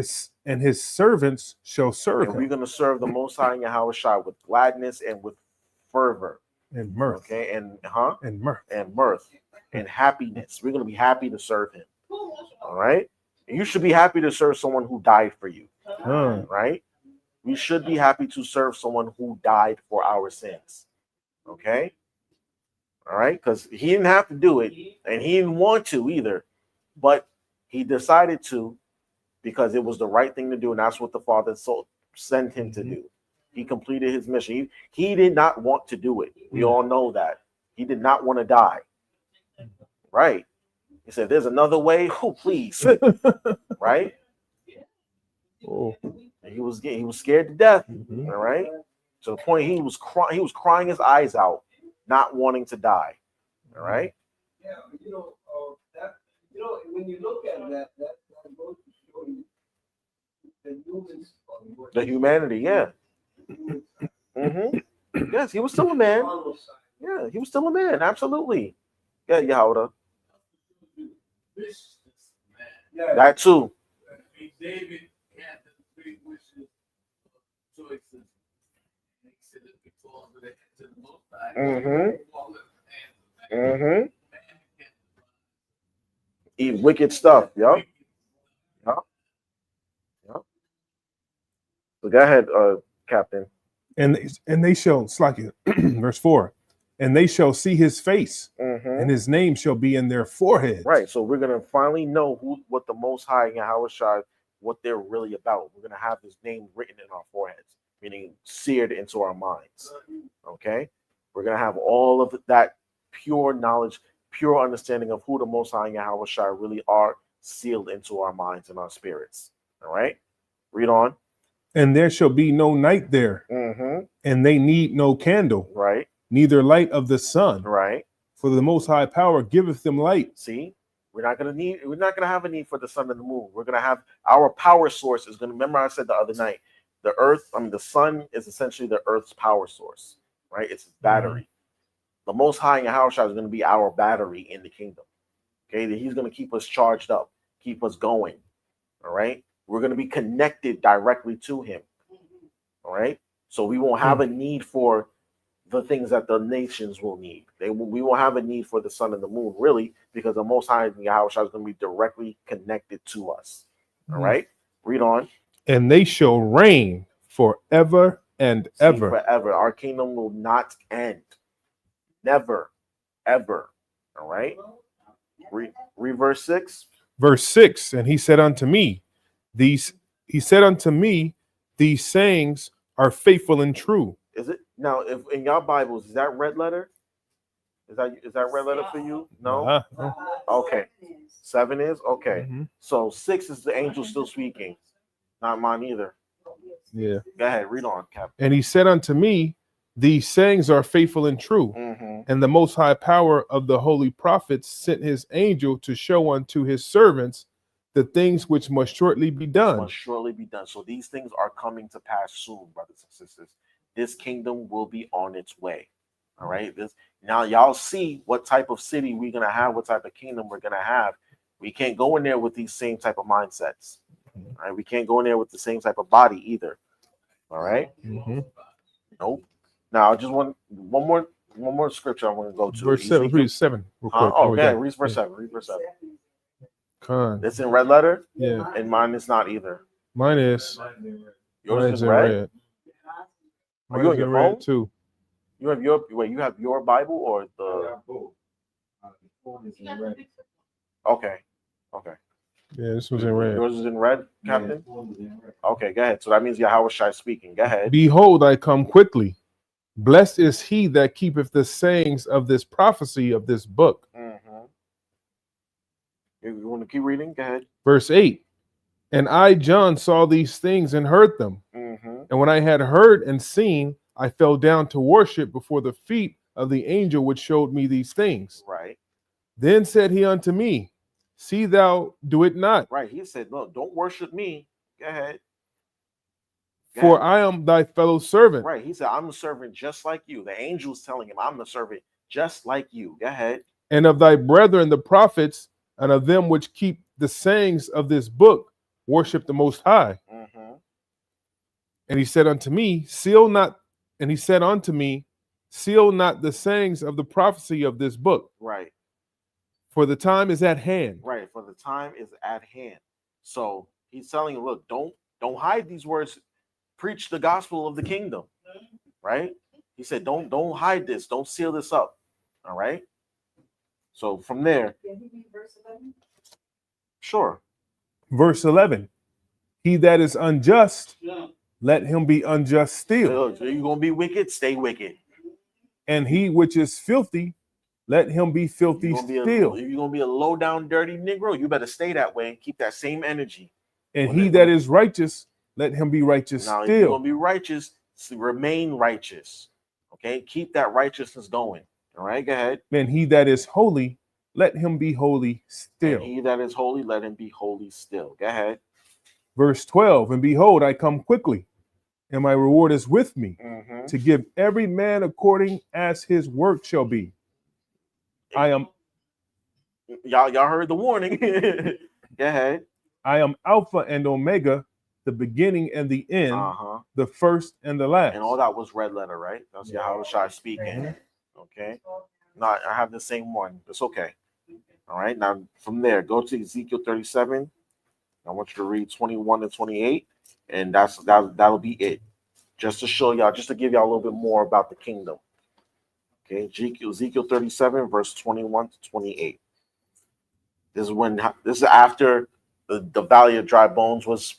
his servants shall serve and him. we're going to serve the Most High and Yahweh Shai with gladness and with fervor. And mirth. Okay, and mirth and happiness. We're going to be happy to serve him. All right? And you should be happy to serve someone who died for you. Right? We should be happy to serve someone who died for our sins. Okay? All right? Because he didn't have to do it, and he didn't want to either, but he decided to because it was the right thing to do, and that's what the Father sent him to do. He completed his mission. He did not want to do it. We all know that. He did not want to die. Right? He said, there's another way. Oh, please. Right? Oh. And he was scared to death. Mm-hmm. All right? To the point he was crying his eyes out, not wanting to die. All right? Yeah, when you look at that goes to show you the humans. The humanity, yeah. Mm-hmm. Yes, he was still a man. Yeah, he was still a man. Absolutely. Yeah, Yahweh. Yeah. That too. David had the three wishes, choices. He said it before the head to the Most High. Mm-hmm. Eat wicked stuff, yo. Yeah. So go ahead, Captain. And they shall, verse 4, and they shall see his face, and his name shall be in their foreheads. Right. So we're gonna finally know what the Most High and Yahweh Shai, what they're really about. We're gonna have his name written in our foreheads, meaning seared into our minds. Okay. We're gonna have all of that pure knowledge, pure understanding of who the Most High and Yahweh Shai really are, sealed into our minds and our spirits. All right. Read on. And there shall be no night there, and they need no candle, Right. neither light of the sun. Right. For the Most High Power giveth them light. See, we're not gonna have a need for the sun and the moon. We're gonna have our power source is gonna. Remember, I said the other night, the sun is essentially the earth's power source, right? It's battery. The Most High Yahushua is gonna be our battery in the kingdom. Okay, that He's gonna keep us charged up, keep us going. All right, we're gonna be connected directly to Him. All right, so we won't have a need for the things that the nations will need. We won't have a need for the sun and the moon, really, because the Most High Yahushua is going to be directly connected to us. All right, read on. And they shall reign forever and ever. Forever. Our kingdom will not end. Never, ever. All right. Read verse 6. Verse 6. And he said unto me, these sayings are faithful and true. Is it now? If in your Bibles, is that red letter? Is that red letter for you? No. Okay. 7 is okay. So 6 is the angel still speaking, not mine either. Yeah. Go ahead, read on, Captain. And he said unto me, these sayings are faithful and true. And the Most High Power of the holy prophets sent his angel to show unto his servants the things which must shortly be done. Must shortly be done. So these things are coming to pass soon, brothers and sisters. This kingdom will be on its way. All right. Now y'all see what type of city we're gonna have, what type of kingdom we're gonna have. We can't go in there with these same type of mindsets. All right. We can't go in there with the same type of body either. All right. Nope. Now I just want one more scripture I want to go to. Verse 7. Read 7. Real quick. Okay. Read verse 7. Read verse 7. Con. It's in red letter. Yeah. And mine is not either. Mine is. Yours is in red. Are you on your phone too? You have your Bible or the? Okay. Yeah, this was in red. Yours is in red, Captain. Okay, go ahead. So that means Yahushua speaking. Go ahead. Behold, I come quickly. Blessed is he that keepeth the sayings of this prophecy of this book. You want to keep reading? Go ahead. Verse 8. And I, John, saw these things and heard them. And when I had heard and seen, I fell down to worship before the feet of the angel which showed me these things. Right. Then said he unto me, see thou do it not. Right. He said, no, don't worship me. Go ahead. For I am thy fellow servant. Right. He said, I'm a servant just like you. The angel's telling him, I'm the servant just like you. Go ahead. And of thy brethren, the prophets, and of them which keep the sayings of this book, worship the Most High. And he said unto me, seal not the sayings of the prophecy of this book. Right. For the time is at hand. Right. For the time is at hand. So he's telling you, look, don't hide these words. Preach the gospel of the kingdom. Right. He said, don't hide this. Don't seal this up. All right. So from there. Can you read verse 11? Sure. Verse 11. He that is unjust, let him be unjust still. So you're going to be wicked, stay wicked. And he which is filthy, let him be filthy still. If you're going to be a low down, dirty Negro, you better stay that way and keep that same energy. And he that is righteous, let him be righteous now, still. If you're going to be righteous, remain righteous. Okay? Keep that righteousness going. All right? Go ahead. And he that is holy, let him be holy still. And he that is holy, let him be holy still. Go ahead. Verse 12, and behold, I come quickly, and my reward is with me, to give every man according as his work shall be. I am. Y'all heard the warning. Go ahead. I am Alpha and Omega, the beginning and the end, the first and the last. And all that was red letter, right? That's Yahushua speaking. Okay. No, I have the same one. It's okay. All right. Now from there, go to Ezekiel 37. I want you to read 21 to 28, and that'll be it. Just to show y'all, just to give y'all a little bit more about the kingdom. Okay, Ezekiel 37, verse 21 to 28. This is after the valley of dry bones was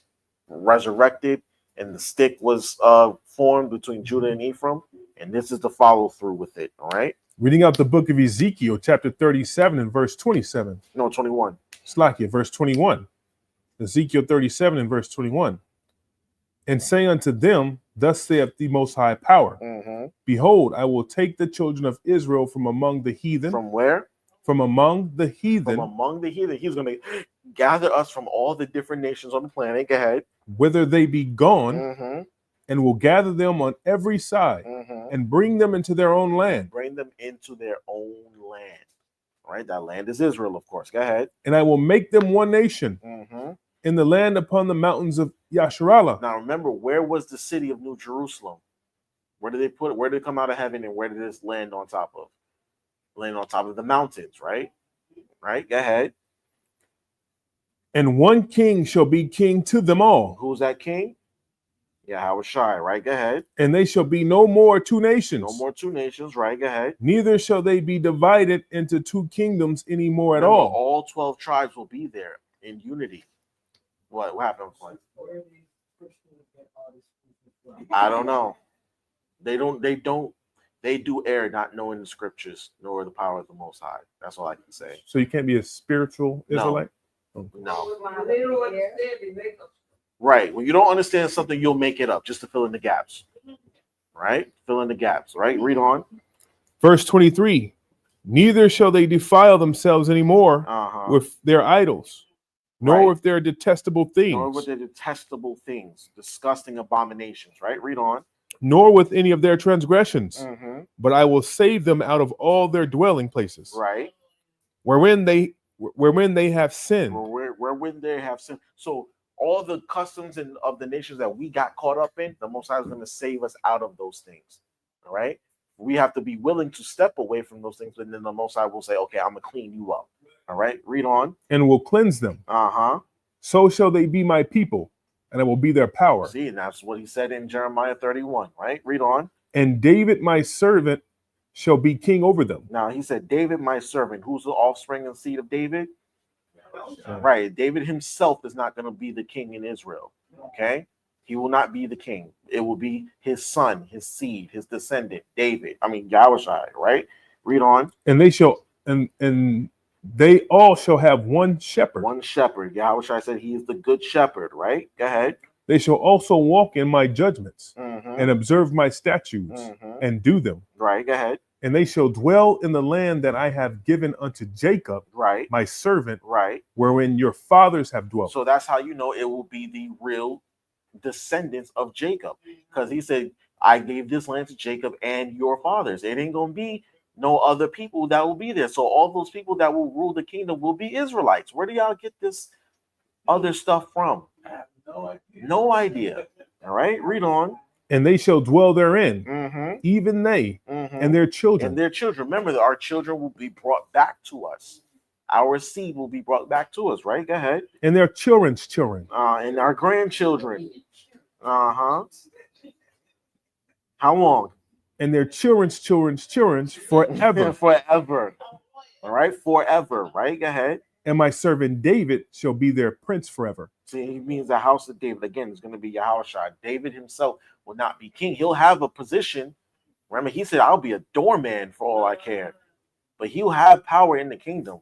resurrected, and the stick was formed between Judah and Ephraim, and this is the follow through with it. All right. Reading out the book of Ezekiel, chapter 37 and verse 27. No, 21. Slakia, verse 21. Ezekiel 37 and verse 21. and say unto them, thus saith the Most High Power, behold, I will take the children of Israel from among the heathen. From where? From among the heathen. From among the heathen. He's going to gather us from all the different nations on the planet. Go ahead. Whither they be gone, and will gather them on every side, and bring them into their own land. Bring them into their own land. All right, that land is Israel, of course. Go ahead. And I will make them one nation in the land upon the mountains of Yasharallah. Now remember, where was the city of New Jerusalem? Where did they put it? Where did it come out of heaven, and where did this land on top of? Land on top of the mountains, right? Right? Go ahead. And one king shall be king to them all. Who's that king? Yahushua, right? Go ahead. And they shall be no more two nations. No more two nations, right? Go ahead. Neither shall they be divided into two kingdoms anymore at Remember, all. All 12 tribes will be there in unity. What happened? I don't know. They do err not knowing the scriptures nor the power of the Most High. That's all I can say. So you can't be a spiritual Israelite? No. They don't understand, they make up. Right. When you don't understand something, you'll make it up just to fill in the gaps. Right? Fill in the gaps, right? Read on. Verse 23. Neither shall they defile themselves anymore with their idols, nor with their detestable things. Nor with their detestable things, disgusting abominations, right? Read on. Nor with any of their transgressions, but I will save them out of all their dwelling places. Right. Wherein they have sinned. Wherein they have sinned. So all the customs and of the nations that we got caught up in, the Most High is going to save us out of those things. All right. We have to be willing to step away from those things, and then the Most High will say, okay, I'm going to clean you up. All right. Read on. And will cleanse them. So shall they be my people, and I will be their power. See, and that's what he said in Jeremiah 31, right? Read on. And David, my servant, shall be king over them. Now, he said, David, my servant. Who's the offspring and seed of David? Right. David himself is not going to be the king in Israel. Okay. He will not be the king. It will be his son, his seed, his descendant, David. I mean, Yahushua, right? Read on. And they shall, and they all shall have one shepherd. One shepherd. Yahushua said he is the good shepherd, right? Go ahead. They shall also walk in my judgments and observe my statutes and do them. Right. Go ahead. And they shall dwell in the land that I have given unto Jacob, right, my servant, right, wherein your fathers have dwelt. So that's how you know it will be the real descendants of Jacob, because he said, I gave this land to Jacob and your fathers. It ain't gonna be no other people that will be there. So all those people that will rule the kingdom will be Israelites. Where do y'all get this other stuff from? I have no idea. No idea. All right, read on. And they shall dwell therein, even they and their children. And their children. Remember that our children will be brought back to us. Our seed will be brought back to us, right? Go ahead. And their children's children. And our grandchildren. How long? And their children's forever. Forever. All right, forever, right? Go ahead. And my servant David shall be their prince forever. See, he means the house of David. Again, it's going to be Yahushua. David himself will not be king. He'll have a position. Remember, he said, I'll be a doorman for all I care. But he'll have power in the kingdom.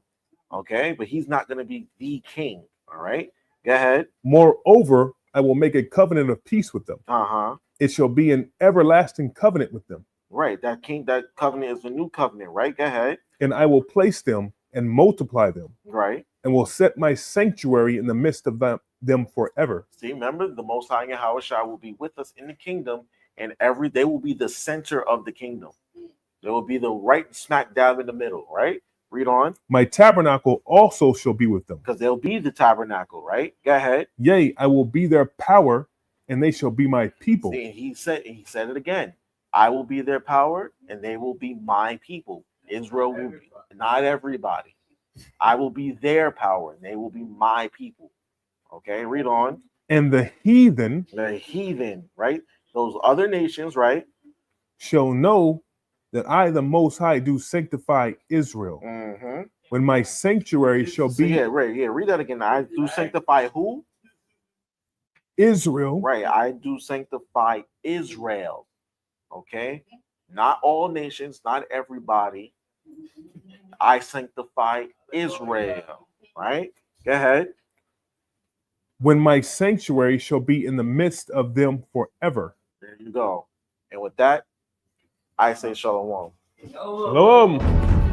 Okay? But he's not going to be the king. All right? Go ahead. Moreover, I will make a covenant of peace with them. It shall be an everlasting covenant with them. Right. That covenant is a new covenant, right? Go ahead. And I will place them and multiply them. Right. And will set my sanctuary in the midst of them forever. See, remember, the Most High Yahushua will be with us in the kingdom, and they will be the center of the kingdom. They will be the right smack dab in the middle, right? Read on. My tabernacle also shall be with them. Because they'll be the tabernacle, right? Go ahead. Yea, I will be their power, and they shall be my people. See, he said it again. I will be their power, and they will be my people. Israel will be, not everybody. I will be their power, and they will be my people. Okay, read on. And the heathen, right? Those other nations, right? Shall know that I, the Most High, do sanctify Israel. When my sanctuary shall be. Read that again. I do sanctify who? Israel. Right. I do sanctify Israel. Okay. Not all nations, not everybody. I sanctify Israel. Right? Go ahead. when my sanctuary shall be in the midst of them forever. There you go. And with that, I say shalom. Shalom.